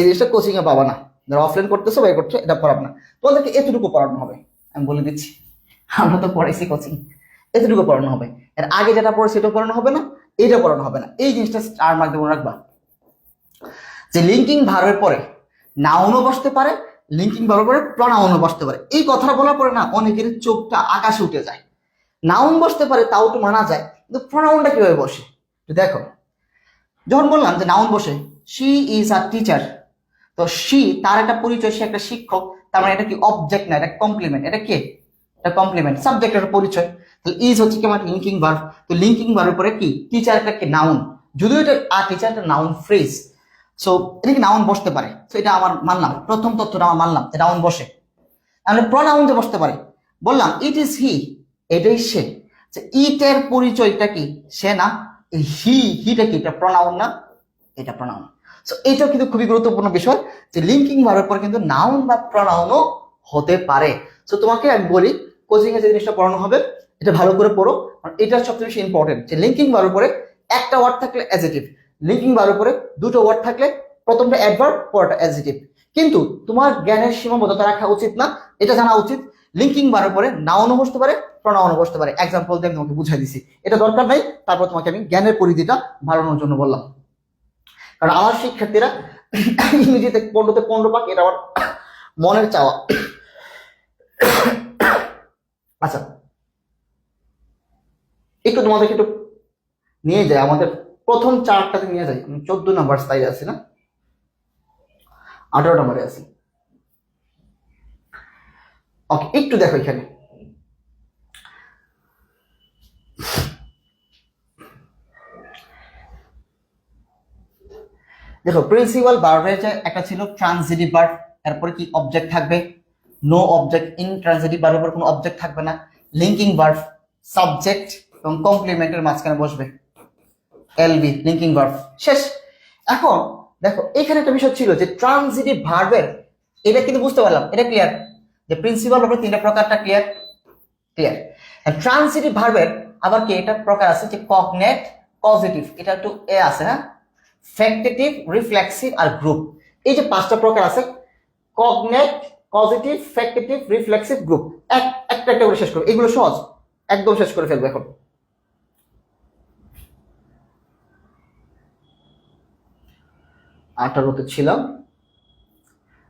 Speaker 1: জিনিসটা কোচিং এ পাবা না। যারা অফলাইন করতেছো বা করছো এটা পড়াবো না, তোমাদেরকে এতটুকু পড়ানো হবে, আমি বলে দিচ্ছি। আমরা তো পড়াইছি কোচিং, এতটুকু পড়ানো হবে। এর আগে যেটা পড়ে সেটা পড়ানো হবে না, এইটা পড়ানো হবে না। এই জিনিসটা স্টার মার্ক দিয়ে মনে রাখবা যে লিঙ্কিং ভার্বের পরে নাউনও বসতে পারে, লিঙ্কিং ভার্বের পরে প্রনাউনও বসতে পারে। এই কথাটা বলার পরে না অনেকের চোখটা আকাশে উঠে যায়। নাউন বসতে পারে তাও তো মানা যায়, কিন্তু প্রনাউনটা কিভাবে বসে দেখো। যখন বললাম যে নাউন বসে, শি ইজ আ টিচার, তো শি তার একটা পরিচয়, সে একটা শিক্ষক, তার মানে এটা কি অবজেক্ট না, এটা কমপ্লিমেন্ট। এটা কে, এটা কমপ্লিমেন্ট, সাবজেক্টের পরিচয়। তাহলে ইজ হচ্ছে কি আমার লিঙ্কিং ভার্ব। তো লিঙ্কিং ভার্বের পরে কি টিচার, একটা কি নাউন, যদিও এটা আর টিচার একটা নাউন ফ্রেজ। সো এটা কি নাউন বসতে পারে, তো এটা আমার মানলাম, প্রথম তথ্যটা আমার মানলাম যে নাউন বসে। তাহলে প্রনাউন যে বসতে পারে, বললাম ইট ইজ হি, এটাই সে। ইটের পরিচয়টা কি, সে না, এই হিটা কি, এটা প্রনাউন না, এটা প্রনাউন। সো এটা কিন্তু খুবই গুরুত্বপূর্ণ বিষয় যে লিঙ্কিং ভার্বের পর কিন্তু নাউন বা প্রনাউনও হতে পারে। সো তোমাকে আমি বলি কোচিং এ যে জিনিসটা পড়ানো হবে এটা ভালো করে পড়ো, কারণ এটা সবচেয়ে বেশি ইম্পর্টেন্ট। যে লিঙ্কিং ভার্বের পরে একটা ওয়ার্ড থাকলে অ্যাডজেক্টিভ, লিঙ্কিং ভার্বের পরে দুটো ওয়ার্ড থাকলে প্রথমটা অ্যাডভার্ব পরেরটা অ্যাডজেক্টিভ। কিন্তু তোমার জ্ঞানের সীমাবদ্ধতা রাখা উচিত না, এটা জানা উচিত লিঙ্কিং ভার্বের পরে নাউনও বসতে পারে, প্রনাউনও বসতে পারে। এক্সাম্পল দিয়ে আমি তোমাকে বুঝাই দিছি, এটা দরকার নাই, তারপর তোমাকে আমি জ্ঞানের পরিধিটা বাড়ানোর জন্য বললাম। কারণ আমার শিক্ষার্থীরা ইংরেজিতে 15তে 15 পাক, এটা আমার মনের চাওয়া। আচ্ছা, একটু তোমাদেরকে একটু নিয়ে যায় আমাদের প্রথম চারটাতে নিয়ে যাই। আমি 14 নাম্বার স্থায়ী আছি না, 18 নাম্বারে আছি। ওকে, একটু দেখো এখানে দেখো, প্রিন্সিপাল ভার্বের যে একটা ছিল ট্রান্সিটিভ ভার্ব, এরপরে কি অবজেক্ট থাকবে, নো অবজেক্ট। ইনট্রান্সিটিভ ভার্বের কোনো অবজেক্ট থাকবে না। লিঙ্কিং ভার্ব সাবজেক্ট এবং কমপ্লিমেন্টের মাঝখানে বসবে এলবি, লিঙ্কিং ভার্ব, শেষ। এখন দেখো এখানে একটা বিষয় ছিল যে ট্রান্সিটিভ ভার্বের, এটা কিন্তু বুঝতে পারলাম, এটা ক্লিয়ার যে প্রিন্সিপাল ভার্বের তিনটা প্রকারটা ক্লিয়ার। ট্রান্সিটিভ ভার্বের আবার কি এটা প্রকার আছে যে কগনেট, পজিটিভ, এটা একটু এ আছে, হ্যাঁ, ফ্যাক্টেটিভ, রিফ্লেক্সিভ আর গ্রুপ। এই যে পাঁচটা প্রকার আছে, cognate, positive, factitive, reflexive, group. একটা একটা করে শেষ করবো, এগুলো সহজ, একদম শেষ করে ফেলবো এখন। 18তে ছিলাম।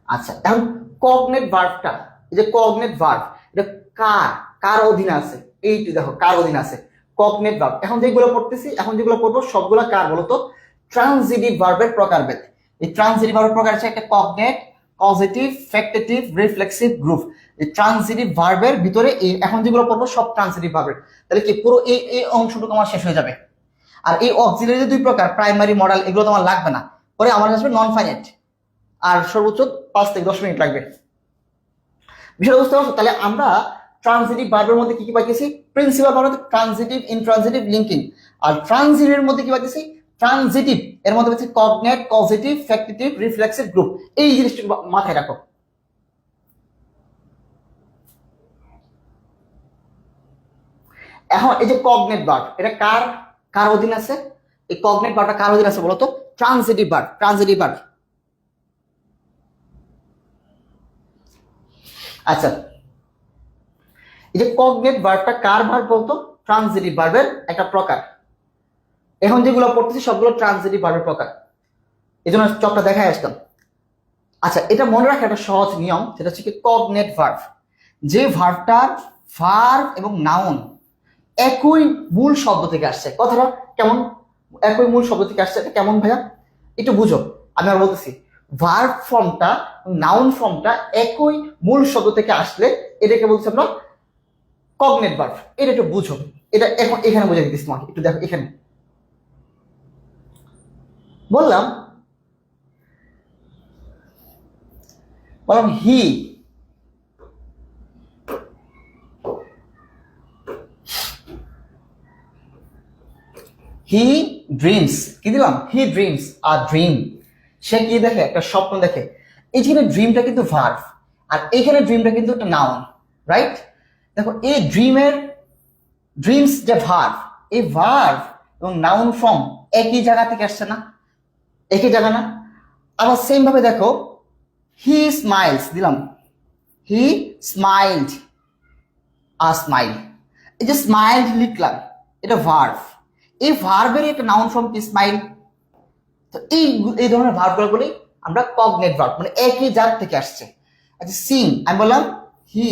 Speaker 1: আচ্ছা, এখন কগনেট ভার্বটা, এই যে কগনেট ভার্ব, এটা কার কার অধীনে আছে, এইটি দেখো কার অধীনে আছে, কগনেট ভার্ব। এখন যেগুলো পড়তেছি, এখন যেগুলো পড়বো সবগুলো কার বলতো, ট্রান্সিটিভ ভার্বের প্রকারভেদ। এই ট্রান্সিটিভ ভার্বের প্রকার আছে একটা cognate, positive, factitive, reflexive, group. এই ট্রান্সিটিভ ভার্বের ভিতরে এই এখন যেগুলো পড়বো সব ট্রান্সিটিভ ভার্বের। তাহলে কি পুরো এই অংশটুকু আমার শেষ হয়ে যাবে। আর এই অক্সিলারি দুই প্রকার, প্রাইমারি, মডাল, এগুলো তো আমার লাগবে না। পরে আমার আসবে নন ফাইনাইট, আর সর্বোচ্চ 5 থেকে 10 মিনিট লাগবে। বিষয়টা বুঝতে পারছো? তাহলে আমরা ট্রান্সিটিভ ভার্বের মধ্যে কি কি পাইতেছি, principal verb transitive, intransitive, linking. আর ট্রানজিটিভের মধ্যে কি পাইতেছি, ট্রানজিটিভ এর মধ্যে পাচ্ছি cognate, positive, factitive, reflexive, group. এই জিনিসটা মাথায় রাখো। এখন এই যে কগনেট ভার্ব, এটা কার কার অধীন আছে, এই কগনেট ভার্বটা কার অধীন আছে বলতো, ট্রান্সিটিভ ভার্ব। ট্রান্সিটিভ ভার্ব, আচ্ছা এই যে কগনেট ভার্বটা কার ভার্ব বলতো? ট্রান্সিটিভ ভার্বের একটা প্রকার। এখন যেগুলো পড়তেছি সবগুলো ট্রান্সিটিভ ভার্বের প্রকার, এই জন্য চকটা দেখাই আসতাম। আচ্ছা, এটা মনে রাখা একটা সহজ নিয়ম, সেটা হচ্ছে কি কগনেট ভার্ব, যে ভার্বটার ভার্ব এবং নাউন একই মূল শব্দ থেকে আসছে। কথাটা কেমন? একই মূল শব্দ থেকে আসছে, এটা কেমন ভাইয়া? একটু বুঝো, আমি আর বলতেছি। ভার্ব ফর্মটা, নাউন ফর্মটা একই মূল শব্দ থেকে আসলে এটাকে বলছি আমরা কগনেট ভার্ব। এটা একটু বুঝো, এটা এখন এখানে বুঝে দিচ্ছি তোমাকে, একটু দেখো এখানে বললাম হি ড্রিমস, কি দিলাম? হি ড্রিমস আ ড্রিম। সে কি দেখে? একটা স্বপ্ন দেখে। এইখানে ড্রিমটা কিন্তু ভার্ব, আর এইখানে ড্রিমটা কিন্তু একটা নাউন, রাইট? দেখো এই ড্রিমস যে ভার্ব, এই ভার্ব এবং নাউন ফর্ম একই জায়গা থেকে আসছে না? একই জায়গা না? আবার সেম ভাবে দেখো হি স্মাইলস, দিলাম হি স্মাইলড আ স্মাইল। এই যে স্মাইলড লিখলাম, এটা ভার্ব, এই ভার্বের একটা নাউন ফর্ম কি? স্মাইল। তো এই ধরনের ভার্বগুলো বলি আমরা কগনেট ভার্ব, মানে একই জাত থেকে আসছে। আচ্ছা, সিং, আমি বললাম হি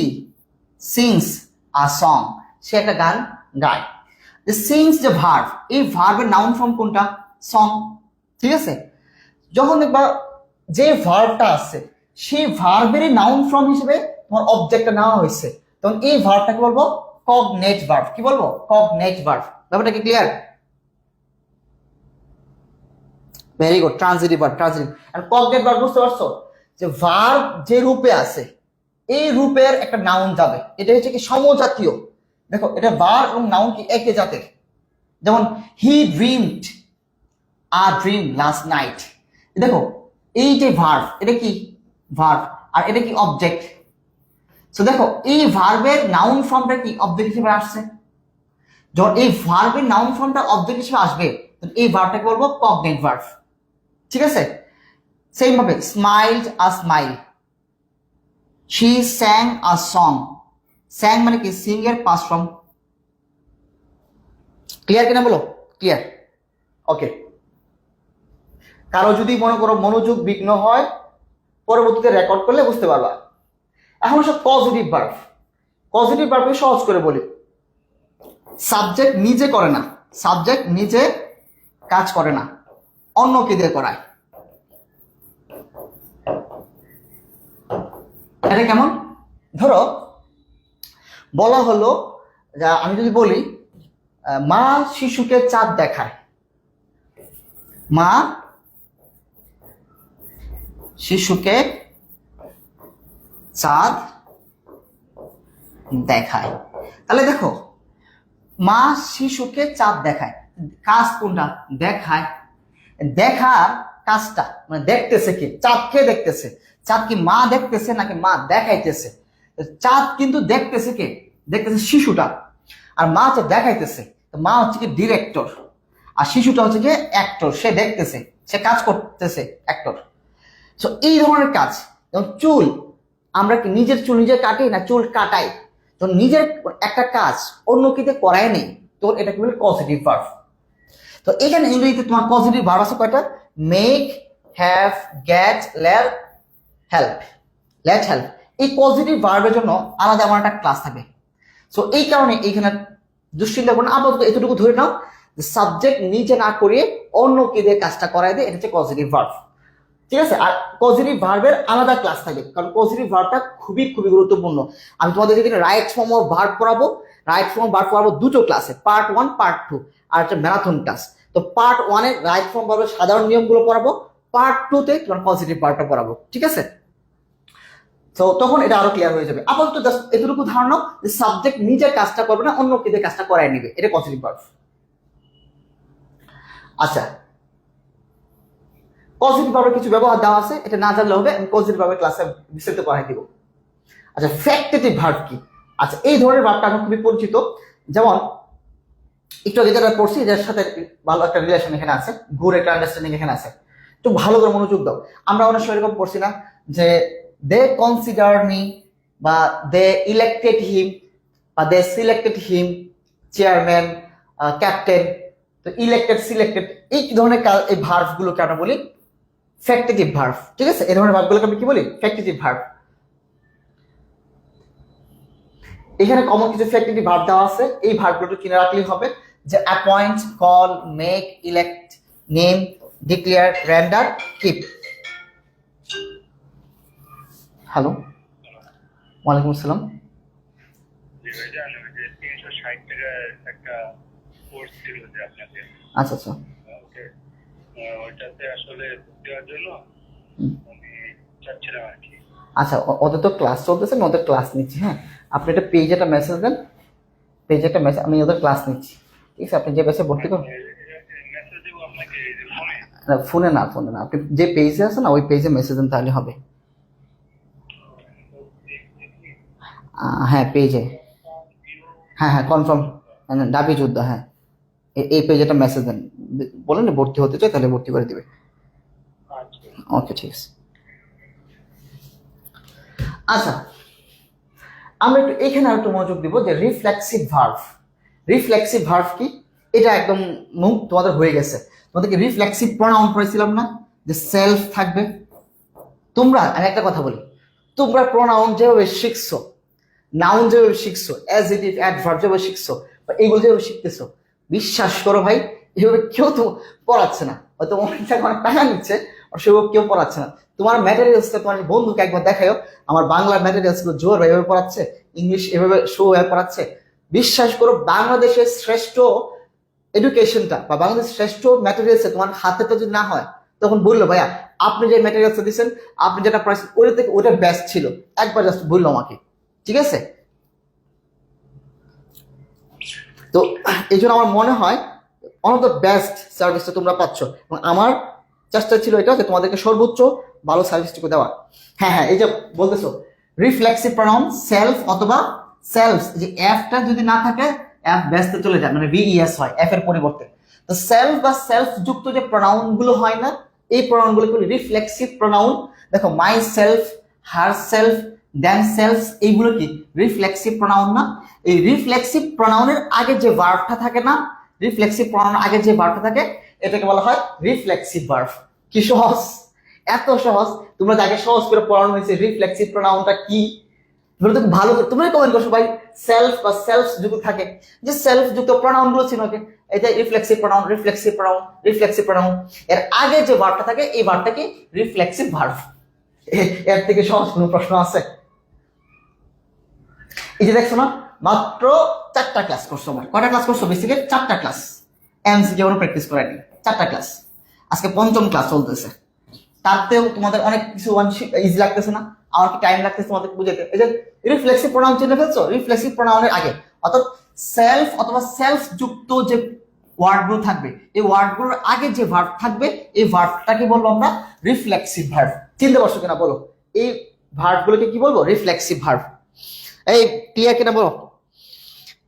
Speaker 1: সিংস আ সং, সে একটা গান গায়। সিংস যে ভার্ব, এই ভার্বের নাউন ফর্ম কোনটা? সং, ঠিক আছে? যখন দেখবা যে ভার্বটা আছে সেই ভার্বের নাউন ফর্ম হিসেবে তোমার অবজেক্টটা নেওয়া হয়েছে, তখন এই ভার্বটাকে বলবো কগনেট ভার্ব। কি বলবো? Cognate verb. ব্যাপারটা কি clear? Very good. Transitive verb, transitive. আর কগনেট ভার্ব বুঝতে পারছো? যে ভার্ব যে রূপে আছে এই রূপের একটা নাউন যাবে, এটা হচ্ছে কি সমজাতীয়। দেখো এটা ভার্ব এবং নাউন কি একই জাতের। যেমন he dreamed a dream last night. দেখো এই যে ভার্ব, এটা কি ভার্ব, আর এটা কি অবজেক্ট। সো দেখো এই ভার্বের নাউন ফর্মটা কি অবজেক্ট হিসেবে আসছে। যখন এই ভার্বের নাউন ফর্মটা অবজেক্ট হিসেবে আসবে তখন এই ভার্বটাকে বলবো কগনেট ভার্ব, ঠিক আছে? সেম ভাবে স্মাইলড আ স্মাইল, শি স্যাং আ সং। স্যাং মানে কি? সিং এর পাস্ট ফর্ম। ক্লিয়ার কিনা বলো? ক্লিয়ার? ওকে। কারো যদি মনে করো মনোযোগ বিঘ্ন হয়, পরবর্তীতে রেকর্ড করলে বুঝতে পারবা। এখন সব পজিটিভ ভার্ব। পজিটিভ ভার্বকে সহজ করে বলি, সাবজেক্ট নিজে করে না, সাবজেক্ট নিজে কাজ করে না, অন্যকে দিয়ে করায়। এটা কেমন? ধরো বলা হলো, আমি যদি বলি মা শিশুকে চাঁদ দেখায়, মা শিশুকে চাঁদ দেখায়, তাহলে দেখো মা শিশুকে চাঁদ দেখায়, কাজ কোনটা? দেখায়। দেখার কাজটা মানে দেখতেছে কি? চাঁদকে দেখতেছে। চাঁদ কি মা দেখতেছে নাকি মা দেখাইতেছে? চাঁদ কিন্তু দেখতেছে কে? দেখতেছে শিশুটা। আর মা তো দেখাইতেছে। মা হচ্ছে কি ডিরেক্টর, আর শিশুটা হচ্ছে কি অ্যাক্টর। সে দেখতেছে, সে কাজ করতেছে, অ্যাক্টর। সো এই ধরনের কাজ, যেমন চুল, আমরা কি নিজের চুল নিজে কাটি না চুল কাটাই? তো নিজের একটা কাজ অন্য কিতে করাই নেই, তো এটাকে বলে পজিটিভ ভার্ব। তো এখানে ইংরেজিতে তোমার পজিটিভ ভার্ব আছে কয়টা? Make, have, get, let, help. Let help, এই পজিটিভ ভার্বের জন্য আলাদা আমার একটা ক্লাস থাকে। সো এই কারণে এইখানে দুশ্চিন্তা করো না, আপাতত এতটুকু ধরে নাও যে সাবজেক্ট নিজে না করিয়ে অন্য কে দিয়ে কাজটা করাই দেয়, এটা হচ্ছে পজিটিভ ভার্ব, ঠিক আছে? আর পজিটিভ ভার্বের আলাদা ক্লাস থাকে, কারণ পজিটিভ ভার্বটা খুবই খুবই গুরুত্বপূর্ণ। আমি তোমাদের এখানে রাইট ফর্ম অফ ভার্ব পড়াবো, রাইট ফর্ম ভার্ব পড়াবো দুটো ক্লাসে, পার্ট 1 পার্ট 2, আর একটা ম্যারাথন ক্লাস। তো পার্ট 1 এ রাইট ফর্ম ভার্বের সাধারণ নিয়মগুলো পড়াবো, পার্ট 2 তে তোমার পজিটিভ ভার্বটা পড়াবো, ঠিক আছে? তো তখন এটা আরো ক্লিয়ার হয়ে যাবে। আপাতত জাস্ট এতটুকু ধারণা যে সাবজেক্ট নিজের কাজটা করবে না, অন্য কে দিয়ে কাজটা করাই নিবে, এটা পজিটিভ ভার্ব। আচ্ছা, পজিটিভ ভার্বের কিছু ব্যবহার দেওয়া আছে, এটা না জানলে হবে, আমি পজিটিভ ভার্বের ক্লাসে বিস্তারিত পড়াই দিব। আচ্ছা, ফ্যাক্টেটিভ ভার্ব কি? আচ্ছা, এই ধরনের ভার্বটা আমার খুবই পরিচিত। যেমন একটু আগে যেটা পড়ছি, এটার সাথে ভালো একটা রিলেশন এখানে আছে, গুড একটা আন্ডারস্ট্যান্ডিং এখানে আছে। একটু ভালো করে মনোযোগ দাও। আমরা অনেক সময় এরকম পড়ছি না যে দে কনসিডার মি বা দে ইলেক্টেড হিম, বা they selected him, chairman, captain. তো ইলেক্টেড, সিলেক্টেড, এই ধরনের এই ভার্ব গুলোকে আমরা বলি ফ্যাক্টিটিভ ভার্ব। ঠিক আছে, এই ধরনের ভার্বগুলোকে আমরা কি বলি? Factitive verb. এখানে কমন কিছু ফ্যাক্টিটিভ ভার্ব দেওয়া আছে, এই ভার্বগুলো কিনে রাখলেই হবে, যে appoint, call, make, elect, name, declare, render, keep. Hello, ওয়ালাইকুম আসসালাম। আচ্ছা আচ্ছা।
Speaker 3: ওইটাতে আসলে দেওয়ার জন্য আমি চাচ্ছিলাম আর কি।
Speaker 1: আচ্ছা, ওদের তো ক্লাস চলতেছে, আমি ওদের ক্লাস নিচ্ছি। হ্যাঁ, আপনি একটা পেজে একটা মেসেজ দেন, পেজে একটা মেসেজ, আমি ওদের ক্লাস নিচ্ছি। ঠিক আছে, আপনি যে পেজে ভর্তি করুন।
Speaker 3: মেসেজ দেবো আপনাকে ফোনে?
Speaker 1: ফোনে না, ফোনে না, আপনি যে পেজে আছে না ওই পেজে মেসেজ দেন, তাহলে হবে। হ্যাঁ, পেজে। হ্যাঁ হ্যাঁ, কনফার্ম, দাবি যুদ্ধ, হ্যাঁ, এই পেজে একটা মেসেজ দেন, বলেন না ভর্তি হতে চাই, তাহলে ভর্তি করে দিবে। ওকে, ঠিক আছে। আচ্ছা, আমরা একটু এখানে আর একটু মনোযোগ দিব যে রিফ্লেক্সিভ ভার্ভ। রিফ্লেক্সিভ ভার্ভ কি? এটা একদম মুখ তোমাদের হয়ে গেছে। তোমাদেরকে রিফ্লেক্সিভ প্রনাউন করেছিলাম না, যে সেলফ থাকবে। তোমরা, আমি একটা কথা বলি, তোমরা প্রনাউন যেভাবে শিখছো, নাউন যেভাবে শিখছো, অ্যাডজেক্টিভ, অ্যাডভার্ব যেভাবে শিখছো, বা এগুলো যেভাবে শিখতেছো, বিশ্বাস করো ভাই, এভাবে কেউ তো পড়াচ্ছে না। হয়তো অনেক টাকা অনেক টাকা নিচ্ছে, আর সেভাবে কেউ পড়াচ্ছে না। তোমার ম্যাটেরিয়ালসটা তোমার বন্ধুকে একবার দেখাও, আমার বাংলার ম্যাটেরিয়ালস গুলো জোর ভাই এভাবে পড়াচ্ছে, ইংলিশ এভাবে শো এভাবে পড়াচ্ছে। বিশ্বাস করো, বাংলাদেশের শ্রেষ্ঠ এডুকেশনটা বা বাংলাদেশের শ্রেষ্ঠ ম্যাটেরিয়ালসে তোমার হাতেটা যদি না হয়, তখন বললো ভাইয়া আপনি যে ম্যাটেরিয়ালসটা দিচ্ছেন, আপনি যেটা পড়াচ্ছেন ওটা থেকে ওটা বেস্ট ছিল, একবার জাস্ট বললো আমাকে। ঠিক আছে, তো এই জন্য আমার মনে হয় ওয়ান অফ দ্য বেস্ট সার্ভিসটা তোমরা পাচ্ছ, এবং আমার চেষ্টা ছিল এটা যে তোমাদেরকে সর্বোচ্চ ভালো সার্ভিসটুকু দেওয়া। হ্যাঁ হ্যাঁ, এই যে বলতেছো রিফ্লেক্সিভ প্রনাউন সেলফ অথবা সেলফস, যে এফটা যদি না থাকে, এফ ব্যস্তে চলে যায়, মানে ভিইএস হয় এফ এর পরিবর্তে। তো সেলফ বা সেলফ যুক্ত যে প্রনাউন গুলো হয় না, এই প্রনাউন গুলো রিফ্লেক্সিভ প্রনাউন। দেখো, myself, herself, themselves, এইগুলো কি রিফ্লেক্সিভ প্রনাউন না? এই রিফ্লেক্সিভ প্রনাউনের আগে যে ভার্বটা থাকে না, রিফ্লেক্সিভ প্রনাউনের আগে যে ভার্বটা থাকে, এটাকে বলা হয় রিফ্লেক্সিভ ভার্ব। কি সহজ, এত সহজ! তোমরা যাকে সহজ করে পড়ানো হয়েছে রিফ্লেক্সিভ প্রনাউনটা কি, তোমরা তো ভালো করে তোমরাই কমেন্ট করছো ভাই, সেলফ বা সেলফ যুক্ত থাকে, যে সেলফ যুক্ত প্রনাউন গুলো ছিল ওকে, এটা reflexive pronoun, reflexive pronoun, reflexive pronoun. এর আগে যে ভার্বটা থাকে, এই ভার্বটা কি রিফ্লেক্সিভ ভার্ব। এর থেকে সহজ কোনো প্রশ্ন আছে? এই যে দেখছো না, মাত্র 4টা ক্লাস করছো। আমার কয়টা ক্লাস করছো? বেসিক্যালি 4টা ক্লাস, এমসিকিউ প্র্যাকটিস করাইনি, 4টা ক্লাস। আজকে 5ম ক্লাস চলতেছে, তাতেও তোমাদের অনেক কিছু ইজি লাগতেছে না? আমার কি টাইম লাগতেছে তোমাদের বুঝাইতে? এই যে রিফ্লেক্সিভ প্রনাউন চিনে ফেলছো, রিফ্লেক্সিভ প্রনাউনের আগে অর্থাৎ সেলফ অথবা সেলফ যুক্ত যে ওয়ার্ডগুলো থাকবে, এই ওয়ার্ডগুলোর আগে যে ভার্ব থাকবে, এই ভার্বটাকে বলবো আমরা রিফ্লেক্সিভ ভার্ব। চিনতে পারছো কিনা বলো? এই ভার্বগুলোকে কি বলবো? Reflexive verb. এই ক্লিয়ার কিনা বলো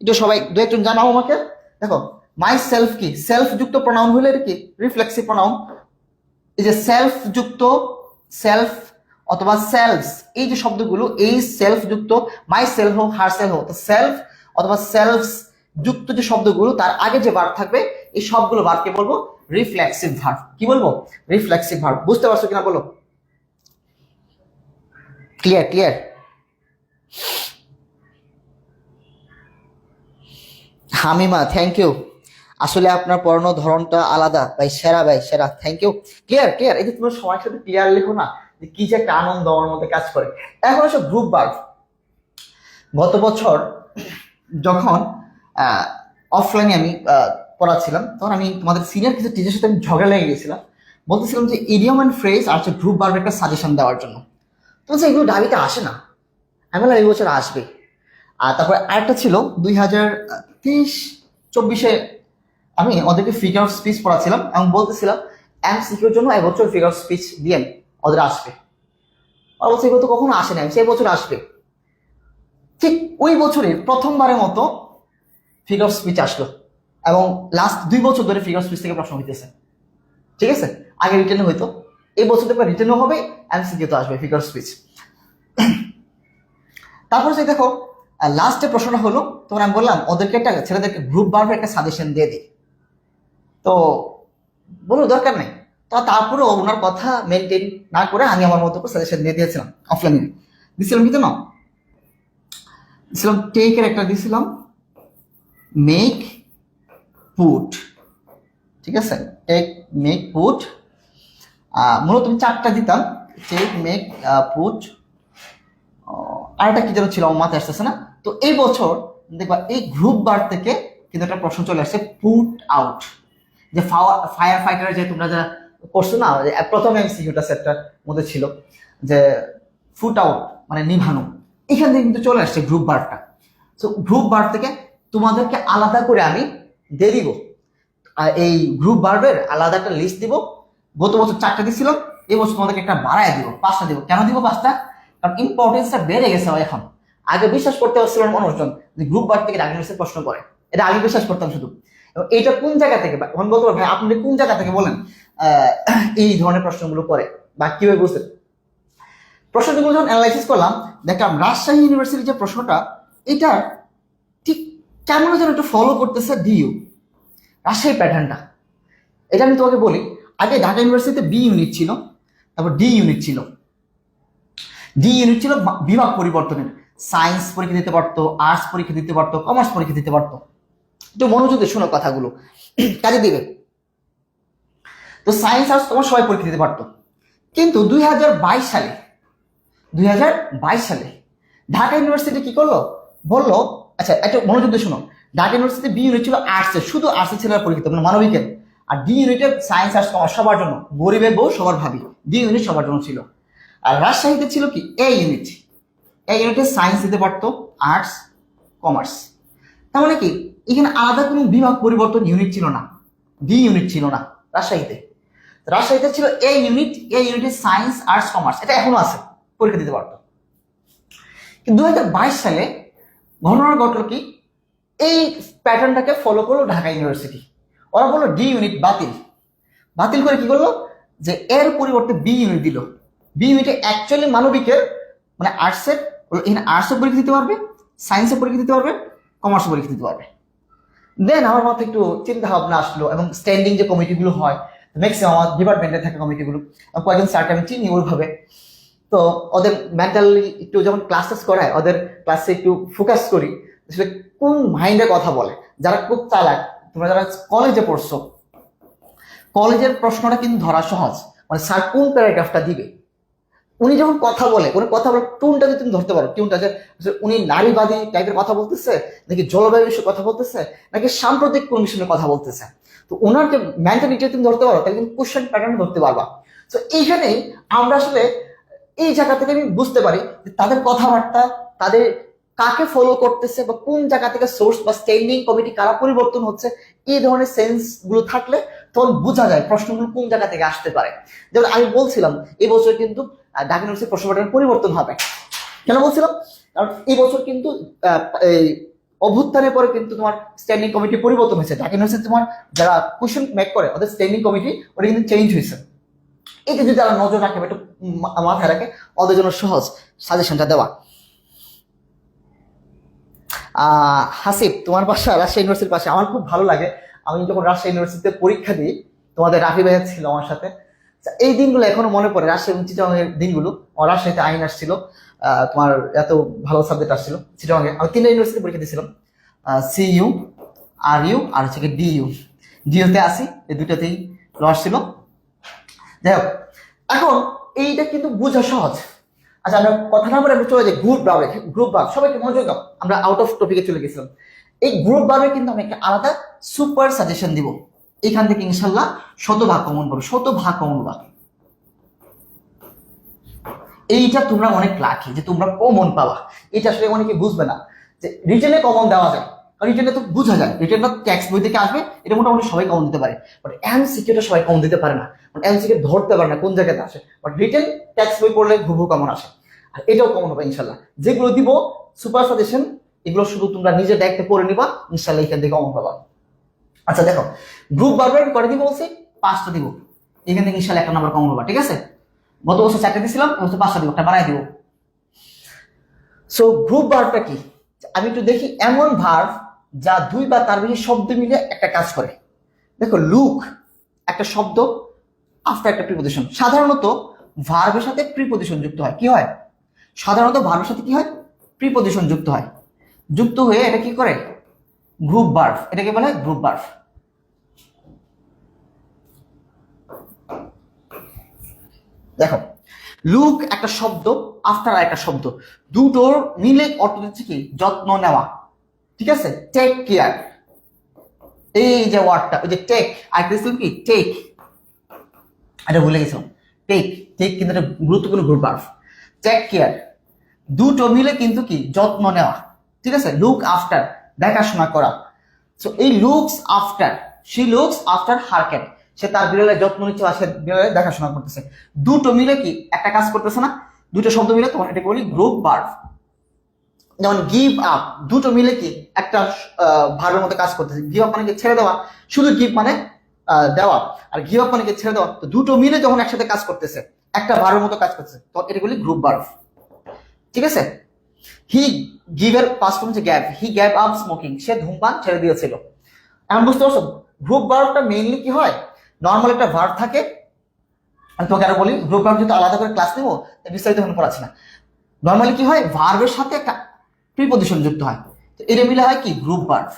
Speaker 1: একটু সবাই, দু একজন জানাও আমাকে। দেখো, মাই সেলফ কি? সেলফ যুক্ত প্রনাউন হলে এটা কি রিফ্লেক্সিভ প্রনাউন। এই যে সেলফ যুক্ত, সেলফ অথবা সেলফস, এই যে শব্দগুলো, এই সেলফ যুক্ত, মাই সেলফ হোক, হার সেলফ হোক, সেলফ অথবা সেলফস যুক্ত যে শব্দগুলো, তার আগে যে ভার্ব থাকবে, এই সবগুলো ভার্বকে বলবো রিফ্লেক্সিভ ভার্ব। কি বলবো? Reflexive verb. বুঝতে পারছো কিনা বলো? Clear clear? Hamima, thank you. আসলে আপনার পড়ানোর ধরনটা আলাদা ভাই, সেরা ভাই, সেরা, থ্যাংক ইউ। ক্লিয়ার ক্লিয়ার, এই যে তোমার সময়ের সাথে ক্লিয়ার লিখো না, যে কি যে একটা আনন্দ আমার মধ্যে কাজ করে। এখন এসব গ্রুপ ভার্ব। গত বছর যখন অফলাইনে আমি পড়াচ্ছিলাম, তখন আমি তোমাদের সিনিয়র কিছু টিচারের সাথে আমি ঝগড়া লেগে গেছিলাম, বলতেছিলাম যে ইডিয়ম অ্যান্ড ফ্রেজ আর হচ্ছে গ্রুপ ভার্বের একটা সাজেশন দেওয়ার জন্য। তো এগুলো ডাবিতে আসে না, আমি বললাম এই বছর আসবে। আর তারপরে আরেকটা ছিল 2023-24-এ, আমি ওদেরকে ফিগার অফ স্পিচ পড়াচ্ছিলাম এবং বলতেছিলাম এমসিকিউর জন্য এবছর ফিগার অফ স্পিচ দিয়েন, ওদের আসবে। আর বলছে এগুলো তো কখনো আসে না, সেই বছর আসবে। ঠিক ওই বছরে প্রথমবারের মতো ফিগার অফ স্পিচ আসলো, এবং লাস্ট 2 বছর ধরে ফিগার অফ স্পিচ থেকে প্রশ্ন হইতেছে। ঠিক আছে, আগে রিটেনে হইতো, এই বছর দেখবে রিটেনও হবে, এমসিকিউ তো আসবে ফিগার অফ স্পিচ। তারপর সে দেখো, লাস্টে প্রশ্নটা হলো, তখন আমি বললাম ওদেরকে একটা ছেলেদেরকে গ্রুপ ভার্বের একটা সাজেশন দিয়ে দিই। তো বলো দরকার নেই, তো তারপরে ওনার কথা মেনটেন না করে আমি আমার মতো করে সাজেশন দিয়ে দিয়েছিলাম। অফলাইনে দিছিলাম কিন্তু না, দিছিলাম টেকের একটা দিছিলাম, মেক পুট, ঠিক আছে, টেক মেক পুট। মূলত আমি 4টা দিতাম, টেক মেক পুট, আরেকটা কি যেন ছিল আমার মাথায় আসতেছে না। তো এই বছর দেখবা এই গ্রুপ বার থেকে কিন্তু একটা প্রশ্ন চলে আসছে, পুট আউট। যে ফায়ার ফাইটার যে তোমরা যারা করছো না, যে প্রথম এমসিকিউটা সেটটার মধ্যে ছিল যে ফুট আউট মানে নিভানো, এখান থেকে কিন্তু চলে আসছে গ্রুপ বারটা। তো গ্রুপ বার থেকে তোমাদেরকে আলাদা করে আমি দিয়ে দিব, আর এই গ্রুপ বার্বের আলাদা একটা লিস্ট দিব। গত বছর 4টা দিয়েছিলাম, এই বছর তোমাদেরকে একটা বাড়ায় দিব, 5টা দিব। কেন দিব 5টা? কারণ ইম্পর্টেন্সটা বেড়ে গেছে এখন। আগে বিশ্বাস করতে পারছিলেন মানুষজন যে গ্রুপ বার থেকে ডায়াগনোসিস প্রশ্ন করে, এটা আমি বিশ্বাস করতাম শুধু। এবং এইটা কোন জায়গা থেকে, এখন বলতে পারো ভাই আপনি কোন জায়গা থেকে বলেন এই ধরনের প্রশ্নগুলো করে বা কিভাবে বুঝতেন? প্রশ্নগুলো যখন অ্যানালাইসিস করলাম, দেখলাম রাজশাহী ইউনিভার্সিটির যে প্রশ্নটা, এটা ঠিক কেমন যেন একটু ফলো করতেছে ডিইউ রাজশাহী প্যাটার্নটা। এটা আমি তোমাকে বলি, আগে ঢাকা ইউনিভার্সিটিতে বি ইউনিট ছিল, তারপর ডি ইউনিট ছিল। ডি ইউনিট ছিল বিভাগ পরিবর্তনের, সায়েন্স পরীক্ষা দিতে পারতো, আর্টস পরীক্ষা দিতে পারতো, কমার্স পরীক্ষা দিতে পারতো। একটু মনোযোগ দিয়ে শোনো কথাগুলো, কাজে দিবে। তো সায়েন্স আর্টস তোমার সবাই পরীক্ষা দিতে পারতো, কিন্তু 2022 সালে ঢাকা ইউনিভার্সিটি কি করলো, বললো আচ্ছা একটু মনোযোগ দিয়ে শোনো, ঢাকা ইউনিভার্সিটি বি ইউনিট ছিল আর্টসের, শুধু আর্টসের ছেলেরা পরীক্ষিত মানে মানবিকের, আর ডি ইউনিটের সায়েন্স আর্টস কমার্স সবার জন্য, গরিবের বউ সবার ভাবি, ডি ইউনিট সবার জন্য ছিল। আর রাজশাহীতে ছিল কি এ ইউনিট, এ ইউনিটে সায়েন্স দিতে পারতো, আর্টস কমার্স। তার মানে কি এখানে আলাদা কোনো বিভাগ পরিবর্তন ইউনিট ছিল না, ডি ইউনিট ছিল না রাজশাহীতে। রাজশাহীতে ছিল এ ইউনিট, এ ইউনিটে সায়েন্স আর্টস কমার্স, এটা এখনো আছে, পরীক্ষা দিতে পারতো। কিন্তু 2022 সালে ঘটনা ঘটলো কি, এই প্যাটার্নটাকে ফলো করলো ঢাকা ইউনিভার্সিটি। ওরা বললো ডি ইউনিট বাতিল, বাতিল করে কি করলো যে এর পরিবর্তে বি ইউনিট দিল। বি ইউনিটে অ্যাকচুয়ালি মানবিকের মানে আর্টসের, এখানে আর্টসের পরীক্ষা দিতে পারবে, সায়েন্সের পরীক্ষা দিতে পারবে, কমার্সের পরীক্ষা দিতে পারবে। দেন আমার মাথায় একটু চিন্তা ভাবনা আসলো, এবং স্ট্যান্ডিং যে কমিটিগুলো হয় ম্যাক্সিমাম আমার ডিপার্টমেন্টে থাকা কমিটিগুলো, কয়েকজন স্যারকে আমি চিনি ওইভাবে। তো ওদের মেন্টালি একটু যখন ক্লাসেস করায়, ওদের ক্লাসে একটু ফোকাস করি আসলে কোন মাইন্ডে কথা বলে। যারা খুব চালাক, তোমরা যারা কলেজে পড়ছো, কলেজের প্রশ্নটা কিন্তু ধরা সহজ, মানে স্যার কোন প্যারাগ্রাফটা দিবে, উনি যখন কথা বলে, উনি কথা বলে টোনটা যদি তুমি ধরতে পারো, টিউনটা যে উনি নারীবাদী টাইপের কথা বলতেছে, নাকি জলবায়ু বিষয়ে কথা বলতেছে, নাকি সাম্প্রতিক কোন বিষয়ে কথা বলতেছে, তো ওনার যে মেন্টালিটি তুমি ধরতে পারো, তাহলে কিন্তু কোশ্চেন প্যাটার্ন ধরতে পারবা। তো এইখানেই আমরা আসলে এই জায়গা থেকে আমি বুঝতে পারি যে তাদের কথাবার্তা, তাদের কাকে ফলো করতেছে, বা কোন জায়গা থেকে সোর্স বা স্ট্যান্ডিং কমিটি কারা পরিবর্তন হচ্ছে, এই ধরনের সেন্স গুলো থাকলে তখন বোঝা যায় প্রশ্নগুলো কোন জায়গা থেকে আসতে পারে। যেমন আমি বলছিলাম এই বছর কিন্তু ঢাকা ইউনিভার্সিটির প্রশ্ন প্যাটার্ন পরিবর্তন হবে। কেন বলছিলাম? কারণ এই বছর কিন্তু এই অভ্যুত্থানের পরে কিন্তু তোমার স্ট্যান্ডিং কমিটি পরিবর্তন হয়েছে। ঢাকা ইউনিভার্সিটি তোমার যারা কোয়েশ্চেন মেক করে, ওদের স্ট্যান্ডিং কমিটি ওটা কিন্তু চেঞ্জ হয়েছে। এটা যদি যারা নজর রাখে, একটু মাথায় রাখে, ওদের জন্য সহজ সাজেশনটা দেওয়া। হাসিব, তোমার বাসা রাজশাহী ইউনিভার্সিটির পাশে, আমার খুব ভালো লাগে। আমি যখন রাজশাহী ইউনিভার্সিটিতে পরীক্ষা দিই, তোমাদের রাফি ভাইয়া ছিল আমার সাথে, এই দিনগুলো এখনো মনে পড়ে, রাজশাহী এবং চিটাগাংয়ের দিনগুলো। আমার রাজশাহীতে আইন আসছিল, তোমার এত ভালো সাবজেক্ট আসছিল। চিটাগাংয়ে আমি 3টা ইউনিভার্সিটি পরীক্ষা দিয়েছিলাম, সিইউ, আর ইউ, আর হচ্ছে ডিইউ। ডিইউতে আসি, এই দুটাতেই লস ছিল। যাই হোক, এখন এইটা কিন্তু বোঝা সহজ। আচ্ছা, আমরা কথা না বলে আমরা চলে যাই গ্রুপ ভাবে। গ্রুপ ভাব সবাইকে মনোযোগ দাও, আমরা আউট অফ টপিকে চলে গেছিলাম। এই গ্রুপ ভাবে কিন্তু আমি একটা আলাদা সুপার সাজেশন দিব, এখান থেকে ইনশাল্লাহ 100 ভাগ কমন পাবো, 100 ভাগ কমন পাবো। এইটা তোমরা অনেক লাকি যে তোমরা কমন পাবা। এটা আসলে অনেকে বুঝবে না যে রিটেনে কমন দেওয়া যায়, কারণ রিটেনে তো বোঝা যায়, রিটেনটা টেক্সট বই থেকে আসবে, এটা মোটামুটি সবাই কমন দিতে পারে। বাট এমসিকিউটা সবাই কমন দিতে পারে না, এমসিকিউ ধরতে পারে না কোন জায়গাতে আসে। বাট রিটেন টেক্সট বই পড়লে হুবহু কমন আসে, আর এটাও কমন হবে ইনশাল্লাহ। যেগুলো দিব সুপার সাজেশন, এগুলো শুধু তোমরা নিজে দেখতে পড়ে নিবা, ইনশাল্লাহ এখান থেকে কমন পাবা। আচ্ছা দেখো, গ্রুপ বারবার করে দিব বলছি, 5টা দিব, এখান থেকে ইনশাল্লাহ 1 নাম্বার কমন পাবা, ঠিক আছে? গত বছর 4টা দিয়েছিলাম, এবছর 5টা দিব, একটা বাড়াই দিব। সো গ্রুপ বারটা কি? আমি একটু দেখি এমন ভার্ব যা দুই বা তার বেশি শব্দ মিলে একটা কাজ করে। দেখো লুক একটা শব্দ, আফটার একটা প্রিপজিশন। সাধারণত ভার্বের সাথে প্রিপজিশন যুক্ত হয়। কি হয়? সাধারণত ভার্বের সাথে কি হয়? প্রিপজিশন যুক্ত হয়। যুক্ত হয়ে এটা কি করে? Group verb. এটাকে বলে গ্রুপ ভার্ব। দেখো লুক একটা শব্দ, আফটার একটা শব্দ, দুটোর মিলে অর্থ হচ্ছে কি? যত্ন নেওয়া। ঠিক আছে? টেক কেয়ার, এই যে ওয়ার্ডটা, ওই যে টেক, আর কি টেক, এটা ভুলে গেছিলাম। টেক, টেক কিন্তু একটা গুরুত্বপূর্ণ গ্রুপ ভার্ব। টেক কেয়ার, দুটো মিলে কিন্তু কি? যত্ন নেওয়া। ঠিক আছে? লুক আফটার, দেখাশোনা করা। সো এই looks after, she looks after her cat, সে তার বিড়ালের যত্ন নিচ্ছে বা সে বিড়ালের দেখাশোনা করতেছে। দুটো মিলে কি একটা কাজ করতেছে না? দুটো শব্দ মিলে তখন এটাকে বলি গ্রুপ ভার্ব। যেমন গিভ আপ, দুটো মিলে কি একটা ভার্বের মতো কাজ করতেছে। গিভ আপ মানে কি? ছেড়ে দেওয়া। শুধু গিভ মানে দেওয়া, আর গিভ আপ মানে কি? ছেড়ে দেওয়া। তো দুটো মিলে যখন একসাথে কাজ করতেছে, একটা ভার্বের মতো কাজ করতেছে, তখন এটা বলি গ্রুপ ভার্ব। ঠিক আছে? হি গিভের পাস্ট ফর্ম হচ্ছে gave, he gave up smoking, সে ধূমপান ছেড়ে দিয়েছিল। এখন বুঝতে পারছো গ্রুপ ভার্বটা মেইনলি কি হয়? নর্মাল একটা ভার্ব থাকে, আমি তোমাকে আরো বলি, গ্রুপ ভার্ব যেহেতু আলাদা করে ক্লাস নেবো বিস্তারিত এখন পড়াচ্ছি না। নর্মালি কি হয়? ভার্বের সাথে একটা প্রিপজিশন যুক্ত হয়, তো এটা মিলে হয় কি? Group verb.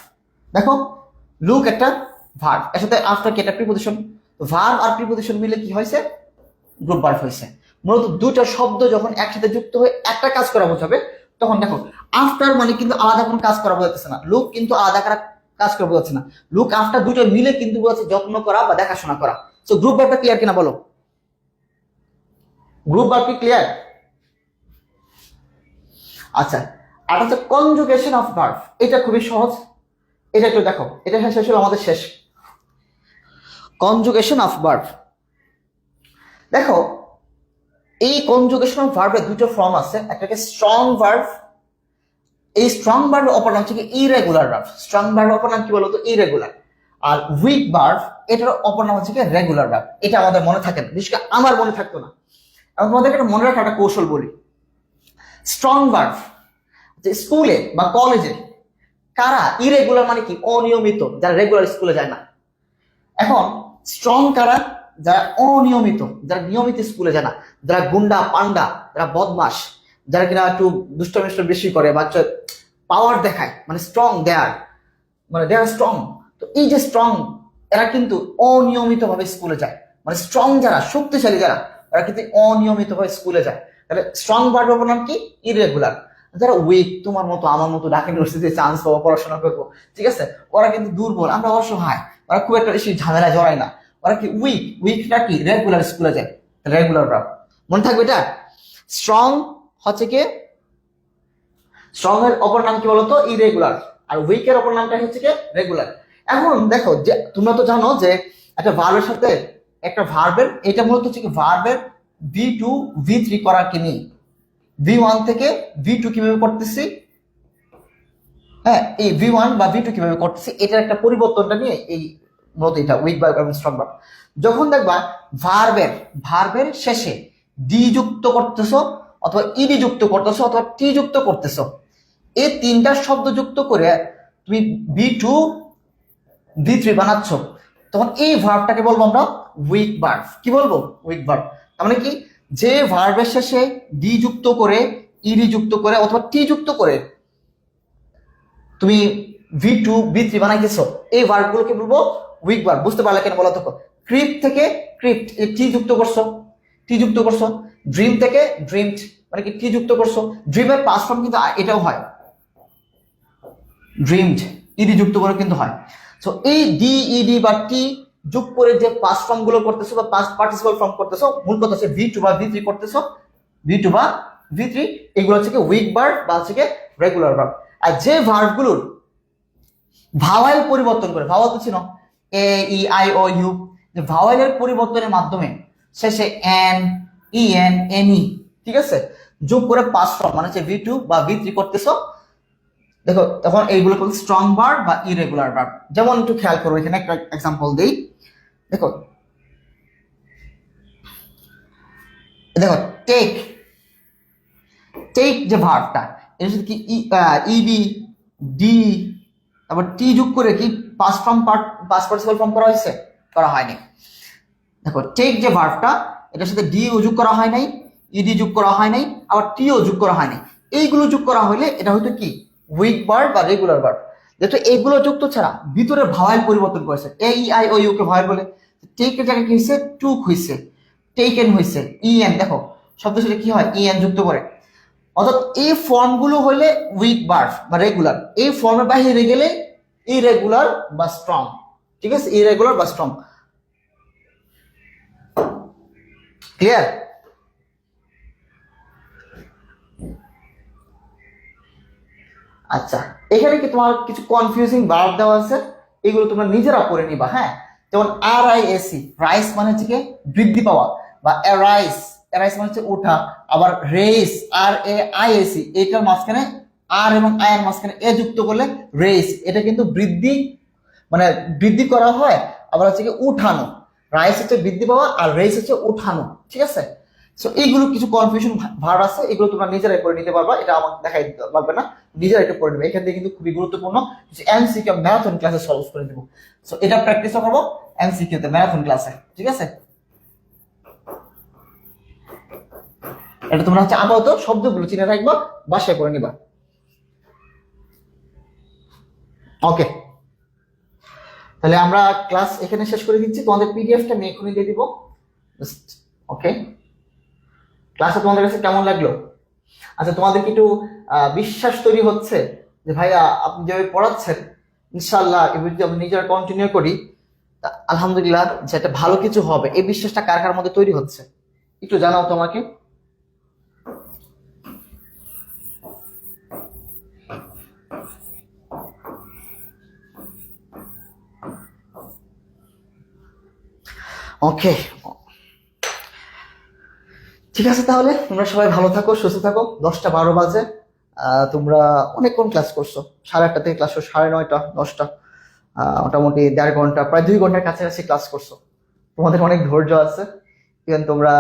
Speaker 1: দেখো লুক একটা ভার্ব, এর সাথে আফটার কি একটা প্রিপজিশন, ভার্ব আর প্রিপজিশন মিলে কি হয়েছে? গ্রুপ ভার্ব হয়েছে। মূলত দুটো শব্দ যখন একসাথে যুক্ত হয়ে একটা কাজ করা বোঝাবে, তখন দেখো আফটার মানে কিন্তু আলাদা কোনো কাজ করা বোঝাচ্ছে না, লুক কিন্তু আলাদা কাজ করা বোঝাচ্ছে না, লুক আফটার দুটো মিলে কিন্তু বোঝাচ্ছে যত্ন করা বা দেখাশোনা করা। সো গ্রুপ ভার্বটা ক্লিয়ার কিনা বলো? গ্রুপ ভার্ব কি ক্লিয়ার? আচ্ছা, আর হচ্ছে কনজুগেশন অফ ভার্ব, এটা খুবই সহজ। এটা একটু দেখো, এটা শেষ হলো আমাদের শেষ। কনজুগেশন অফ ভার্ব, দেখো এই কনজুগেশন অফ ভার্বের দুটো ফর্ম আছে। একটাকে স্ট্রং ভার্ব, এই স্ট্রং ভার্বের অপর নাম হচ্ছে ইরেগুলার ভার্ব। স্ট্রং ভার্বের অপর নাম কি বলতো? ইরেগুলার। আর উইক ভার্ব, এটার অপর নাম হচ্ছে রেগুলার ভার্ব। এটা আমাদের মনে থাকে না, বিশেষ করে আমার মনে থাকতো না। আমি তোমাদেরকে একটা মনে রাখার একটা কৌশল বলি। স্ট্রং ভার্ব, যে স্কুলে বা কলেজে কারা ইরেগুলার মানে কি? অনিয়মিত, যারা রেগুলার স্কুলে যায় না। এখন স্ট্রং কারা? যারা অনিয়মিত, যারা নিয়মিত স্কুলে যায় না, যারা গুন্ডা পান্ডা, যারা বদমাস, যারা কিনা একটু দুষ্টমিষ্ট বেশি করে, বাচ্চা পাওয়ার দেখায়, মানে স্ট্রং দেয়ার, মানে দে আর স্ট্রং। তো এই যে স্ট্রং, এরা কিন্তু অনিয়মিত ভাবে স্কুলে যায়। মানে স্ট্রং যারা, শক্তিশালী যারা, এরা কিন্তু অনিয়মিত ভাবে স্কুলে যায়। তাহলে স্ট্রং ভার্বের নাম কি? ইরেগুলার। যারা উইক, তোমার মতো আমার মতো ঢাকা ইউনিভার্সিটিতে চান্স পাবো, পড়াশোনা করবো, ঠিক আছে, ওরা কিন্তু দুর্বল, আমরা অসহায়, ওরা খুব একটা বেশি ঝামেলা জড়ায় না, ওরা কি উইক। উইকটা কি? রেগুলার স্কুলে যায়, রেগুলার ভার্ব। মনে থাকবে এটা। স্ট্রং হচ্ছে কি? স্ট্রং এর অপর নাম কি বলতো? ইরেগুলার। আর উইক এর অপর নামটা হচ্ছে কি? রেগুলার। এখন দেখো যে তোমরা তো জানো যে একটা ভার্বের সাথে একটা ভার্বের, এটা মূলত হচ্ছে কি ভার্বের V2 V3 করার কি নেই, V1 থেকে V2 কিভাবে করতেছি, হ্যাঁ এই V1 বা V2 কিভাবে করতেছি, এটার একটা পরিবর্তনটা নিয়ে এই মূলত এটা উইক ভার্ব এবং স্ট্রং ভার্ব। যখন দেখবা ভার্বের শেষে ডি যুক্ত করতেছো, অথবা ইডি যুক্ত করতেছো, অথবা টি যুক্ত করতেছো, এই তিনটা শব্দ যুক্ত করে তুমি V2 V3 বানাচ্ছ, তখন এই ভার্বটাকে বলবো আমরা উইক ভার্ব। কি বলবো? Week verb. তার মানে কি? যে ভার্বের শেষে ডি যুক্ত করে, ইডি যুক্ত করে, অথবা টি যুক্ত করে তুমি V2 V3 বানাইতেছো, এই ভার্বগুলোকে বলবো উইক ভার্ব। বুঝতে পারলে কেন বলো তো? ক্রিপ্ট থেকে ক্রিপ্ট, টি যুক্ত করছো, টি যুক্ত করছো। ড্রিম থেকে ড্রিমড, মানে কি টি যুক্ত করছো। ড্রিমের পাস্ট ফর্ম কিন্তু এটাও হয়, ড্রিমড, ইডি যুক্ত করে কিন্তু হয়। সো এই ডি ইডি বা টি যোগ করে যে পাস্ট ফর্ম গুলো করতেছো বা পাস্ট পার্টিসিপল ফর্ম করতেছো, মূল কথা হচ্ছে V2 বা V3 করতেছো, V2 বা V3, এগুলো হচ্ছে কি উইক ভার্ব বা হচ্ছে কি রেগুলার ভার্ব। আর যে ভার্বগুলোর ভাওয়াল পরিবর্তন করে, ভাওয়াল তো ছিল এ ই আই ও ইউ, যে ভাওয়ালের পরিবর্তনের মাধ্যমে শেষে N E N N E, ঠিক আছে, যোগ করে পাস্ট ফর্ম মানে হচ্ছে V2 বা V3 করতেছো, দেখো তখন এইগুলো বলতে স্ট্রং ভার্ব বা ইরেগুলার ভার্ব। যেমন একটু খেয়াল করো, এখানে একটা এক্সাম্পল দেই। দেখো দেখো টেক, টেক যে ভার্বটা, এর সাথে কি ইডি ডি তারপর টি যোগ করে কি পাস্ট পার্টিসিপল ফর্ম করা হয়েছে? করা হয়নি। দেখো টেক যে ভার্বটা, এটার সাথে ডি ও যোগ করা হয় নাই, ইডি যোগ করা হয় নাই, আবার টি ও যোগ করা হয় নাই। এইগুলো যোগ করা হলে এটা হয়তো কি উইক ভার্ব বা রেগুলার ভার্ব। যেহেতু এইগুলো যুক্ত ছাড়া ভিতরে ভাওয়াল পরিবর্তন করেছে, এ ই আই ও ইউ কে ভাওয়াল বলে, টেকের জায়গায় কি হয়েছে? টুক হয়েছে, টেকেন হয়েছে, ইএন। দেখো শব্দের সাথে কি হয়? ইএন যুক্ত করে। অর্থাৎ এই ফর্মগুলো হলে উইক ভার্ব বা রেগুলার, এই ফর্মের বাইরে গেলে ইরেগুলার বা স্ট্রং। ঠিক আছে, ইরেগুলার বা স্ট্রং। ক্লিয়ার? আচ্ছা, এখানে কি তোমার কিছু কনফিউজিং ভার্ব দেওয়া আছে, এগুলো তোমরা নিজেরা পড়ে নিবা। হ্যাঁ, যেমন আর আই এস ই, রাইস মানে হচ্ছে কি বৃদ্ধি পাওয়া, বা অ্যারাইস, অ্যারাইস মানে হচ্ছে ওঠা। আবার race, R A I S E, এটার মাঝখানে আর এবং আই এর মাঝখানে এ যুক্ত করলে রেস, এটা কিন্তু বৃদ্ধি, মানে বৃদ্ধি করা হয়। আবার হচ্ছে কি উঠানো, রাইস হচ্ছে বৃদ্ধি পাওয়া আর রেস হচ্ছে উঠানো। ঠিক আছে, সো এইগুলো কিছু কনফিউশন ভার্ব আছে, এগুলো তোমরা নিজেরাই করে নিতে পারবা, এটা আমাকে দেখাই দিতে লাগবে না, নিজেরা এটা করে নেবে। এখান থেকে কিন্তু খুবই গুরুত্বপূর্ণ কিছু এমসিকিউ ম্যারাথন ক্লাসে সলভ করে দেবো। সো এটা প্র্যাকটিসও করবো এমসিকিউ তে ম্যারাথন ক্লাসে। ঠিক আছে, এটা তোমরা হচ্ছে আপাতত শব্দগুলো চিনে রাখবা, বাসায় করে নিবা। ওকে, তাহলে আমরা ক্লাস এখানে শেষ করে দিচ্ছি। তোমাদের পিডিএফটা আমি এখনই দিয়ে দিব। ওকে, ক্লাসে তোমাদের কাছে কেমন লাগলো? আচ্ছা, তোমাদের কি একটু বিশ্বাস তৈরি হচ্ছে যে ভাইয়া আপনি যেভাবে পড়াচ্ছেন, ইনশাআল্লাহ এবার যদি আমি নিজেরা কন্টিনিউ করি, আলহামদুলিল্লাহ যে একটা ভালো কিছু হবে, এই বিশ্বাসটা কার কার মধ্যে তৈরি হচ্ছে একটু জানাও তোমাকে। ওকে, ঠিক আছে, তাহলে তোমরা সবাই ভালো থাকো, সুস্থ থাকো। 10টা 12 বাজে, তোমরা অনেকক্ষণ ক্লাস করছো, 8:30 থেকে ক্লাস করছো, 9:30 10টা, মোটামুটি 1.5 ঘন্টা, প্রায় 2 ঘন্টার কাছাকাছি ক্লাস করছো। তোমাদের অনেক ধৈর্য আছে, ইভেন তোমরা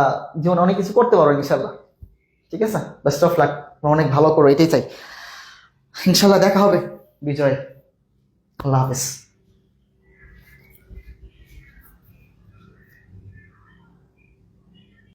Speaker 1: জীবনে অনেক কিছু করতে পারো ইনশাল্লাহ। ঠিক আছে, বেস্ট অফ লাক, তোমরা অনেক ভালো করো, এটাই চাই। ইনশাল্লাহ দেখা হবে বিজয়। আল্লাহ হাফেজ।